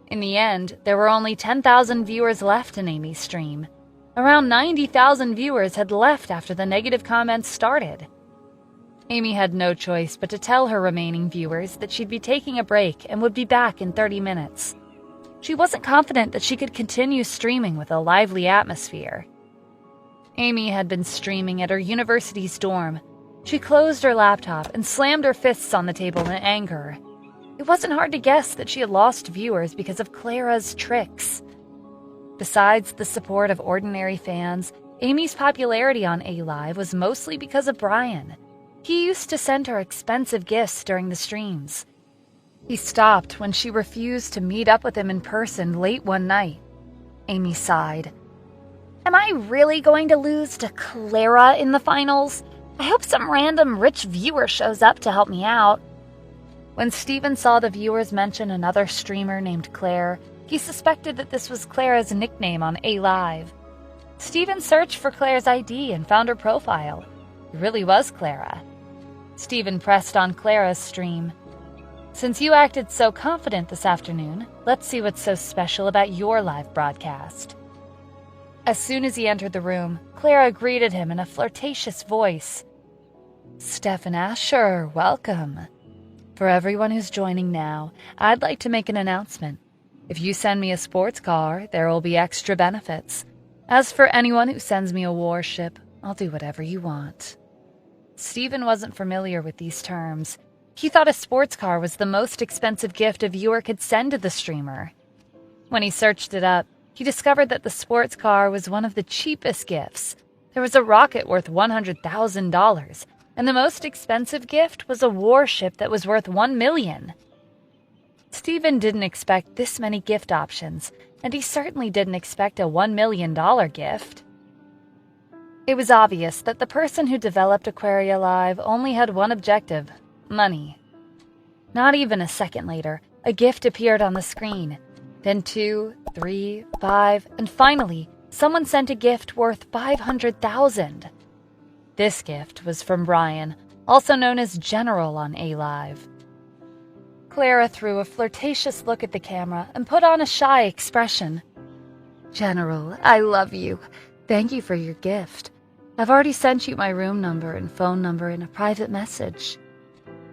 In the end, there were only 10,000 viewers left in Amy's stream. Around 90,000 viewers had left after the negative comments started. Amy had no choice but to tell her remaining viewers that she'd be taking a break and would be back in 30 minutes. She wasn't confident that she could continue streaming with a lively atmosphere. Amy had been streaming at her university's dorm. She closed her laptop and slammed her fists on the table in anger. It wasn't hard to guess that she had lost viewers because of Clara's tricks. Besides the support of ordinary fans, Amy's popularity on A-Live was mostly because of Brian. He used to send her expensive gifts during the streams. He stopped when she refused to meet up with him in person late one night. Amy sighed. Am I really going to lose to Clara in the finals? I hope some random rich viewer shows up to help me out. When Stephen saw the viewers mention another streamer named Claire, he suspected that this was Clara's nickname on A-Live. Stephen searched for Claire's ID and found her profile. It really was Clara. Stephen pressed on Clara's stream. Since you acted so confident this afternoon, let's see what's so special about your live broadcast. As soon as he entered the room, Clara greeted him in a flirtatious voice. Stephan Asher, welcome. For everyone who's joining now, I'd like to make an announcement. If you send me a sports car, there will be extra benefits. As for anyone who sends me a warship, I'll do whatever you want. Stephen wasn't familiar with these terms. He thought a sports car was the most expensive gift a viewer could send to the streamer. When he searched it up, he discovered that the sports car was one of the cheapest gifts. There was a rocket worth $100,000, and the most expensive gift was a warship that was worth $1 million. Stephen didn't expect this many gift options, and he certainly didn't expect a $1 million gift. It was obvious that the person who developed Aquaria Live only had one objective: money. Not even a second later, a gift appeared on the screen. Then 2, 3, 5, and finally, someone sent a gift worth $500,000. This gift was from Brian, also known as General on A-Live. Clara threw a flirtatious look at the camera and put on a shy expression. General, I love you. Thank you for your gift. I've already sent you my room number and phone number in a private message.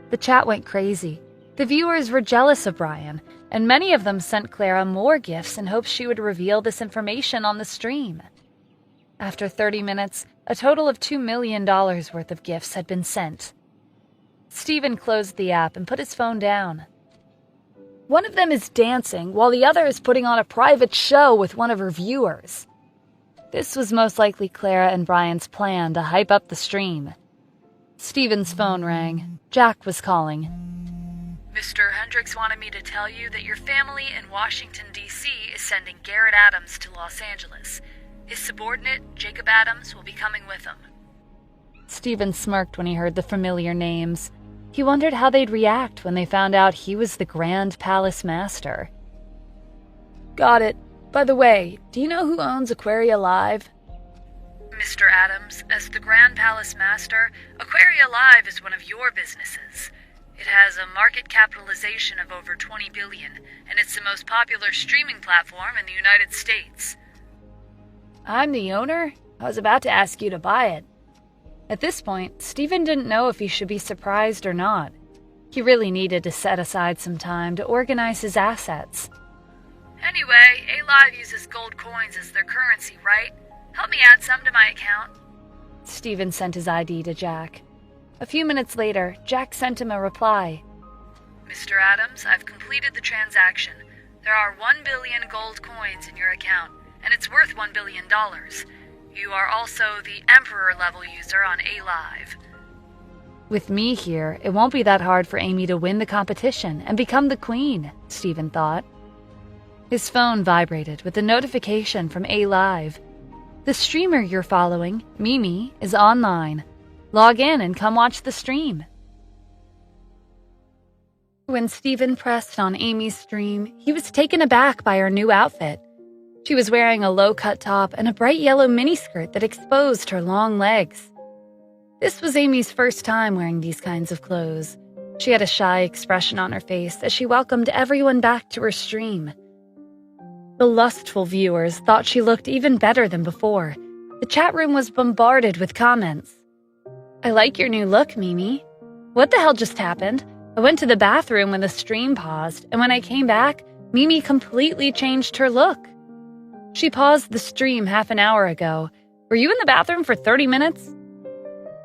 The chat went crazy. The viewers were jealous of Brian, and many of them sent Clara more gifts in hopes she would reveal this information on the stream. After 30 minutes, a total of $2 million worth of gifts had been sent. Stephen closed the app and put his phone down. One of them is dancing, while the other is putting on a private show with one of her viewers. This was most likely Clara and Brian's plan to hype up the stream. Stephen's phone rang. Jack was calling. Mr. Hendricks wanted me to tell you that your family in Washington, D.C. is sending Garrett Adams to Los Angeles. His subordinate, Jacob Adams, will be coming with him. Stephen smirked when he heard the familiar names. He wondered how they'd react when they found out he was the Grand Palace Master. Got it. By the way, do you know who owns Aquaria Live? Mr. Adams, as the Grand Palace Master, Aquaria Live is one of your businesses. It has a market capitalization of over $20 billion, and it's the most popular streaming platform in the United States. I'm the owner? I was about to ask you to buy it. At this point, Stephen didn't know if he should be surprised or not. He really needed to set aside some time to organize his assets. Anyway, A-Live uses gold coins as their currency, right? Help me add some to my account. Stephen sent his ID to Jack. A few minutes later, Jack sent him a reply. Mr. Adams, I've completed the transaction. There are 1 billion gold coins in your account, and it's worth $1 billion. You are also the Emperor-level user on A-Live. With me here, it won't be that hard for Amy to win the competition and become the queen, Stephen thought. His phone vibrated with a notification from A-Live. The streamer you're following, Mimi, is online. Log in and come watch the stream. When Stephen pressed on Amy's stream, he was taken aback by her new outfit. She was wearing a low-cut top and a bright yellow miniskirt that exposed her long legs. This was Amy's first time wearing these kinds of clothes. She had a shy expression on her face as she welcomed everyone back to her stream. The lustful viewers thought she looked even better than before. The chat room was bombarded with comments. I like your new look, Mimi. What the hell just happened? I went to the bathroom when the stream paused, and when I came back, Mimi completely changed her look. She paused the stream half an hour ago. Were you in the bathroom for 30 minutes?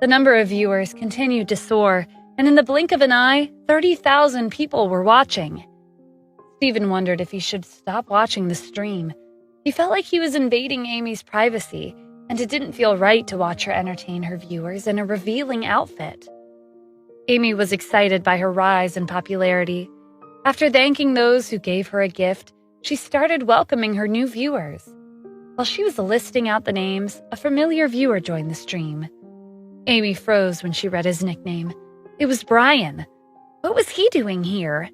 The number of viewers continued to soar, and in the blink of an eye, 30,000 people were watching. Stephen wondered if he should stop watching the stream. He felt like he was invading Amy's privacy, and it didn't feel right to watch her entertain her viewers in a revealing outfit. Amy was excited by her rise in popularity. After thanking those who gave her a gift, she started welcoming her new viewers. While she was listing out the names, a familiar viewer joined the stream. Amy froze when she read his nickname. It was Brian. What was he doing here?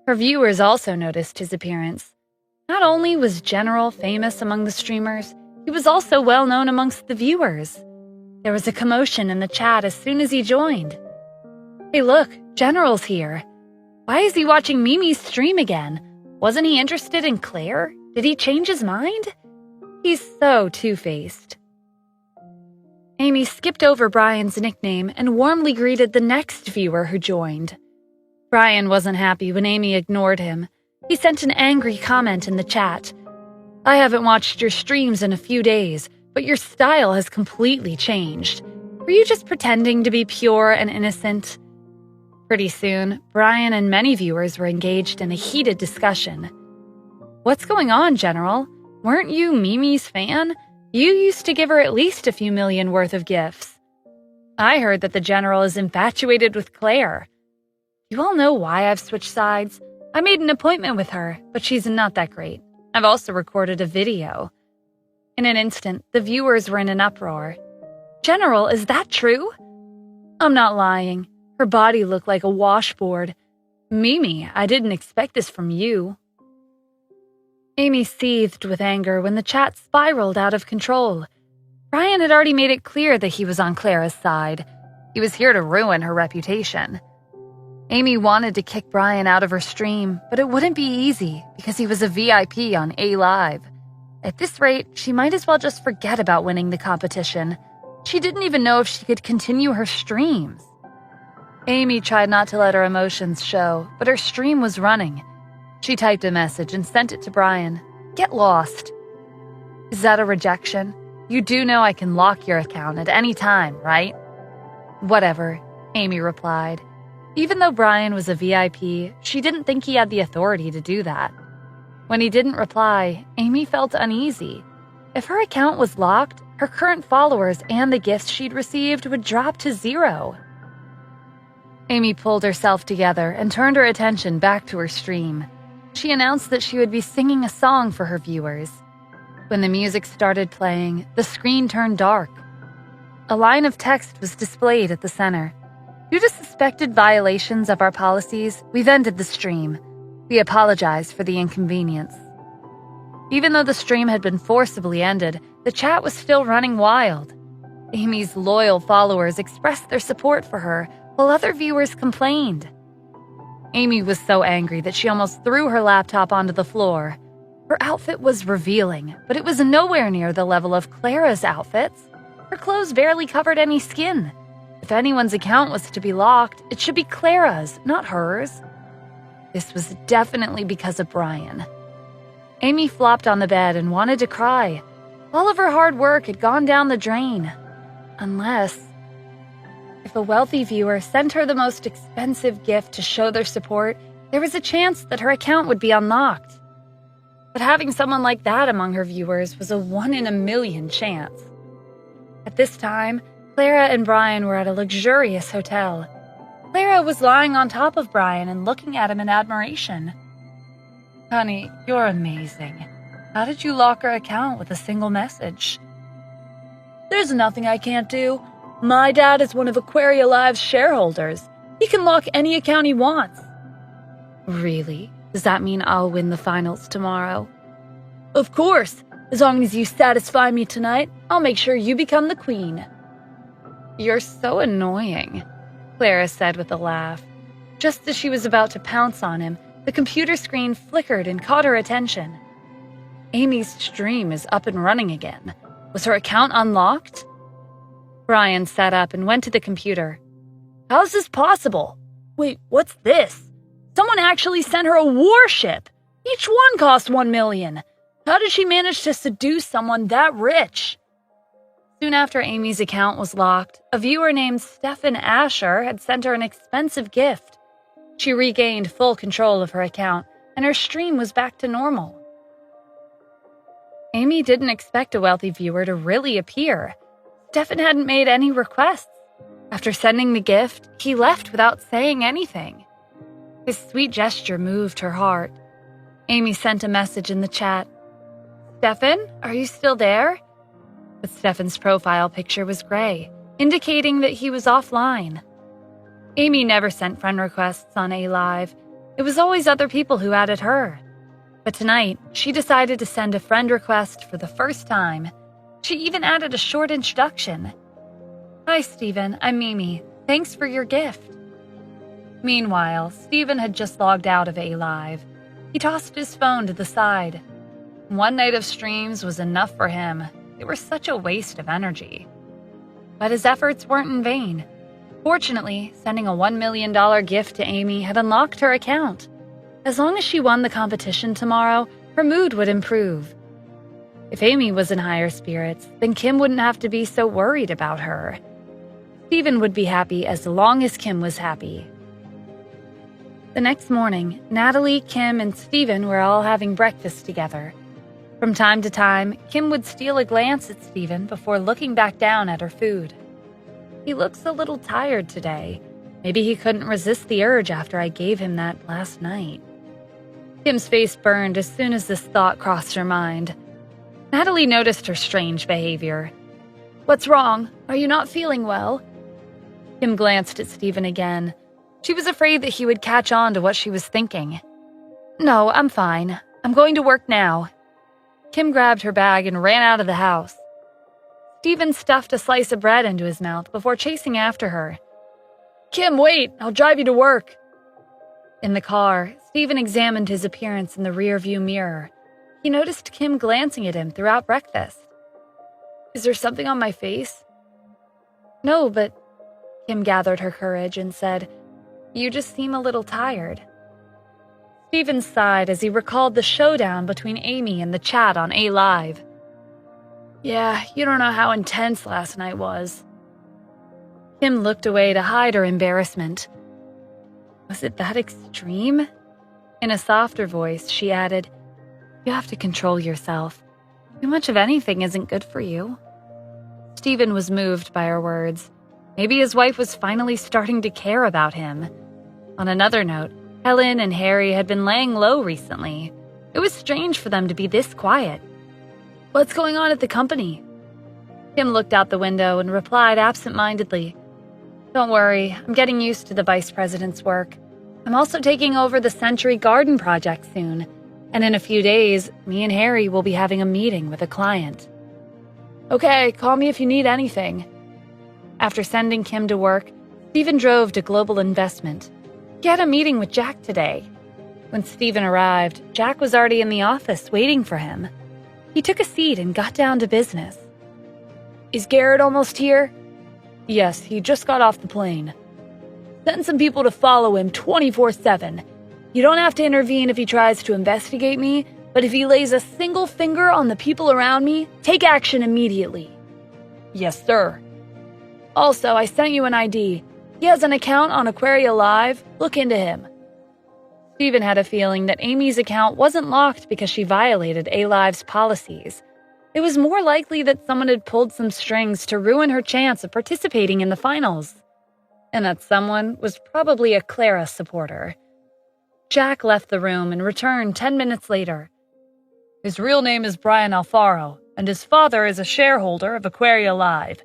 Her viewers also noticed his appearance. Not only was General famous among the streamers, he was also well known amongst the viewers. There was a commotion in the chat as soon as he joined. Hey look, General's here. Why is he watching Mimi's stream again? Wasn't he interested in Claire? Did he change his mind? He's so two-faced. Amy skipped over Brian's nickname and warmly greeted the next viewer who joined. Brian wasn't happy when Amy ignored him. He sent an angry comment in the chat. I haven't watched your streams in a few days, but your style has completely changed. Were you just pretending to be pure and innocent? Pretty soon, Brian and many viewers were engaged in a heated discussion. What's going on, General? Weren't you Mimi's fan? You used to give her at least a few million worth of gifts. I heard that the General is infatuated with Claire. You all know why I've switched sides? I made an appointment with her, but she's not that great. I've also recorded a video. In an instant, the viewers were in an uproar. General, is that true? I'm not lying. Her body looked like a washboard. Mimi, I didn't expect this from you. Amy seethed with anger when the chat spiraled out of control. Brian had already made it clear that he was on Clara's side. He was here to ruin her reputation. Amy wanted to kick Brian out of her stream, but it wouldn't be easy because he was a VIP on A-Live. At this rate, she might as well just forget about winning the competition. She didn't even know if she could continue her streams. Amy tried not to let her emotions show, but her stream was running. She typed a message and sent it to Brian. Get lost. Is that a rejection? You do know I can lock your account at any time, right? Whatever, Amy replied. Even though Brian was a VIP, she didn't think he had the authority to do that. When he didn't reply, Amy felt uneasy. If her account was locked, her current followers and the gifts she'd received would drop to 0. Amy pulled herself together and turned her attention back to her stream. She announced that she would be singing a song for her viewers. When the music started playing, the screen turned dark. A line of text was displayed at the center. Due to suspected violations of our policies, we've ended the stream. We apologize for the inconvenience. Even though the stream had been forcibly ended, the chat was still running wild. Amy's loyal followers expressed their support for her, while other viewers complained. Amy was so angry that she almost threw her laptop onto the floor. Her outfit was revealing, but it was nowhere near the level of Clara's outfits. Her clothes barely covered any skin. If anyone's account was to be locked, it should be Clara's, not hers. This was definitely because of Brian. Amy flopped on the bed and wanted to cry. All of her hard work had gone down the drain. Unless, if a wealthy viewer sent her the most expensive gift to show their support, there was a chance that her account would be unlocked. But having someone like that among her viewers was a 1 in a million chance. At this time, Clara and Brian were at a luxurious hotel. Clara was lying on top of Brian and looking at him in admiration. "Honey, you're amazing. How did you lock our account with a single message?" "There's nothing I can't do. My dad is one of Aquaria Live's shareholders. He can lock any account he wants." "Really? Does that mean I'll win the finals tomorrow?" "Of course. As long as you satisfy me tonight, I'll make sure you become the queen." "You're so annoying," Clara said with a laugh. Just as she was about to pounce on him, the computer screen flickered and caught her attention. Amy's stream is up and running again. Was her account unlocked? Brian sat up and went to the computer. "How's this possible? Wait, what's this? Someone actually sent her a warship! Each one cost 1 million! How did she manage to seduce someone that rich?" Soon after Amy's account was locked, a viewer named Stephan Asher had sent her an expensive gift. She regained full control of her account, and her stream was back to normal. Amy didn't expect a wealthy viewer to really appear. Stephan hadn't made any requests. After sending the gift, he left without saying anything. His sweet gesture moved her heart. Amy sent a message in the chat. "Stephan, are you still there?" But Stephan's profile picture was gray, indicating that he was offline. Amy never sent friend requests on A Live. It was always other people who added her. But tonight, she decided to send a friend request for the first time. She even added a short introduction. "Hi, Stephan, I'm Mimi. Thanks for your gift." Meanwhile, Stephan had just logged out of A Live. He tossed his phone to the side. One night of streams was enough for him. They were such a waste of energy. But his efforts weren't in vain. Fortunately, sending a $1 million gift to Amy had unlocked her account. As long as she won the competition tomorrow, her mood would improve. If Amy was in higher spirits, then Kim wouldn't have to be so worried about her. Stephan would be happy as long as Kim was happy. The next morning, Natalie, Kim, and Stephan were all having breakfast together. From time to time, Kim would steal a glance at Stephan before looking back down at her food. "He looks a little tired today. Maybe he couldn't resist the urge after I gave him that last night." Kim's face burned as soon as this thought crossed her mind. Natalie noticed her strange behavior. "What's wrong? Are you not feeling well?" Kim glanced at Stephan again. She was afraid that he would catch on to what she was thinking. "No, I'm fine. I'm going to work now." Kim grabbed her bag and ran out of the house. Stephan stuffed a slice of bread into his mouth before chasing after her. "Kim, wait! I'll drive you to work." In the car, Stephan examined his appearance in the rearview mirror. He noticed Kim glancing at him throughout breakfast. "Is there something on my face?" "No, but..." Kim gathered her courage and said, "You just seem a little tired." Stephan sighed as he recalled the showdown between Amy and the chat on A Live. "Yeah, you don't know how intense last night was." Kim looked away to hide her embarrassment. "Was it that extreme?" In a softer voice, she added, "You have to control yourself. Too much of anything isn't good for you." Stephan was moved by her words. Maybe his wife was finally starting to care about him. On another note, Helen and Harry had been laying low recently. It was strange for them to be this quiet. "What's going on at the company?" Kim looked out the window and replied absent-mindedly, "Don't worry, I'm getting used to the vice president's work. I'm also taking over the Century Garden project soon, and in a few days, me and Harry will be having a meeting with a client." "Okay, call me if you need anything." After sending Kim to work, Stephen drove to Global Investment. He had a meeting with Jack today. When Stephen arrived, Jack was already in the office waiting for him. He took a seat and got down to business. "Is Garrett almost here?" "Yes, he just got off the plane." "Send some people to follow him 24/7. You don't have to intervene if he tries to investigate me, but if he lays a single finger on the people around me, take action immediately." "Yes, sir." "Also, I sent you an ID. He has an account on Aquaria Live. Look into him." Stephen had a feeling that Amy's account wasn't locked because she violated A-Live's policies. It was more likely that someone had pulled some strings to ruin her chance of participating in the finals. And that someone was probably a Clara supporter. Jack left the room and returned 10 minutes later. "His real name is Brian Alfaro, and his father is a shareholder of Aquaria Live.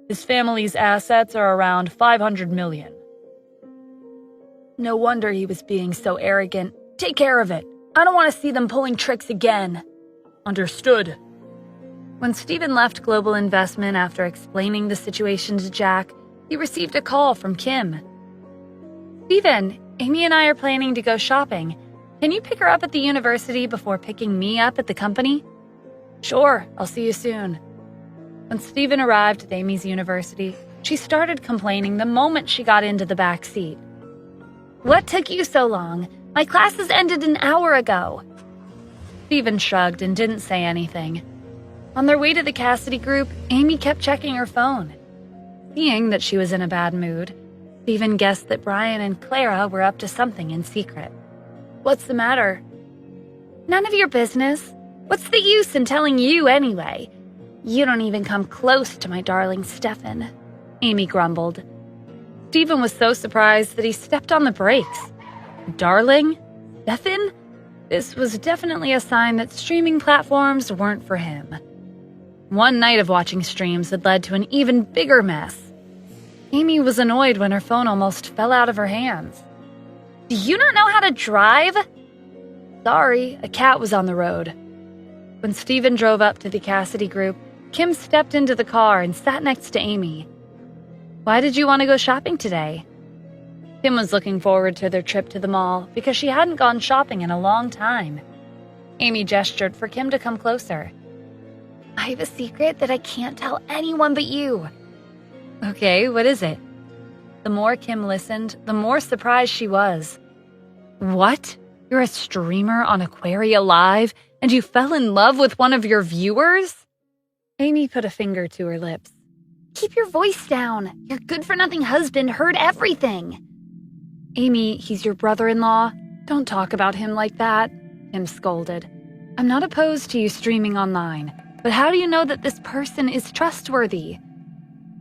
His family's assets are around $500 million. No wonder he was being so arrogant. Take care of it. I don't want to see them pulling tricks again." "Understood." When Stephen left Global Investment after explaining the situation to Jack, he received a call from Kim. "Stephen, Amy and I are planning to go shopping. Can you pick her up at the university before picking me up at the company?" "Sure, I'll see you soon." When Stephen arrived at Amy's university, she started complaining the moment she got into the back seat. "What took you so long? My classes ended an hour ago." Stephen shrugged and didn't say anything. On their way to the Cassidy group, Amy kept checking her phone. Seeing that she was in a bad mood, Stephen guessed that Brian and Clara were up to something in secret. "What's the matter?" "None of your business. What's the use in telling you anyway? You don't even come close to my darling Stephan," Amy grumbled. Stephen was so surprised that he stepped on the brakes. Darling? Stephan? This was definitely a sign that streaming platforms weren't for him. One night of watching streams had led to an even bigger mess. Amy was annoyed when her phone almost fell out of her hands. "Do you not know how to drive?" Sorry, a cat was on the road. When Stephen drove up to the Cassidy group, Kim stepped into the car and sat next to Amy. "Why did you want to go shopping today?" Kim was looking forward to their trip to the mall because she hadn't gone shopping in a long time. Amy gestured for Kim to come closer. "I have a secret that I can't tell anyone but you." "Okay, what is it?" The more Kim listened, the more surprised she was. "What? You're a streamer on Aquaria Live, and you fell in love with one of your viewers?" Amy put a finger to her lips. "Keep your voice down. Your good-for-nothing husband heard everything." "Amy, he's your brother-in-law. Don't talk about him like that," Kim scolded. "I'm not opposed to you streaming online, but how do you know that this person is trustworthy?"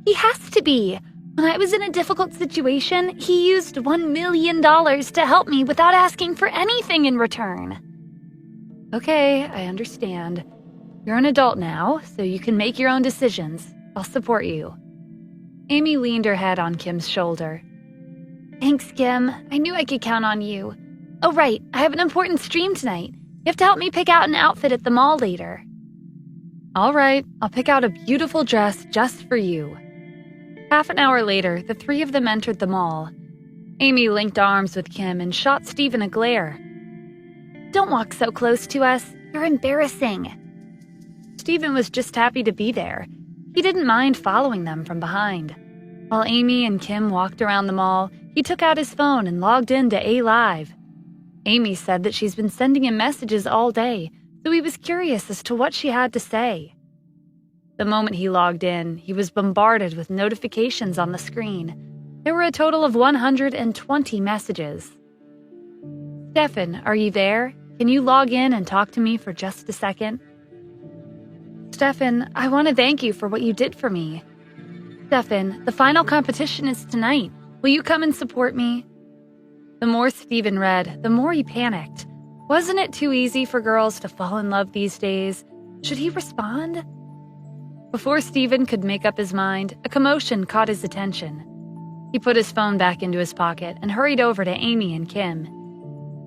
"He has to be. When I was in a difficult situation, he used $1 million to help me without asking for anything in return." "Okay, I understand. You're an adult now, so you can make your own decisions. I'll support you." Amy leaned her head on Kim's shoulder. "Thanks, Kim. I knew I could count on you. Oh, right, I have an important stream tonight. You have to help me pick out an outfit at the mall later." "All right, I'll pick out a beautiful dress just for you." Half an hour later, the three of them entered the mall. Amy linked arms with Kim and shot Stephen a glare. "Don't walk so close to us. You're embarrassing." Stephen was just happy to be there. He didn't mind following them from behind. While Amy and Kim walked around the mall, he took out his phone and logged into A-Live. Amy said that she's been sending him messages all day, so he was curious as to what she had to say. The moment he logged in, he was bombarded with notifications on the screen. There were a total of 120 messages. "Stephan, are you there? Can you log in and talk to me for just a second?" "Stephan, I want to thank you for what you did for me." "Stephan, the final competition is tonight. Will you come and support me?" The more Stephen read, the more he panicked. Wasn't it too easy for girls to fall in love these days? Should he respond? Before Stephen could make up his mind, a commotion caught his attention. He put his phone back into his pocket and hurried over to Amy and Kim.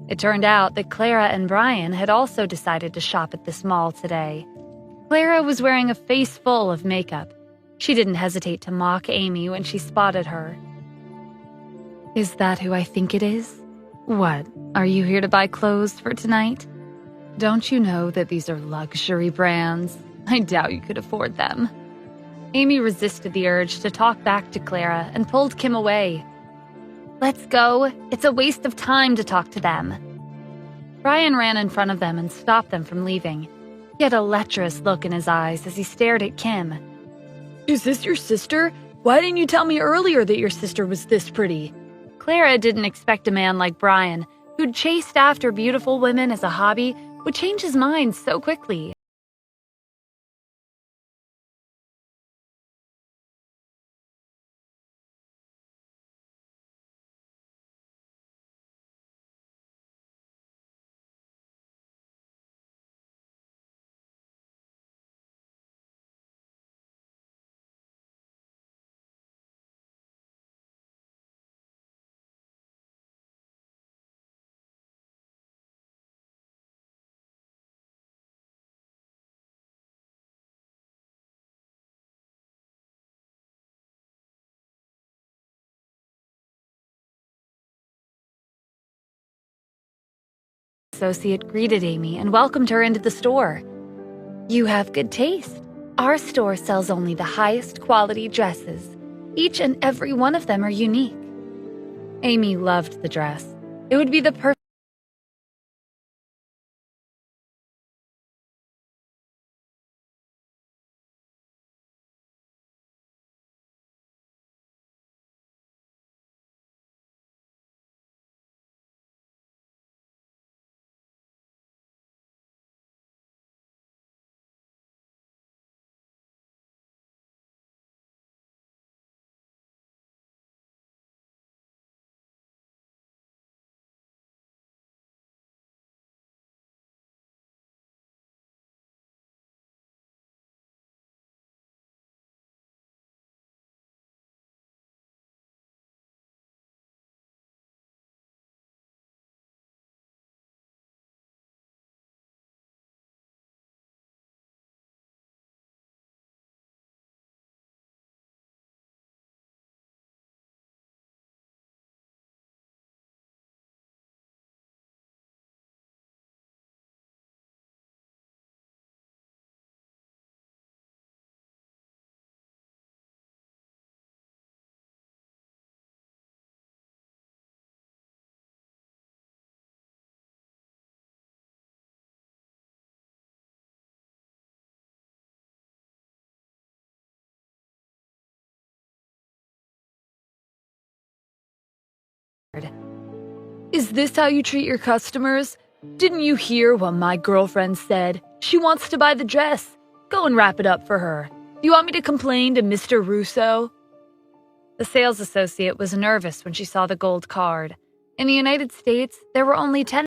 It turned out that Clara and Brian had also decided to shop at this mall today. Clara was wearing a face full of makeup. She didn't hesitate to mock Amy when she spotted her. "Is that who I think it is? What, are you here to buy clothes for tonight? Don't you know that these are luxury brands? I doubt you could afford them." Amy resisted the urge to talk back to Clara and pulled Kim away. Let's go. It's a waste of time to talk to them. Brian ran in front of them and stopped them from leaving. He had a lecherous look in his eyes as he stared at Kim. Is this your sister? Why didn't you tell me earlier that your sister was this pretty? Clara didn't expect a man like Brian, who'd chased after beautiful women as a hobby, would change his mind so quickly. Associate greeted Amy and welcomed her into the store. You have good taste. Our store sells only the highest quality dresses. Each and every one of them are unique. Amy loved the dress. It would be the perfect Is this how you treat your customers? Didn't you hear what my girlfriend said? She wants to buy the dress. Go and wrap it up for her. Do you want me to complain to Mr. Russo? The sales associate was nervous when she saw the gold card. In the United States, there were only 10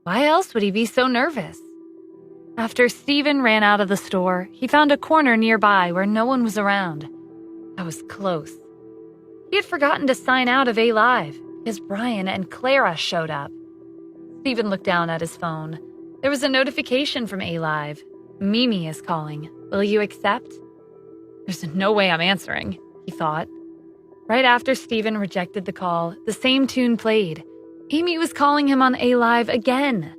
Why else would he be so nervous? After Stephen ran out of the store, he found a corner nearby where no one was around. That was close. He had forgotten to sign out of A Live because Brian and Clara showed up. Stephen looked down at his phone. There was a notification from A Live. Mimi is calling. Will you accept? There's no way I'm answering, he thought. Right after Stephen rejected the call, the same tune played. Amy was calling him on A Live again.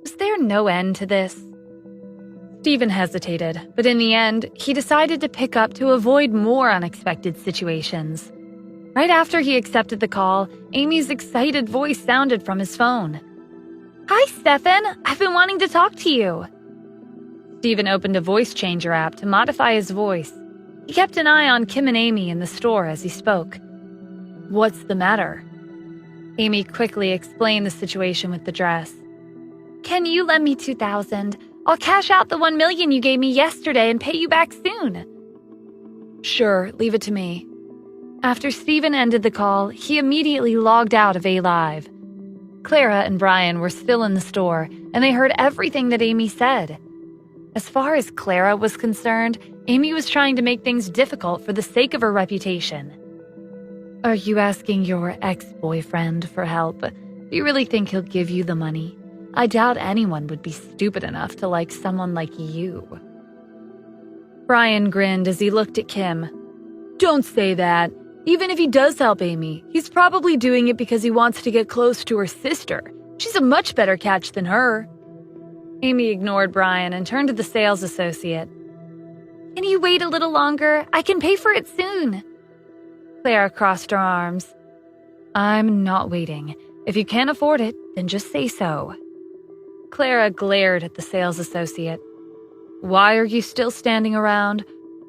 Was there no end to this? Stephen hesitated, but in the end, he decided to pick up to avoid more unexpected situations. Right after he accepted the call, Amy's excited voice sounded from his phone. Hi, Stephan. I've been wanting to talk to you. Stephen opened a voice changer app to modify his voice. He kept an eye on Kim and Amy in the store as he spoke. What's the matter? Amy quickly explained the situation with the dress. Can you lend me $2,000? I'll cash out the $1 million you gave me yesterday and pay you back soon. Sure, leave it to me. After Stephen ended the call, he immediately logged out of A Live. Clara and Brian were still in the store, and they heard everything that Amy said. As far as Clara was concerned, Amy was trying to make things difficult for the sake of her reputation. Are you asking your ex-boyfriend for help? Do you really think he'll give you the money? I doubt anyone would be stupid enough to like someone like you. Brian grinned as he looked at Kim. Don't say that. Even if he does help Amy, he's probably doing it because he wants to get close to her sister. She's a much better catch than her. Amy ignored Brian and turned to the sales associate. Can you wait a little longer? I can pay for it soon. Clara crossed her arms. I'm not waiting. If you can't afford it, then just say so. Clara glared at the sales associate. Why are you still standing around?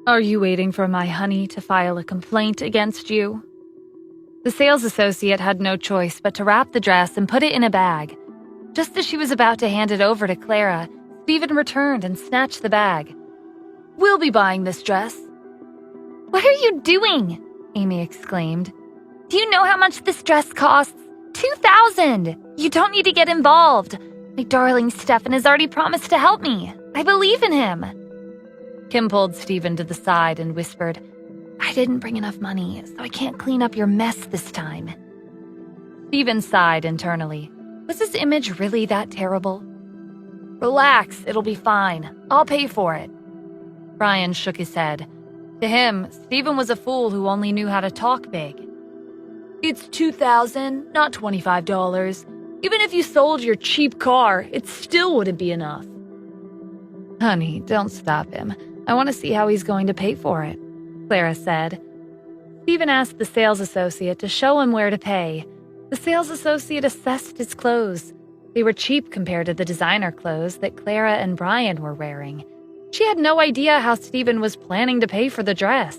Are you waiting for my honey to file a complaint against you? The sales associate had no choice but to wrap the dress and put it in a bag. Just as she was about to hand it over to Clara, Stephen returned and snatched the bag. We'll be buying this dress. What are you doing? Amy exclaimed. Do you know how much this dress costs? $2,000! You don't need to get involved. My darling Stephan has already promised to help me. I believe in him. Kim pulled Stephen to the side and whispered, I didn't bring enough money, so I can't clean up your mess this time. Stephen sighed internally. Was his image really that terrible? Relax, it'll be fine. I'll pay for it. Brian shook his head. To him, Stephen was a fool who only knew how to talk big. It's $2,000, not $25. Even if you sold your cheap car, it still wouldn't be enough. Honey, don't stop him. I want to see how he's going to pay for it, Clara said. Stephen asked the sales associate to show him where to pay. The sales associate assessed his clothes. They were cheap compared to the designer clothes that Clara and Brian were wearing. She had no idea how Stephen was planning to pay for the dress.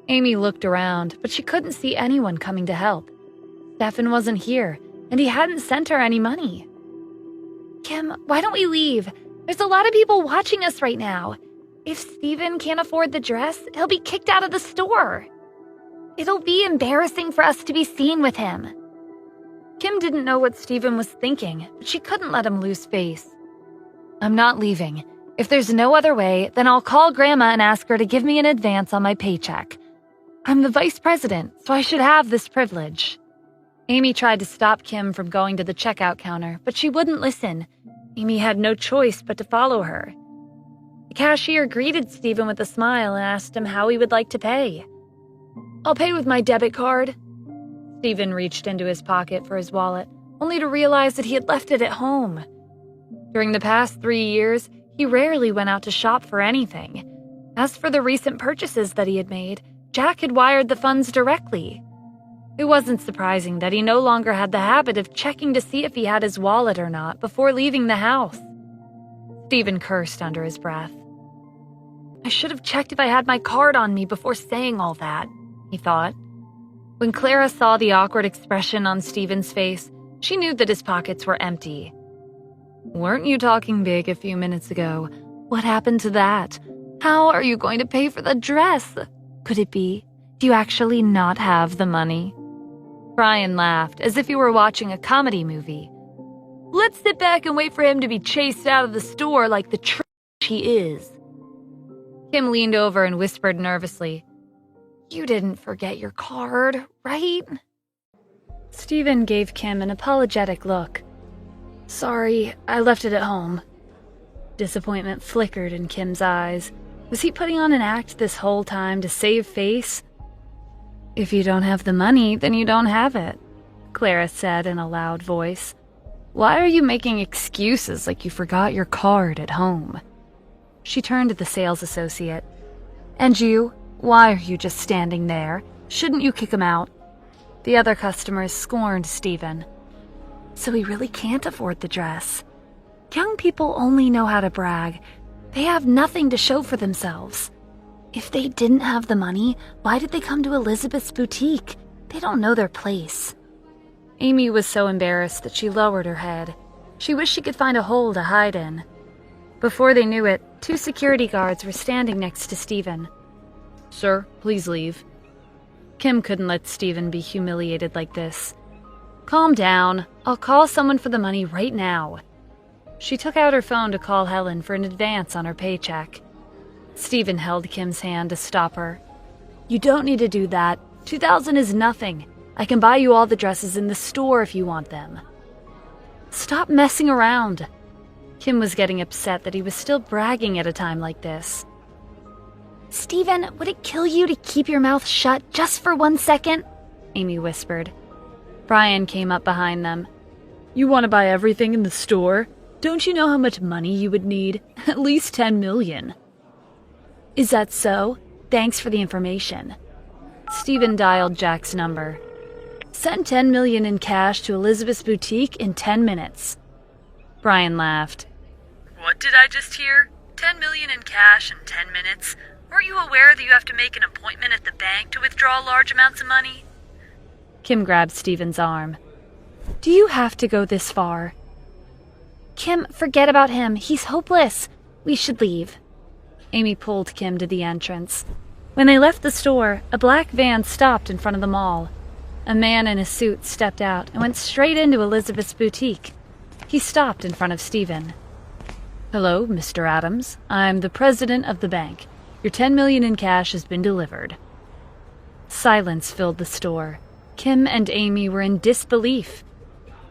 Amy looked around, but she couldn't see anyone coming to help. Stephan wasn't here, and he hadn't sent her any money. Kim, why don't we leave? There's a lot of people watching us right now. If Stephen can't afford the dress, he'll be kicked out of the store. It'll be embarrassing for us to be seen with him. Kim didn't know what Stephen was thinking, but she couldn't let him lose face. I'm not leaving. If there's no other way, then I'll call Grandma and ask her to give me an advance on my paycheck. I'm the vice president, so I should have this privilege. Amy tried to stop Kim from going to the checkout counter, but she wouldn't listen. Amy had no choice but to follow her. The cashier greeted Stephen with a smile and asked him how he would like to pay. I'll pay with my debit card. Stephen reached into his pocket for his wallet, only to realize that he had left it at home. During the past 3 years, he rarely went out to shop for anything. As for the recent purchases that he had made, Jack had wired the funds directly. It wasn't surprising that he no longer had the habit of checking to see if he had his wallet or not before leaving the house. Stephen cursed under his breath. I should have checked if I had my card on me before saying all that, he thought. When Clara saw the awkward expression on Stephen's face, she knew that his pockets were empty. Weren't you talking big a few minutes ago? What happened to that? How are you going to pay for the dress? Could it be? Do you actually not have the money? Brian laughed, as if he were watching a comedy movie. Let's sit back and wait for him to be chased out of the store like the trash he is. Kim leaned over and whispered nervously, You didn't forget your card, right? Stephen gave Kim an apologetic look. Sorry, I left it at home. Disappointment flickered in Kim's eyes. Was he putting on an act this whole time to save face? If you don't have the money, then you don't have it, Clara said in a loud voice. Why are you making excuses like you forgot your card at home? She turned to the sales associate. And you? Why are you just standing there? Shouldn't you kick him out? The other customers scorned Stephen. So he really can't afford the dress. Young people only know how to brag. They have nothing to show for themselves. If they didn't have the money, why did they come to Elizabeth's boutique? They don't know their place. Amy was so embarrassed that she lowered her head. She wished she could find a hole to hide in. Before they knew it, 2 security guards were standing next to Stephen. Sir, please leave. Kim couldn't let Stephen be humiliated like this. Calm down. I'll call someone for the money right now. She took out her phone to call Helen for an advance on her paycheck. Stephen held Kim's hand to stop her. You don't need to do that. $2,000 is nothing. I can buy you all the dresses in the store if you want them. Stop messing around. Kim was getting upset that he was still bragging at a time like this. Stephen, would it kill you to keep your mouth shut just for 1 second? Amy whispered. Brian came up behind them. You want to buy everything in the store? Don't you know how much money you would need? At least $10 million. Is that so? Thanks for the information. Stephen dialed Jack's number. Send $10 million in cash to Elizabeth's boutique in 10 minutes. Brian laughed. What did I just hear? $10 million in cash in 10 minutes? Weren't you aware that you have to make an appointment at the bank to withdraw large amounts of money? Kim grabbed Stephen's arm. Do you have to go this far? Kim, forget about him. He's hopeless. We should leave. Amy pulled Kim to the entrance. When they left the store, a black van stopped in front of the mall. A man in a suit stepped out and went straight into Elizabeth's boutique. He stopped in front of Stephen. Hello, Mr. Adams. I'm the president of the bank. Your $10 million in cash has been delivered. Silence filled the store. Kim and Amy were in disbelief.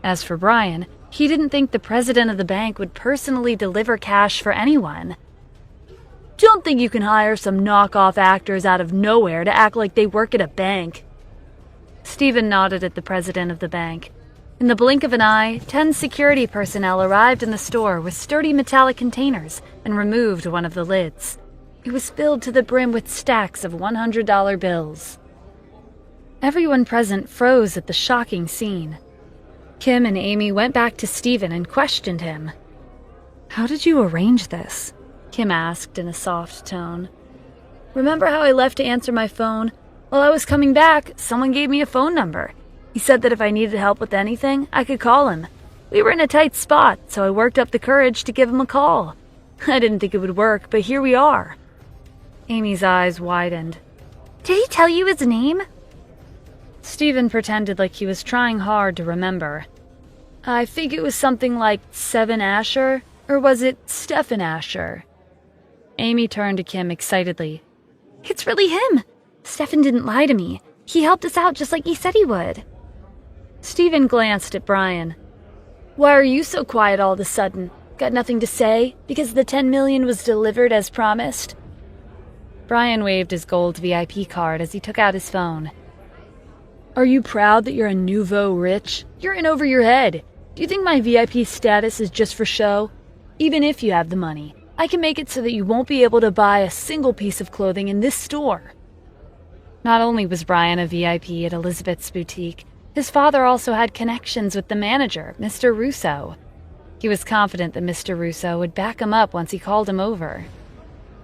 As for Brian, he didn't think the president of the bank would personally deliver cash for anyone. Don't think you can hire some knockoff actors out of nowhere to act like they work at a bank. Stephen nodded at the president of the bank. In the blink of an eye, 10 security personnel arrived in the store with sturdy metallic containers and removed one of the lids. It was filled to the brim with stacks of $100 bills. Everyone present froze at the shocking scene. Kim and Amy went back to Stephen and questioned him. How did you arrange this? Kim asked in a soft tone. Remember how I left to answer my phone? While I was coming back, someone gave me a phone number. He said that if I needed help with anything, I could call him. We were in a tight spot, so I worked up the courage to give him a call. I didn't think it would work, but here we are. Amy's eyes widened. Did he tell you his name? Stephen pretended like he was trying hard to remember. I think it was something like Stephan Asher, or was it Stephan Asher? Amy turned to Kim excitedly. It's really him. Stephan didn't lie to me. He helped us out just like he said he would. Stephen glanced at Brian. Why are you so quiet all of a sudden? Got nothing to say? Because the $10 million was delivered as promised? Brian waved his gold VIP card as he took out his phone. Are you proud that you're a nouveau rich? You're in over your head. Do you think my VIP status is just for show? Even if you have the money, I can make it so that you won't be able to buy a single piece of clothing in this store. Not only was Brian a VIP at Elizabeth's boutique, his father also had connections with the manager, Mr. Russo. He was confident that Mr. Russo would back him up once he called him over.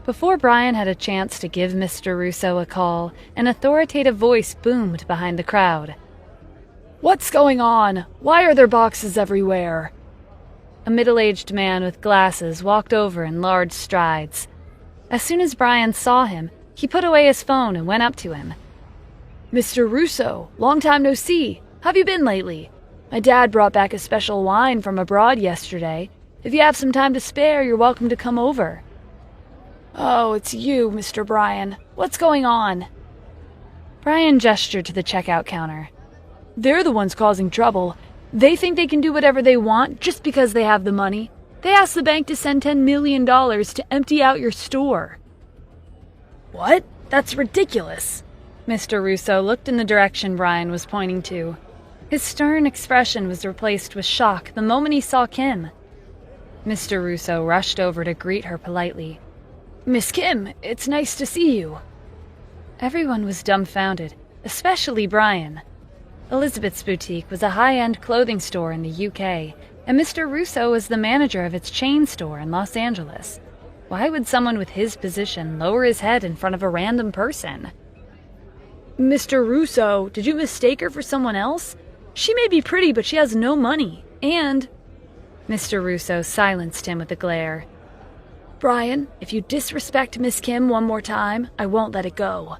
Before Brian had a chance to give Mr. Russo a call, an authoritative voice boomed behind the crowd. What's going on? Why are there boxes everywhere? A middle-aged man with glasses walked over in large strides. As soon as Brian saw him, he put away his phone and went up to him. Mr. Russo, long time no see. How have you been lately? My dad brought back a special wine from abroad yesterday. If you have some time to spare, you're welcome to come over." "Oh, it's you, Mr. Bryan. What's going on?" Bryan gestured to the checkout counter. "They're the ones causing trouble. They think they can do whatever they want just because they have the money. They asked the bank to send $10 million to empty out your store." "What? That's ridiculous." Mr. Russo looked in the direction Bryan was pointing to. His stern expression was replaced with shock the moment he saw Kim. Mr. Russo rushed over to greet her politely. "Miss Kim, it's nice to see you." Everyone was dumbfounded, especially Bryan. Elizabeth's Boutique was a high-end clothing store in the UK, and Mr. Russo was the manager of its chain store in Los Angeles. Why would someone with his position lower his head in front of a random person? "Mr. Russo, did you mistake her for someone else? She may be pretty, but she has no money, and—" Mr. Russo silenced him with a glare. "Bryan, if you disrespect Miss Kim one more time, I won't let it go."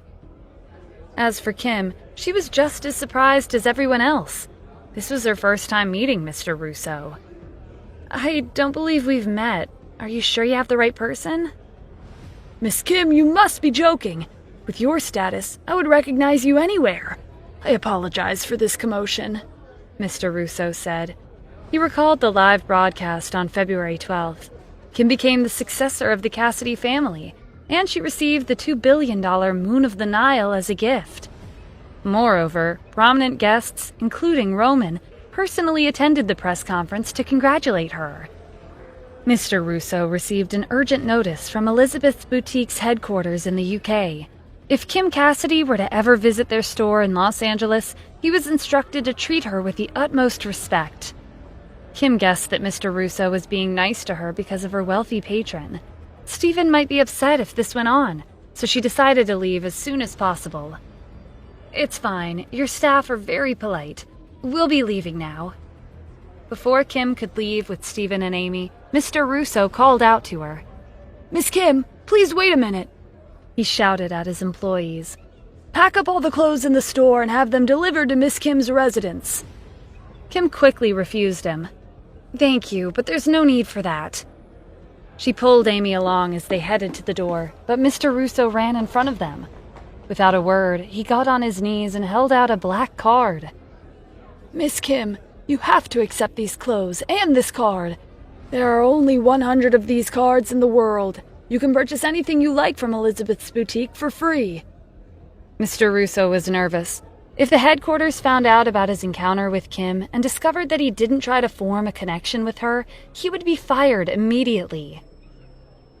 As for Kim, she was just as surprised as everyone else. This was her first time meeting Mr. Russo. "I don't believe we've met. Are you sure you have the right person?" "Miss Kim, you must be joking. With your status, I would recognize you anywhere. I apologize for this commotion," Mr. Russo said. He recalled the live broadcast on February 12th. Kim became the successor of the Cassidy family, and she received the $2 billion Moon of the Nile as a gift. Moreover, prominent guests, including Roman, personally attended the press conference to congratulate her. Mr. Russo received an urgent notice from Elizabeth's Boutique's headquarters in the UK. If Kim Cassidy were to ever visit their store in Los Angeles, he was instructed to treat her with the utmost respect. Kim guessed that Mr. Russo was being nice to her because of her wealthy patron. Stephen might be upset if this went on, so she decided to leave as soon as possible. "It's fine. Your staff are very polite. We'll be leaving now." Before Kim could leave with Stephen and Amy, Mr. Russo called out to her. "Miss Kim, please wait a minute," he shouted at his employees. "Pack up all the clothes in the store and have them delivered to Miss Kim's residence." Kim quickly refused him. "Thank you, but there's no need for that." She pulled Amy along as they headed to the door, but Mr. Russo ran in front of them. Without a word, he got on his knees and held out a black card. "Miss Kim, you have to accept these clothes and this card. There are only 100 of these cards in the world. You can purchase anything you like from Elizabeth's Boutique for free." Mr. Russo was nervous. If the headquarters found out about his encounter with Kim and discovered that he didn't try to form a connection with her, he would be fired immediately.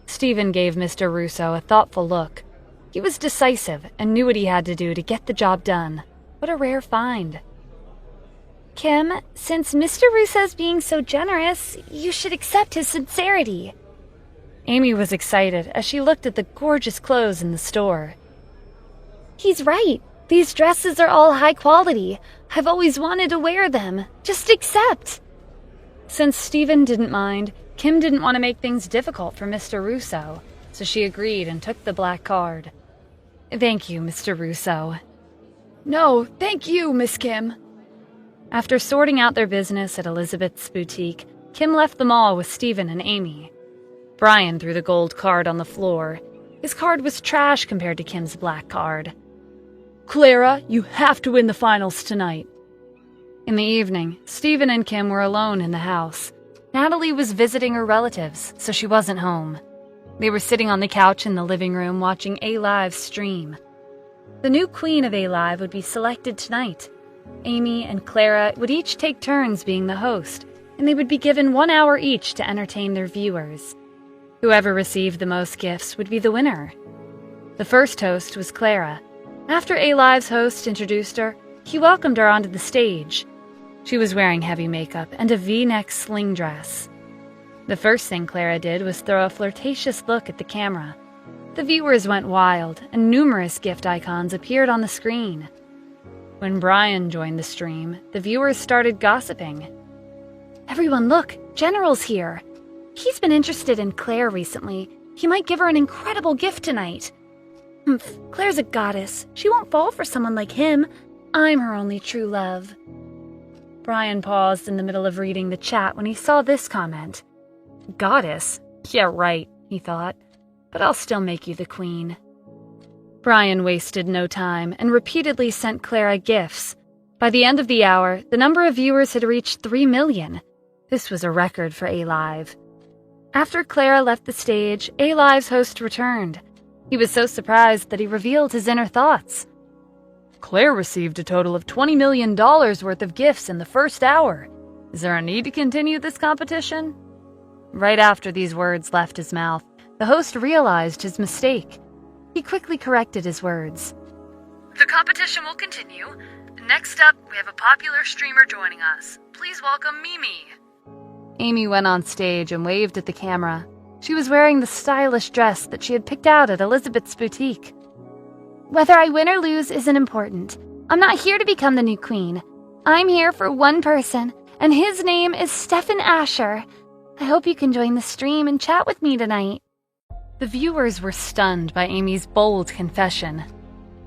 Stephen gave Mr. Russo a thoughtful look. He was decisive and knew what he had to do to get the job done. What a rare find. "Kim, since Mr. Russo's being so generous, you should accept his sincerity." Amy was excited as she looked at the gorgeous clothes in the store. "He's right. These dresses are all high quality. I've always wanted to wear them. Just accept." Since Stephen didn't mind, Kim didn't want to make things difficult for Mr. Russo, so she agreed and took the black card. "Thank you, Mr. Russo." "No, thank you, Miss Kim." After sorting out their business at Elizabeth's Boutique, Kim left the mall with Stephen and Amy. Bryan threw the gold card on the floor. His card was trash compared to Kim's black card. "Clara, you have to win the finals tonight." In the evening, Stephen and Kim were alone in the house. Natalie was visiting her relatives, so she wasn't home. They were sitting on the couch in the living room watching A-Live's stream. The new queen of A-Live would be selected tonight. Amy and Clara would each take turns being the host, and they would be given 1 hour each to entertain their viewers. Whoever received the most gifts would be the winner. The first host was Clara. After A-Live's host introduced her, he welcomed her onto the stage. She was wearing heavy makeup and a V-neck sling dress. The first thing Clara did was throw a flirtatious look at the camera. The viewers went wild, and numerous gift icons appeared on the screen. When Bryan joined the stream, the viewers started gossiping. "Everyone look, General's here. He's been interested in Claire recently. He might give her an incredible gift tonight. Humph, Claire's a goddess. She won't fall for someone like him. I'm her only true love." Brian paused in the middle of reading the chat when he saw this comment. Goddess? Yeah, right, he thought. But I'll still make you the queen. Brian wasted no time and repeatedly sent Clara gifts. By the end of the hour, the number of viewers had reached 3 million. This was a record for A-Live. After Clara left the stage, A-Live's host returned. He was so surprised that he revealed his inner thoughts. Claire received a total of $20 million worth of gifts in the first hour. Is there a need to continue this competition? Right after these words left his mouth, the host realized his mistake. He quickly corrected his words. The competition will continue. Next up, we have a popular streamer joining us. Please welcome Mimi. Amy went on stage and waved at the camera. She was wearing the stylish dress that she had picked out at Elizabeth's boutique. Whether I win or lose isn't important. I'm not here to become the new queen. I'm here for one person, and his name is Stephan Asher. I hope you can join the stream and chat with me tonight. The viewers were stunned by Amy's bold confession.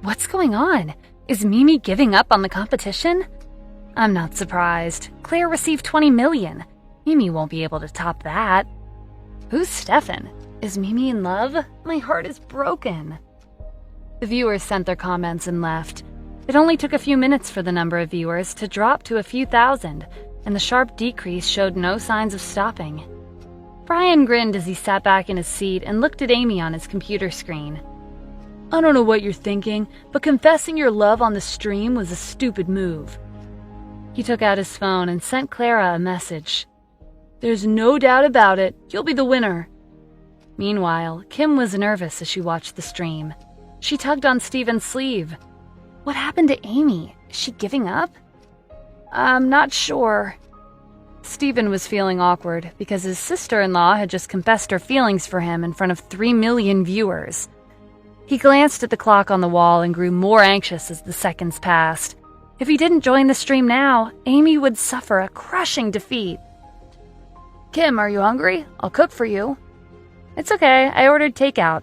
What's going on? Is Mimi giving up on the competition? I'm not surprised. Claire received 20 million. Mimi won't be able to top that. Who's Stephan? Is Mimi in love? My heart is broken. The viewers sent their comments and left. It only took a few minutes for the number of viewers to drop to a few thousand, and the sharp decrease showed no signs of stopping. Brian grinned as he sat back in his seat and looked at Amy on his computer screen. I don't know what you're thinking, but confessing your love on the stream was a stupid move. He took out his phone and sent Clara a message. There's no doubt about it, you'll be the winner. Meanwhile, Kim was nervous as she watched the stream. She tugged on Stephen's sleeve. What happened to Amy? Is she giving up? I'm not sure. Stephen was feeling awkward because his sister-in-law had just confessed her feelings for him in front of 3 million viewers. He glanced at the clock on the wall and grew more anxious as the seconds passed. If he didn't join the stream now, Amy would suffer a crushing defeat. Kim, are you hungry? I'll cook for you. It's okay, I ordered takeout.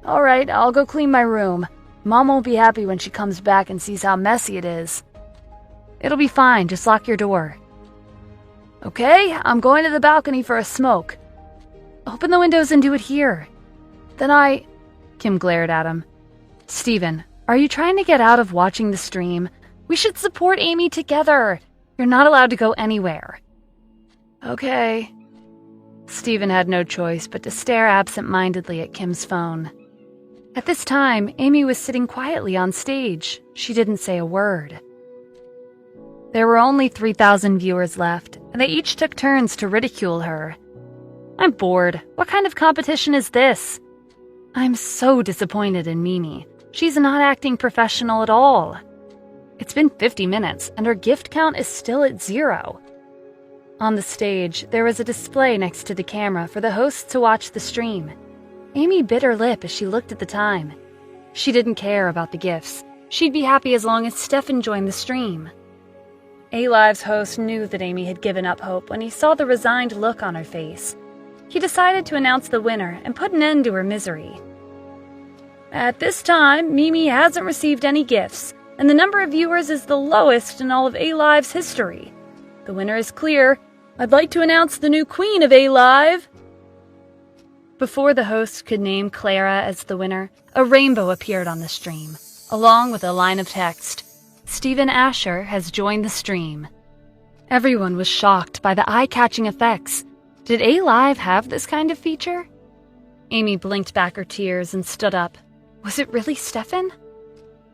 All right, I'll go clean my room. Mom won't be happy when she comes back and sees how messy it is. It'll be fine, just lock your door. Okay, I'm going to the balcony for a smoke. Open the windows and do it here. Then Kim glared at him. Stephen, are you trying to get out of watching the stream? We should support Amy together. You're not allowed to go anywhere. Okay. Stephen had no choice but to stare absent-mindedly at Kim's phone. At this time, Amy was sitting quietly on stage. She didn't say a word. There were only 3,000 viewers left, and they each took turns to ridicule her. I'm bored. What kind of competition is this? I'm so disappointed in Mimi. She's not acting professional at all. It's been 50 minutes, and her gift count is still at 0. On the stage, there was a display next to the camera for the hosts to watch the stream. Amy bit her lip as she looked at the time. She didn't care about the gifts. She'd be happy as long as Stephan joined the stream. A-Live's host knew that Amy had given up hope when he saw the resigned look on her face. He decided to announce the winner and put an end to her misery. At this time, Mimi hasn't received any gifts, and the number of viewers is the lowest in all of A-Live's history. The winner is clear. I'd like to announce the new queen of A-Live. Before the host could name Clara as the winner, a rainbow appeared on the stream, along with a line of text. Stephan Asher has joined the stream. Everyone was shocked by the eye-catching effects. Did A-Live have this kind of feature? Amy blinked back her tears and stood up. Was it really Stephan?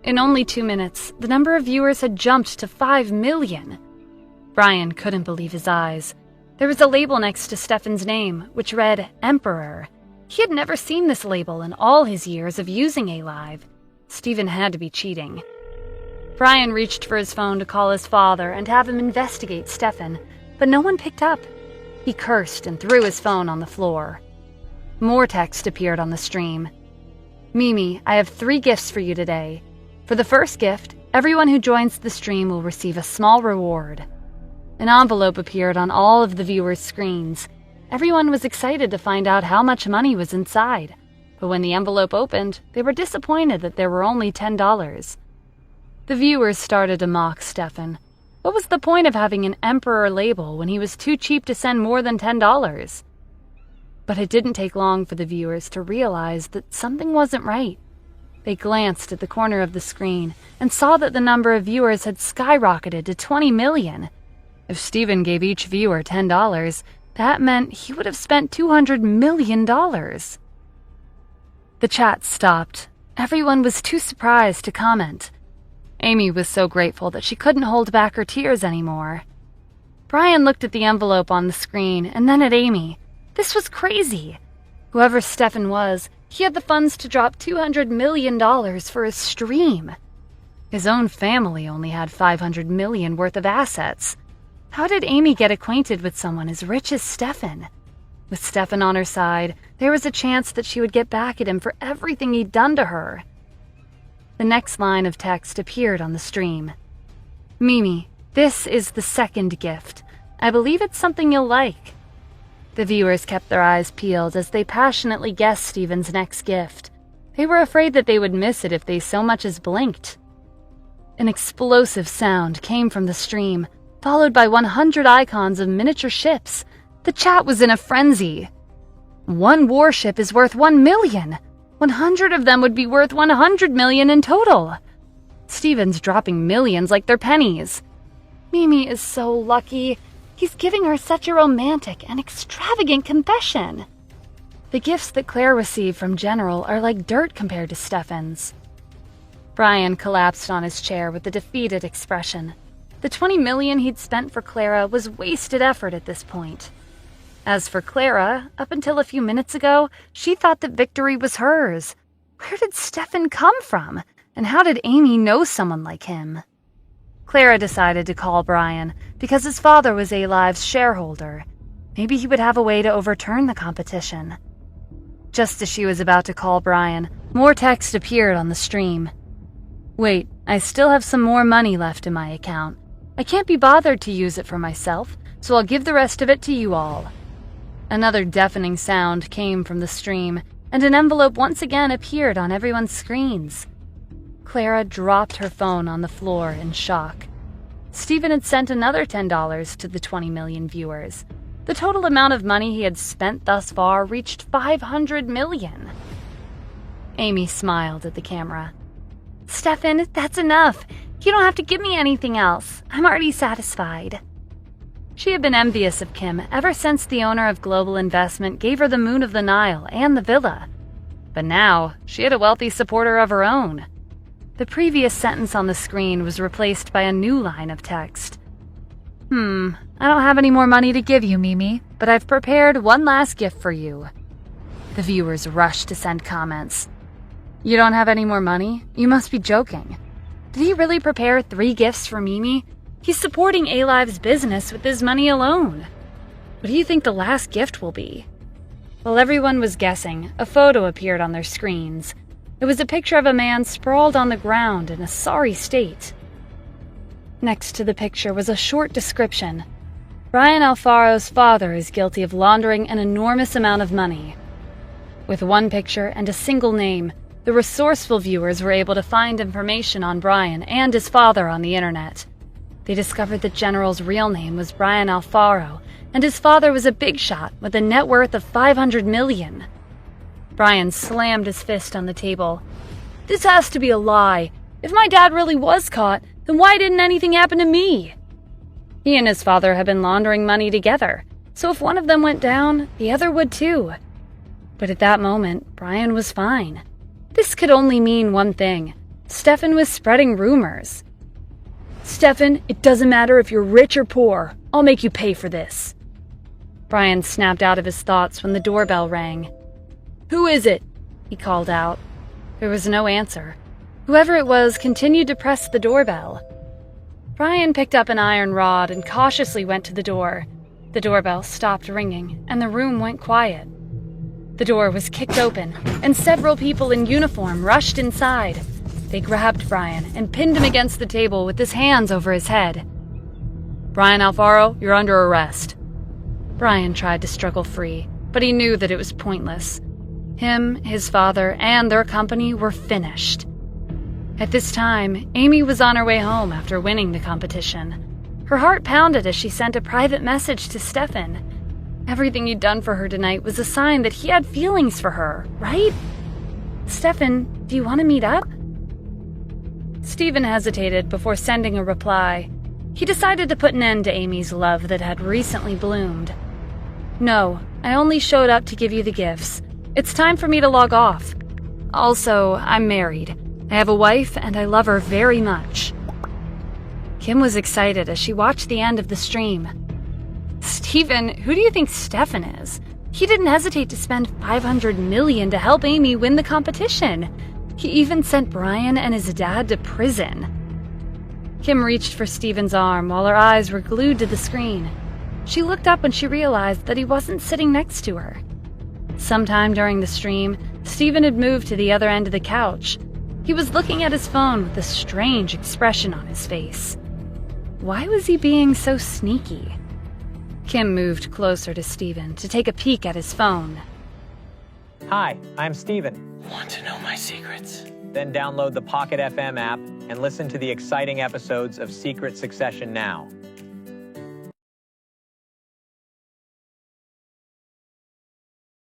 In only 2 minutes, the number of viewers had jumped to 5 million. Brian couldn't believe his eyes. There was a label next to Stephan's name, which read Emperor. He had never seen this label in all his years of using A-Live. Stephen had to be cheating. Brian reached for his phone to call his father and have him investigate Stephan, but no one picked up. He cursed and threw his phone on the floor. More text appeared on the stream. Mimi, I have 3 gifts for you today. For the first gift, everyone who joins the stream will receive a small reward. An envelope appeared on all of the viewers' screens. Everyone was excited to find out how much money was inside, but when the envelope opened, they were disappointed that there were only $10. The viewers started to mock Stephan. What was the point of having an emperor label when he was too cheap to send more than $10? But it didn't take long for the viewers to realize that something wasn't right. They glanced at the corner of the screen and saw that the number of viewers had skyrocketed to 20 million. If Stephen gave each viewer $10, that meant he would have spent $200 million. The chat stopped. Everyone was too surprised to comment. Amy was so grateful that she couldn't hold back her tears anymore. Brian looked at the envelope on the screen and then at Amy. This was crazy. Whoever Stephan was, he had the funds to drop $200 million for his stream. His own family only had $500 million worth of assets. How did Amy get acquainted with someone as rich as Stephan? With Stephan on her side, there was a chance that she would get back at him for everything he'd done to her. The next line of text appeared on the stream. Mimi, this is the second gift. I believe it's something you'll like. The viewers kept their eyes peeled as they passionately guessed Stephen's next gift. They were afraid that they would miss it if they so much as blinked. An explosive sound came from the stream, followed by 100 icons of miniature ships. The chat was in a frenzy. One warship is worth 1 million. 100 of them would be worth 100 million in total. Stephen's dropping millions like they're pennies. Mimi is so lucky. He's giving her such a romantic and extravagant confession. The gifts that Claire received from General are like dirt compared to Stephan's. Brian collapsed on his chair with a defeated expression. The 20 million he'd spent for Clara was wasted effort at this point. As for Clara, up until a few minutes ago, she thought that victory was hers. Where did Stephan come from? And how did Amy know someone like him? Clara decided to call Brian because his father was A-Live's shareholder. Maybe he would have a way to overturn the competition. Just as she was about to call Brian, more text appeared on the stream. Wait, I still have some more money left in my account. I can't be bothered to use it for myself, so I'll give the rest of it to you all. Another deafening sound came from the stream, and an envelope once again appeared on everyone's screens. Clara dropped her phone on the floor in shock. Stephan had sent another $10 to the 20 million viewers. The total amount of money he had spent thus far reached 500 million. Amy smiled at the camera. Stephan, that's enough. You don't have to give me anything else. I'm already satisfied. She had been envious of Kim ever since the owner of Global Investment gave her the moon of the Nile and the villa. But now, she had a wealthy supporter of her own. The previous sentence on the screen was replaced by a new line of text. I don't have any more money to give you, Mimi, but I've prepared one last gift for you. The viewers rushed to send comments. You don't have any more money? You must be joking. Did he really prepare 3 gifts for Mimi? He's supporting A-Live's business with his money alone. What do you think the last gift will be? While everyone was guessing, a photo appeared on their screens. It was a picture of a man sprawled on the ground in a sorry state. Next to the picture was a short description. Brian Alfaro's father is guilty of laundering an enormous amount of money. With one picture and a single name, the resourceful viewers were able to find information on Brian and his father on the internet. They discovered that General's real name was Brian Alfaro, and his father was a big shot with a net worth of 500 million. Brian slammed his fist on the table. This has to be a lie. If my dad really was caught, then why didn't anything happen to me? He and his father had been laundering money together, so if one of them went down, the other would too. But at that moment, Brian was fine. This could only mean one thing. Stephan was spreading rumors. Stephan, it doesn't matter if you're rich or poor. I'll make you pay for this. Brian snapped out of his thoughts when the doorbell rang. Who is it? He called out. There was no answer. Whoever it was continued to press the doorbell. Brian picked up an iron rod and cautiously went to the door. The doorbell stopped ringing, and the room went quiet. The door was kicked open, and several people in uniform rushed inside. They grabbed Brian and pinned him against the table with his hands over his head. Brian Alfaro, you're under arrest. Brian tried to struggle free, but he knew that it was pointless. Him, his father, and their company were finished. At this time, Amy was on her way home after winning the competition. Her heart pounded as she sent a private message to Stephan. Everything he'd done for her tonight was a sign that he had feelings for her, right? Stephan, do you want to meet up? Stephen hesitated before sending a reply. He decided to put an end to Amy's love that had recently bloomed. No, I only showed up to give you the gifts. It's time for me to log off. Also, I'm married. I have a wife and I love her very much. Kim was excited as she watched the end of the stream. Stephen, who do you think Stephan is? He didn't hesitate to spend $500 million to help Amy win the competition. He even sent Brian and his dad to prison. Kim reached for Stephen's arm while her eyes were glued to the screen. She looked up when she realized that he wasn't sitting next to her. Sometime during the stream, Stephen had moved to the other end of the couch. He was looking at his phone with a strange expression on his face. Why was he being so sneaky? Kim moved closer to Stephen to take a peek at his phone. Hi, I'm Stephen. Want to know my secrets? Then download the Pocket FM app and listen to the exciting episodes of Secret Succession now.